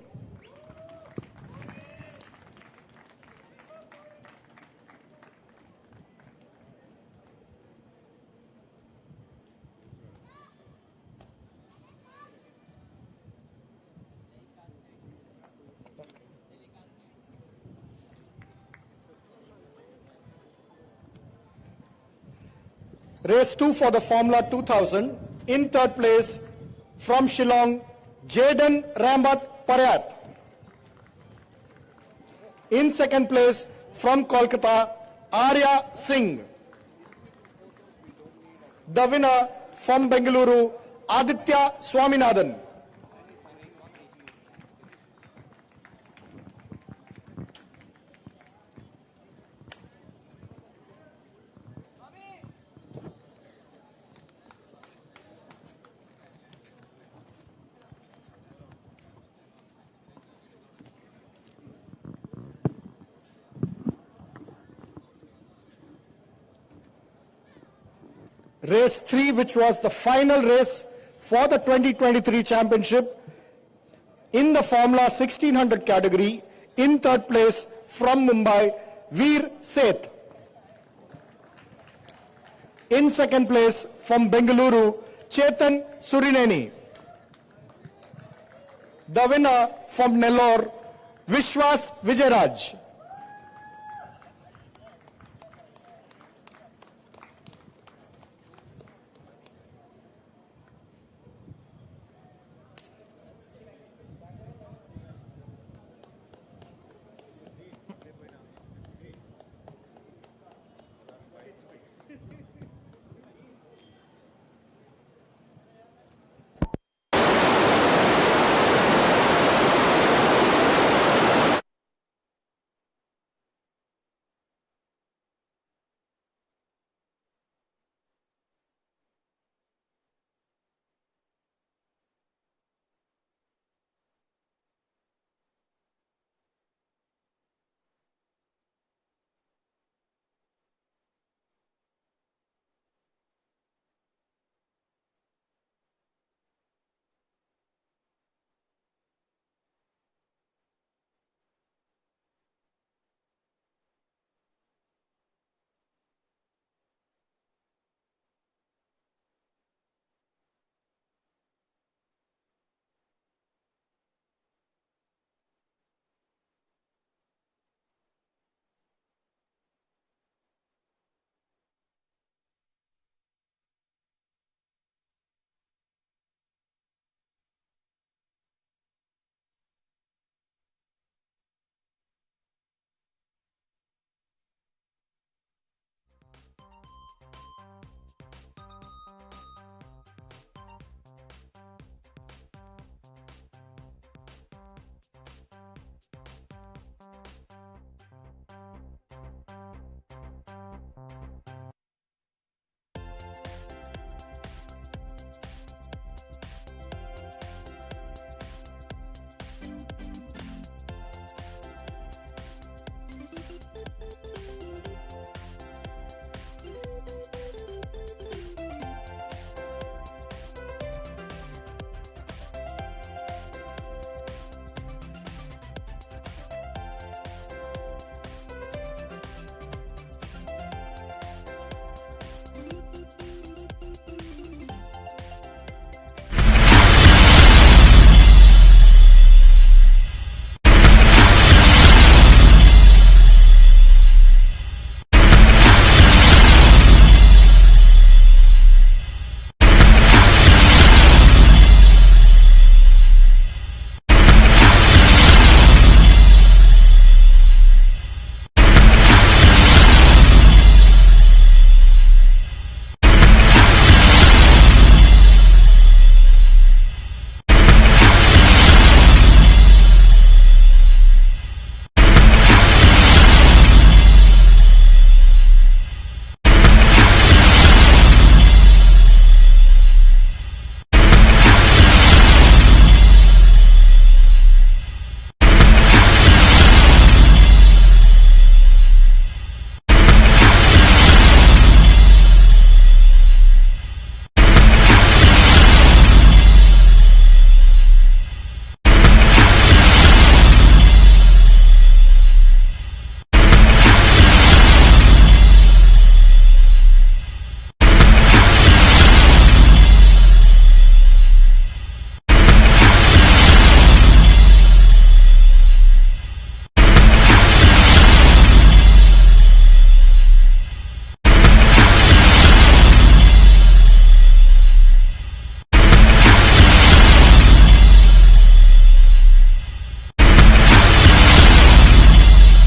Race 2 for the Formula 2000. In third place from Shillong, Jaden Rambat Parayat. In second place from Kolkata, Arya Singh. The winner from Bengaluru, Aditya Swaminathan. Race 3, which was the final race for the 2023 championship in the Formula 1600 category. In third place from Mumbai, Veer Seth. In second place from Bengaluru, Chetan Surineni. The winner from Nellore, Vishwas Vijayaraj.